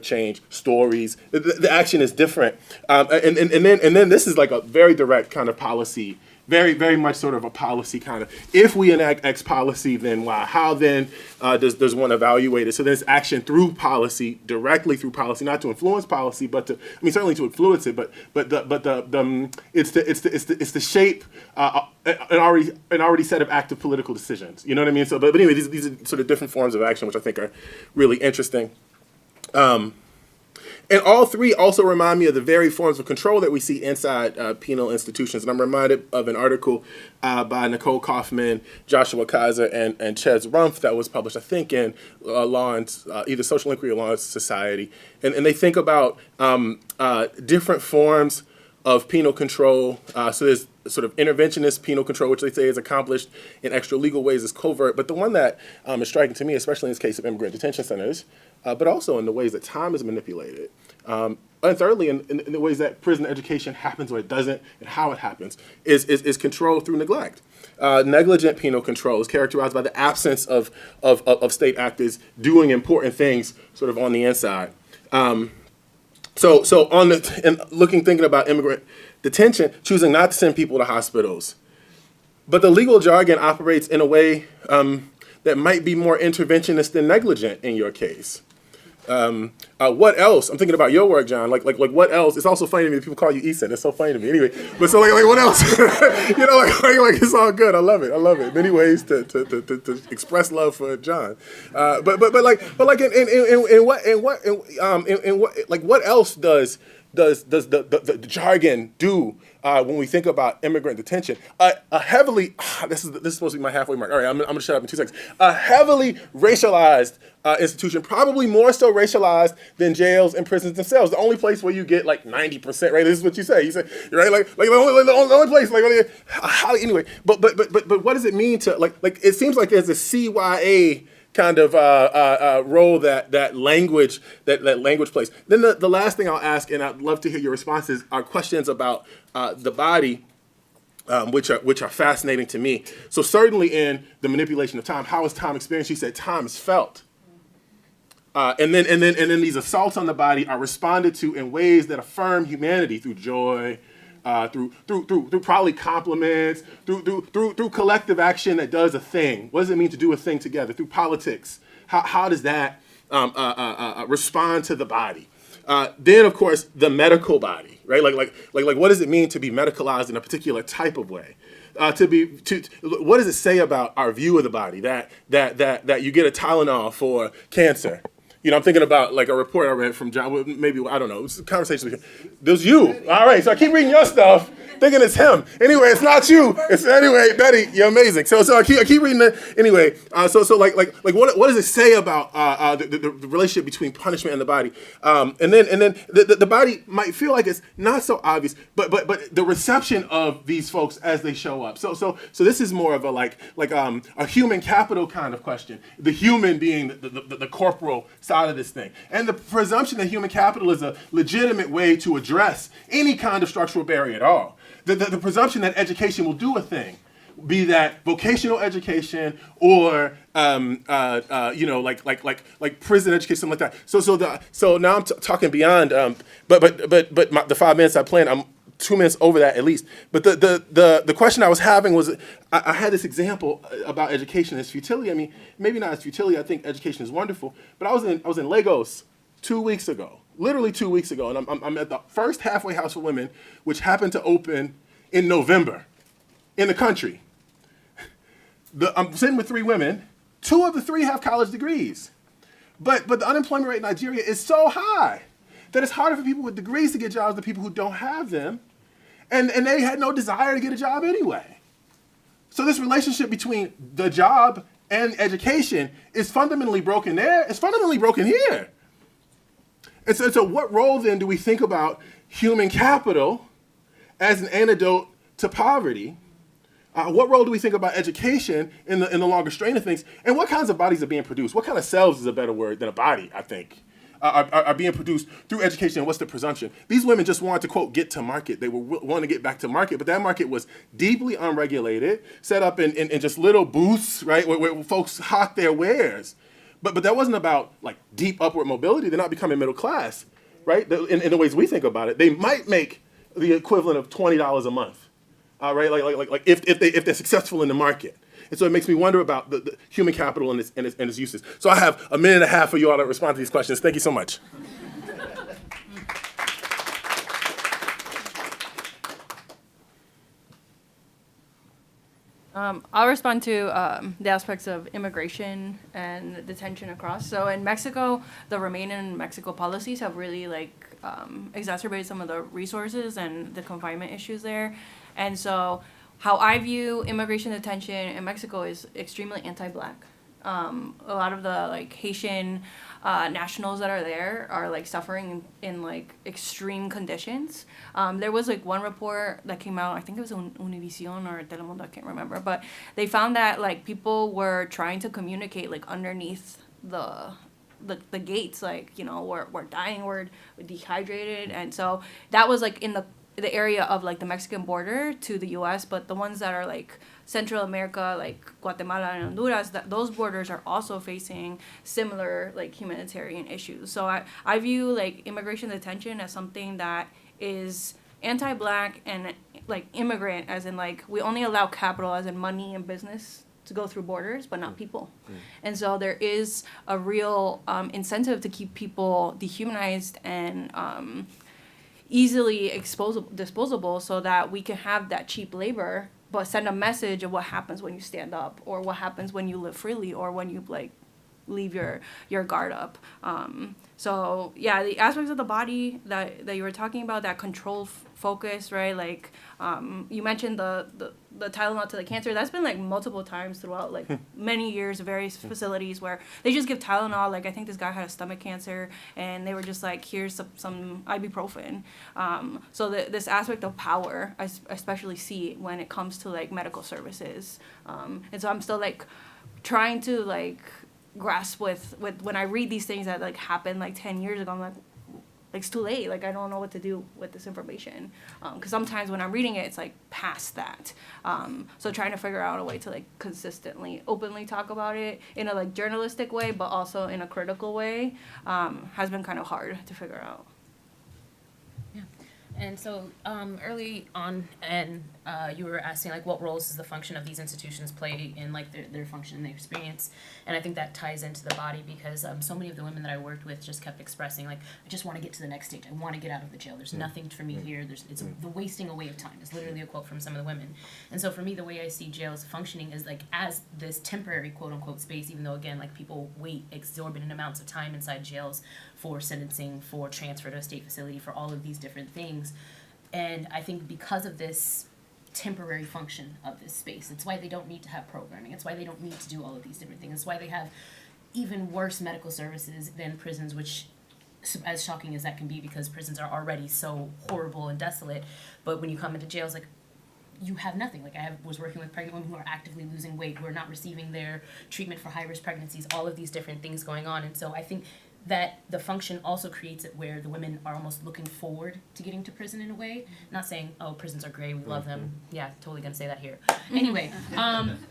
change, stories. The action is different, and then this is like a very direct kind of policy. Very, very much sort of a policy kind of, if we enact X policy, then why? How then does one evaluate it? So there's action through policy, directly through policy, not to influence policy, but certainly to influence it, but it's the shape an already set of active political decisions. You know what I mean? So, but anyway, these are sort of different forms of action, which I think are really interesting. And all three also remind me of the very forms of control that we see inside penal institutions. And I'm reminded of an article by Nicole Kaufman, Joshua Kaiser, and Ches Rumpf that was published, I think, in Law and either Social Inquiry or Law and Society. And they think about different forms of penal control. So there's sort of interventionist penal control, which they say is accomplished in extra legal ways, is covert. But the one that is striking to me, especially in this case of immigrant detention centers, but also in the ways that time is manipulated, and thirdly, in the ways that prison education happens or it doesn't, and how it happens, is control through neglect. Negligent penal control is characterized by the absence of state actors doing important things sort of on the inside. So thinking about immigrant detention, choosing not to send people to hospitals. But the legal jargon operates in a way that might be more interventionist than negligent in your case. What else? I'm thinking about your work, John. Like what else? It's also funny to me that people call you Eason. It's so funny to me. Anyway, but so like what else? It's all good. I love it. Many ways to express love for John. But what else does the jargon do when we think about immigrant detention? This is supposed to be my halfway mark. All right, I'm going to shut up in 2 seconds. A heavily racialized institution, probably more so racialized than jails and prisons themselves. The only place where you get like 90%, right? This is what you say. You say, right? Like the only place, anyway. But what does it mean to like? It seems like there's a CYA kind of role that language plays. Then the last thing I'll ask, and I'd love to hear your responses, are questions about the body, which are fascinating to me. So certainly in the manipulation of time, how is time experienced? You said time is felt. And then these assaults on the body are responded to in ways that affirm humanity through joy, through probably compliments, through collective action that does a thing. What does it mean to do a thing together? Through politics. How does that respond to the body? Then of course the medical body, right? Like what does it mean to be medicalized in a particular type of way? What does it say about our view of the body that you get a Tylenol for cancer? I'm thinking about like a report I read from John, maybe, I don't know, it was a conversation with him. There's you. All right, so I keep reading your stuff, thinking it's him. Anyway, it's not you. Anyway, Betty, you're amazing. So I keep reading it. Anyway, so what does it say about the relationship between punishment and the body? And then the body might feel like it's not so obvious, but the reception of these folks as they show up. So this is more of a human capital kind of question. The human being the corporal side of this thing. And the presumption that human capital is a legitimate way to address any kind of structural barrier at all. The presumption that education will do a thing, be that vocational education or like prison education, something like that. So now I'm talking beyond. But the 5 minutes I planned, I'm 2 minutes over that at least. But the question I was having was, I had this example about education and its futility. I mean, maybe not its futility. I think education is wonderful. But I was in Lagos 2 weeks ago, literally 2 weeks ago, and I'm at the first halfway house for women, which happened to open in November in the country. I'm sitting with 3 women. 2 of the 3 have college degrees. But the unemployment rate in Nigeria is so high that it's harder for people with degrees to get jobs than people who don't have them. And they had no desire to get a job anyway. So this relationship between the job and education is fundamentally broken there. It's fundamentally broken here. And so what role then do we think about human capital as an antidote to poverty? What role do we think about education in the longer strain of things? And what kinds of bodies are being produced? What kind of selves is a better word than a body, I think, are being produced through education? And what's the presumption? These women just wanted to, quote, get to market. They were wanting to get back to market, but that market was deeply unregulated, set up in just little booths, right, where folks hawk their wares. But that wasn't about, like, deep upward mobility. They're not becoming middle class, right? In the ways we think about it. They might make the equivalent of $20 a month. Right, like if they're successful in the market, and so it makes me wonder about the human capital and its uses. So I have a minute and a half for you all to respond to these questions. Thank you so much. I'll respond to the aspects of immigration and detention across. So in Mexico, the Remain in Mexico policies have really exacerbated some of the resources and the confinement issues there. And so how I view immigration detention in Mexico is extremely anti-Black. A lot of the Haitian nationals that are there are suffering in extreme conditions. There was one report that came out, I think it was on Univision or Telemundo, I can't remember, but they found that people were trying to communicate underneath the gates, we're dying, we're dehydrated. And so that was in the area of the Mexican border to the US, but the ones that are Central America, like Guatemala and Honduras, those borders are also facing similar humanitarian issues. So I view immigration detention as something that is anti-Black and immigrant, as in we only allow capital, as in money and business, to go through borders, but not people. And so there is a real incentive to keep people dehumanized and easily disposable, so that we can have that cheap labor, but send a message of what happens when you stand up, or what happens when you live freely, or when you leave your guard up. So yeah, the aspects of the body that you were talking about, that control focus, right? You mentioned the Tylenol to the cancer. That's been multiple times throughout many years, various facilities where they just give Tylenol. I think this guy had a stomach cancer, and they were just here's some ibuprofen. So this aspect of power, I especially see when it comes to medical services. And so I'm still trying to grasp with when I read these things that happened 10 years ago. I'm it's too late. I don't know what to do with this information, because sometimes when I'm reading it, it's past that. So trying to figure out a way to consistently, openly talk about it in a journalistic way, but also in a critical way, has been kind of hard to figure out. Yeah. And so early on, and you were asking what roles does the function of these institutions play in their function and their experience, and I think that ties into the body, because so many of the women that I worked with just kept expressing I just want to get to the next stage. I want to get out of the jail. There's nothing for me here. It's the wasting away of time. It's literally a quote from some of the women. And so for me, the way I see jails functioning is as this temporary quote unquote space, even though again people wait exorbitant amounts of time inside jails for sentencing, for transfer to a state facility, for all of these different things. And I think because of this temporary function of this space, it's why they don't need to have programming. It's why they don't need to do all of these different things. It's why they have even worse medical services than prisons, which, as shocking as that can be, because prisons are already so horrible and desolate. But when you come into jails, you have nothing. I was working with pregnant women who are actively losing weight, who are not receiving their treatment for high-risk pregnancies, all of these different things going on. And so I think that the function also creates it where the women are almost looking forward to getting to prison in a way. Not saying, oh, prisons are great, we love them. Yeah, totally gonna say that here. Anyway,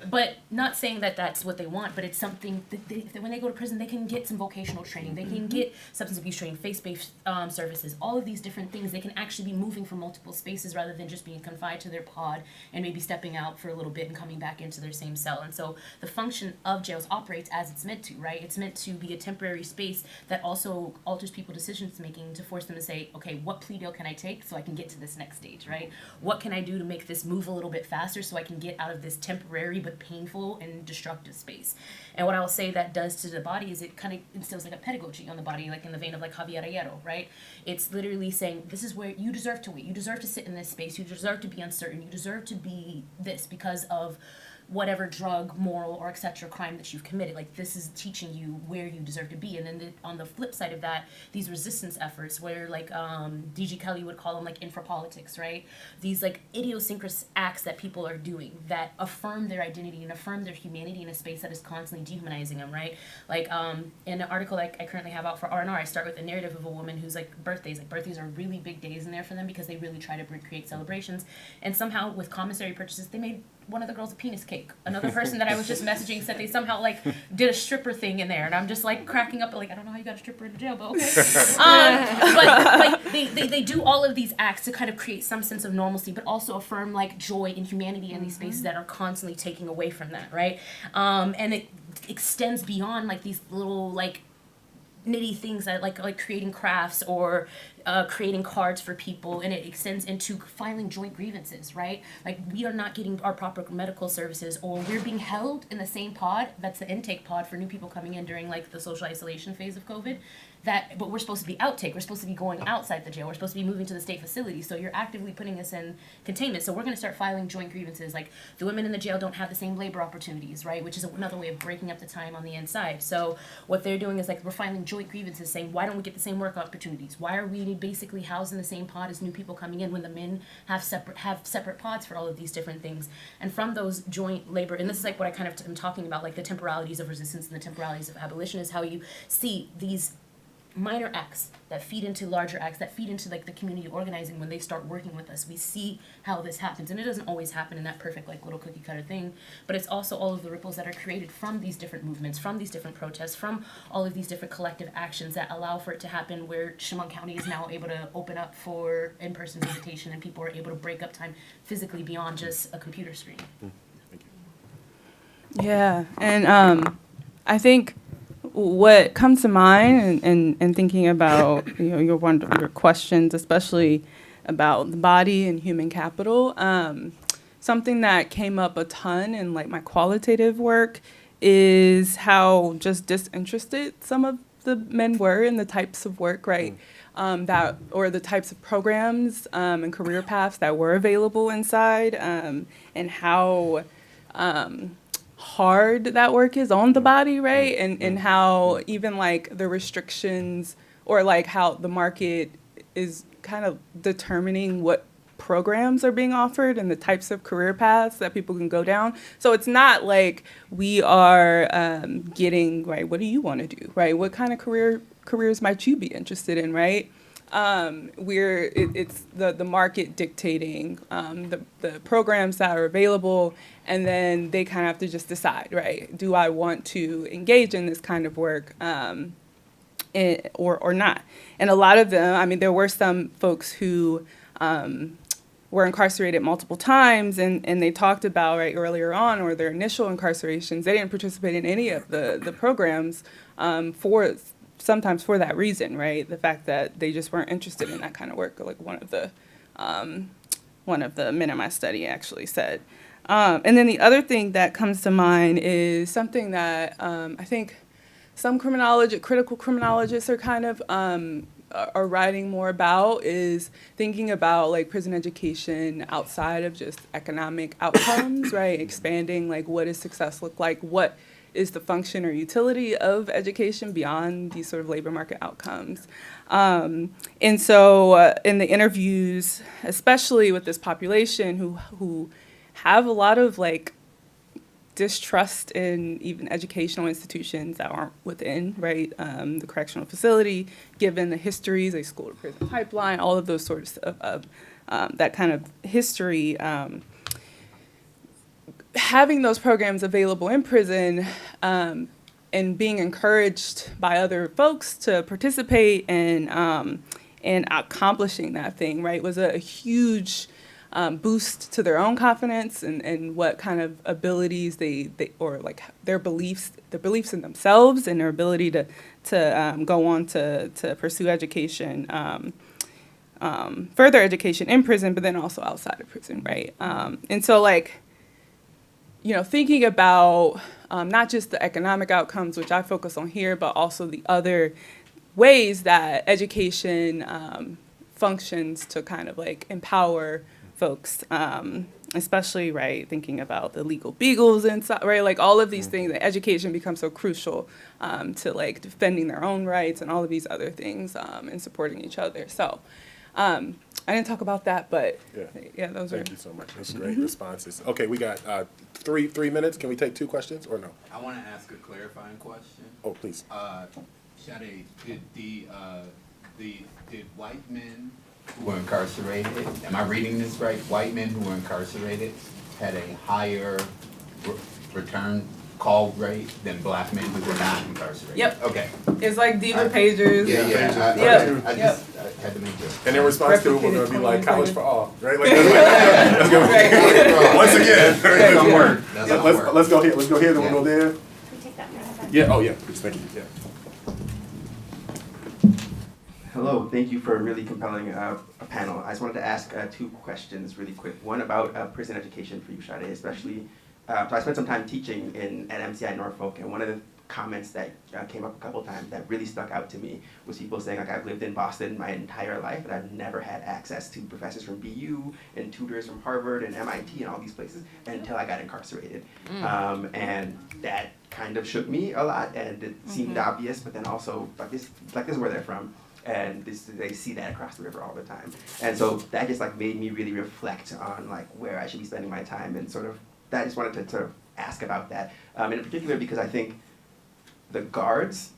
but not saying that that's what they want, but it's something that when they go to prison, they can get some vocational training, they can get substance abuse training, faith-based services, all of these different things. They can actually be moving from multiple spaces rather than just being confined to their pod and maybe stepping out for a little bit and coming back into their same cell. And so the function of jails operates as it's meant to, right? It's meant to be a temporary space that also alters people's decisions making to force them to say, okay, what plea deal can I take so I can get to this next stage, right? What can I do to make this move a little bit faster so I can get out of this temporary but painful and destructive space? And what I will say that does to the body is it kind of instills like a pedagogy on the body, like in the vein of like Javier Ayero, right? It's literally saying, this is where you deserve to wait. You deserve to sit in this space. You deserve to be uncertain. You deserve to be this because of whatever drug, moral, or etc. crime that you've committed. Like, this is teaching you where you deserve to be. And then on the flip side of that, these resistance efforts where like DG Kelly would call them like infrapolitics, right? These like idiosyncrasies acts that people are doing that affirm their identity and affirm their humanity in a space that is constantly dehumanizing them, right? Like in an article like I currently have out for R&R, I start with a narrative of a woman who's like birthdays. Like, birthdays are really big days in there for them because they really try to create celebrations. And somehow with commissary purchases, they made one of the girls a penis cake. Another person that I was just messaging said they somehow like did a stripper thing in there, and I'm just like cracking up, like, I don't know how you got a stripper in the jail, but okay. But like they do all of these acts to kind of create some sense of normalcy, but also affirm like joy and humanity in these spaces that are constantly taking away from that, right? And it extends beyond like these little like nitty things that like creating crafts or creating cards for people, and it extends into filing joint grievances, right? Like, we are not getting our proper medical services, or we're being held in the same pod that's the intake pod for new people coming in during like the social isolation phase of COVID. But we're supposed to be outtake. We're supposed to be going outside the jail. We're supposed to be moving to the state facility. So you're actively putting us in containment. So we're going to start filing joint grievances. Like, the women in the jail don't have the same labor opportunities, right? Which is another way of breaking up the time on the inside. So what they're doing is like we're filing joint grievances saying, why don't we get the same work opportunities? Why are we basically housed in the same pod as new people coming in when the men have separate pods for all of these different things? And from those joint labor, and this is like what I kind of am talking about, like the temporalities of resistance and the temporalities of abolition, is how you see these minor acts that feed into larger acts, that feed into like the community organizing. When they start working with us, we see how this happens, and it doesn't always happen in that perfect like little cookie cutter thing, but it's also all of the ripples that are created from these different movements, from these different protests, from all of these different collective actions that allow for it to happen, where Chemung County is now able to open up for in-person visitation, and people are able to break up time physically beyond just a computer screen. Yeah, and I think what comes to mind and thinking about your questions, especially about the body and human capital, something that came up a ton in like my qualitative work is how just disinterested some of the men were in the types of work, right? That, or the types of programs and career paths that were available inside, and how hard that work is on the body, right? And how even like the restrictions, or like how the market is kind of determining what programs are being offered and the types of career paths that people can go down. So it's not like we are getting, right, what do you want to do, right? What kind of careers might you be interested in, right? It's the market dictating the programs that are available, and then they kind of have to just decide, right? Do I want to engage in this kind of work or not? And a lot of them, I mean, there were some folks who were incarcerated multiple times, and they talked about, right, earlier on, or their initial incarcerations, they didn't participate in any of the programs sometimes for that reason, right? The fact that they just weren't interested in that kind of work, like one of the men in my study actually said. And then the other thing that comes to mind is something that I think some critical criminologists are kind of are writing more about, is thinking about like prison education outside of just economic outcomes, right? Expanding like what does success look like? What is the function or utility of education beyond these sort of labor market outcomes? And so in the interviews, especially with this population who have a lot of like distrust in even educational institutions that aren't within, right, the correctional facility, given the histories, a school to prison pipeline, all of those sorts of that kind of history, having those programs available in prison and being encouraged by other folks to participate in accomplishing that thing, right, was a huge boost to their own confidence and what kind of abilities they or like their beliefs the beliefs in themselves and their ability to go on to pursue education, further education in prison, but then also outside of prison, right? And so like, you know, thinking about not just the economic outcomes, which I focus on here, but also the other ways that education functions to kind of like empower folks, especially, right, thinking about the legal beagles inside, right, like all of these things, that education becomes so crucial to like defending their own rights and all of these other things and supporting each other. So I didn't talk about that, but yeah, those are. Thank you so much. That's great responses. Okay, we got 3 minutes. Can we take 2 questions or no? I want to ask a clarifying question. Oh, please. Sade, did white men who were incarcerated, am I reading this right? White men who were incarcerated had a higher return call rate than black men who were not incarcerated? Yep. Okay. It's like diva pagers. I had to make sure. And in response to it, we're going to be like college for all, right? Like, let's go. Once again. That's some work. That's some work. Let's go here. Let's go here. Then we'll go there. Yeah. Oh, yeah. Please. Thank you. Yeah. Hello, thank you for a really compelling panel. I just wanted to ask 2 questions really quick. One about prison education for you, Sade, especially. So I spent some time teaching at MCI Norfolk, and one of the comments that came up a couple times that really stuck out to me was people saying, like, I've lived in Boston my entire life, and I've never had access to professors from BU and tutors from Harvard and MIT and all these places until I got incarcerated. And that kind of shook me a lot, and it seemed obvious, but then also, like this is where they're from. And they see that across the river all the time. And so that just like made me really reflect on like where I should be spending my time, and sort of, I just wanted to sort of ask about that. And in particular because I think the guards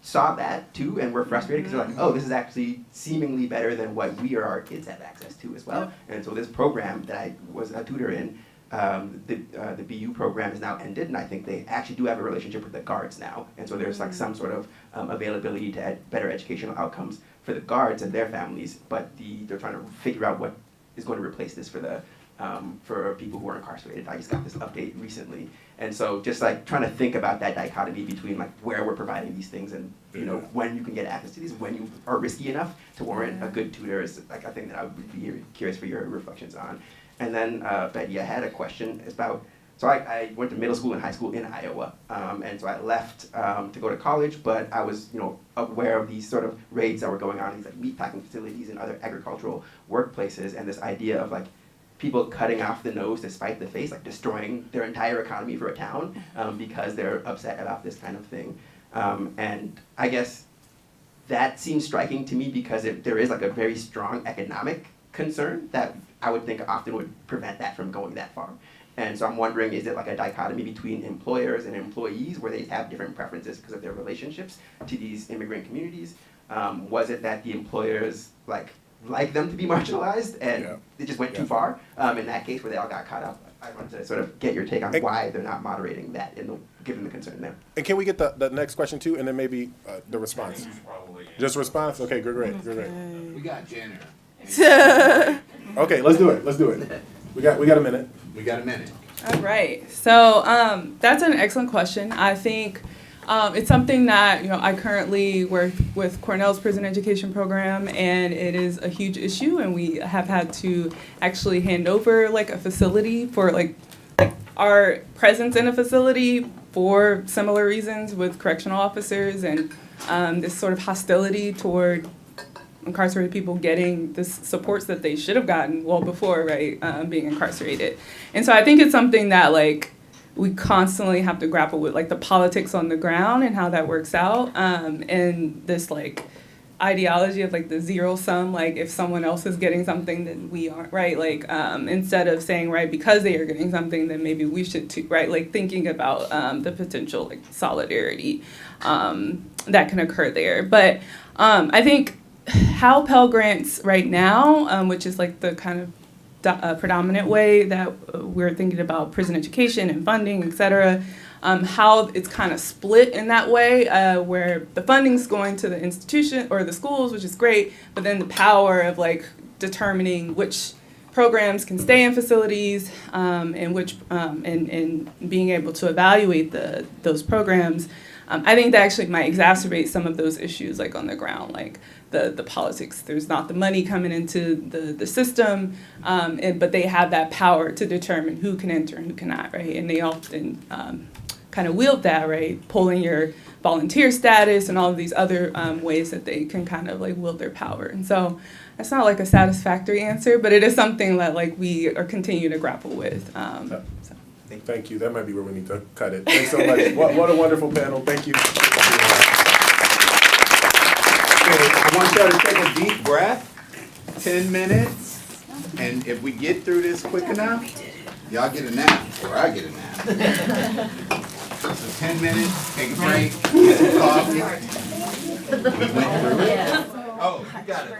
saw that too and were frustrated because they're like, oh, this is actually seemingly better than what we or our kids have access to as well. And so this program that I was a tutor in, the BU program is now ended, and I think they actually do have a relationship with the guards now, and so there's like some sort of availability to better educational outcomes for the guards and their families, but they're trying to figure out what is going to replace this for people who are incarcerated. I just got this update recently, and so just like trying to think about that dichotomy between like where we're providing these things and you know when you can get access to these, when you are risky enough to warrant a good tutor is like a thing that I would be curious for your reflections on. And then, Betty, I had a question about, so I went to middle school and high school in Iowa, and so I left to go to college, but I was, you know, aware of these sort of raids that were going on in these like meatpacking facilities and other agricultural workplaces, and this idea of like people cutting off the nose to spite the face, like destroying their entire economy for a town because they're upset about this kind of thing. And I guess that seems striking to me because there is like a very strong economic concern that I would think often would prevent that from going that far. And so I'm wondering, is it like a dichotomy between employers and employees where they have different preferences because of their relationships to these immigrant communities? Was it that the employers like them to be marginalized and it just went too far in that case where they all got caught up? I wanted to sort of get your take on why they're not moderating that given the concern there. And can we get the next question too, and then maybe the response? Just response? Okay, great. We got Jenner. Okay, let's do it. We got a minute. All right. So that's an excellent question. I think it's something that, you know, I currently work with Cornell's prison education program, and it is a huge issue, and we have had to actually hand over like a facility for like our presence in a facility for similar reasons with correctional officers and this sort of hostility toward incarcerated people getting the supports that they should have gotten well before, right, being incarcerated. And so I think it's something that like we constantly have to grapple with, like the politics on the ground and how that works out, and this like ideology of like the zero sum, like if someone else is getting something then we aren't, right, like instead of saying, right, because they are getting something then maybe we should too, right, like thinking about the potential like solidarity that can occur there. But I think how Pell Grants right now, which is like the kind of predominant way that we're thinking about prison education and funding, et cetera, how it's kind of split in that way, where the funding's going to the institution or the schools, which is great, but then the power of like determining which programs can stay in facilities, and which and being able to evaluate those programs. I think that actually might exacerbate some of those issues, like on the ground, like the politics. There's not the money coming into the system, but they have that power to determine who can enter and who cannot, right? And they often kind of wield that, right? Pulling your volunteer status and all of these other ways that they can kind of like wield their power. And so that's not like a satisfactory answer, but it is something that like we are continuing to grapple with. So. Thank you. That might be where we need to cut it. Thanks so much. What a wonderful panel. Thank you. I want y'all to take a deep breath, 10 minutes, and if we get through this quick enough, y'all get a nap, or I get a nap. So 10 minutes, take a break, get some coffee. We went through it. Oh, you got it.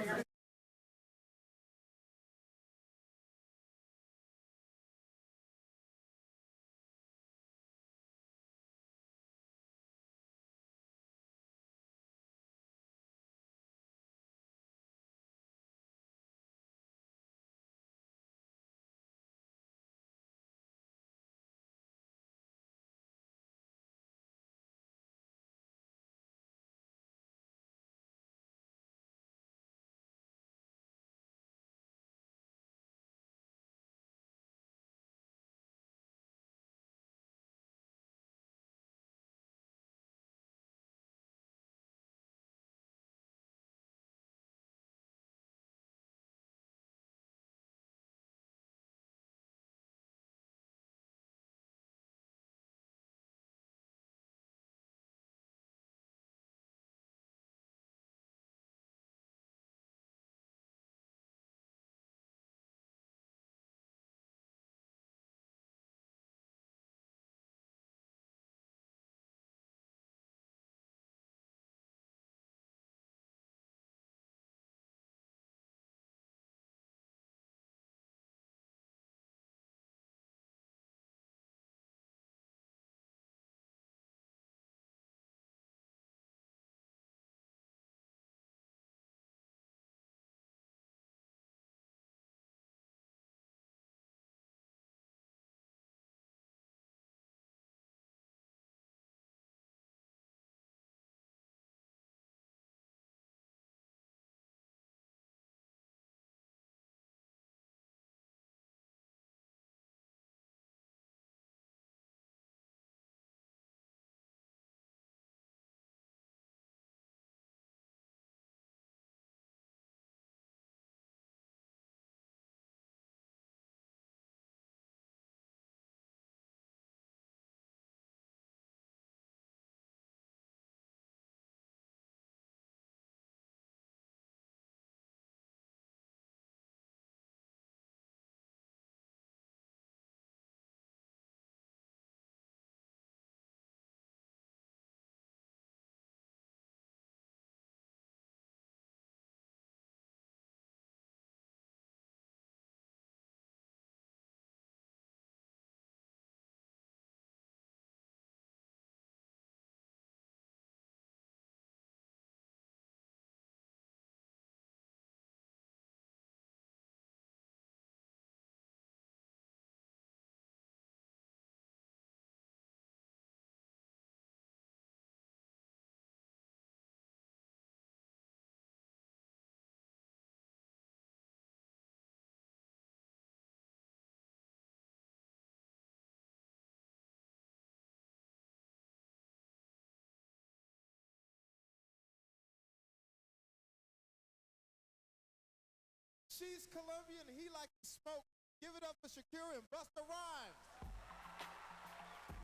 She's Colombian, he likes to smoke. Give it up for Shakira and Busta Rhymes.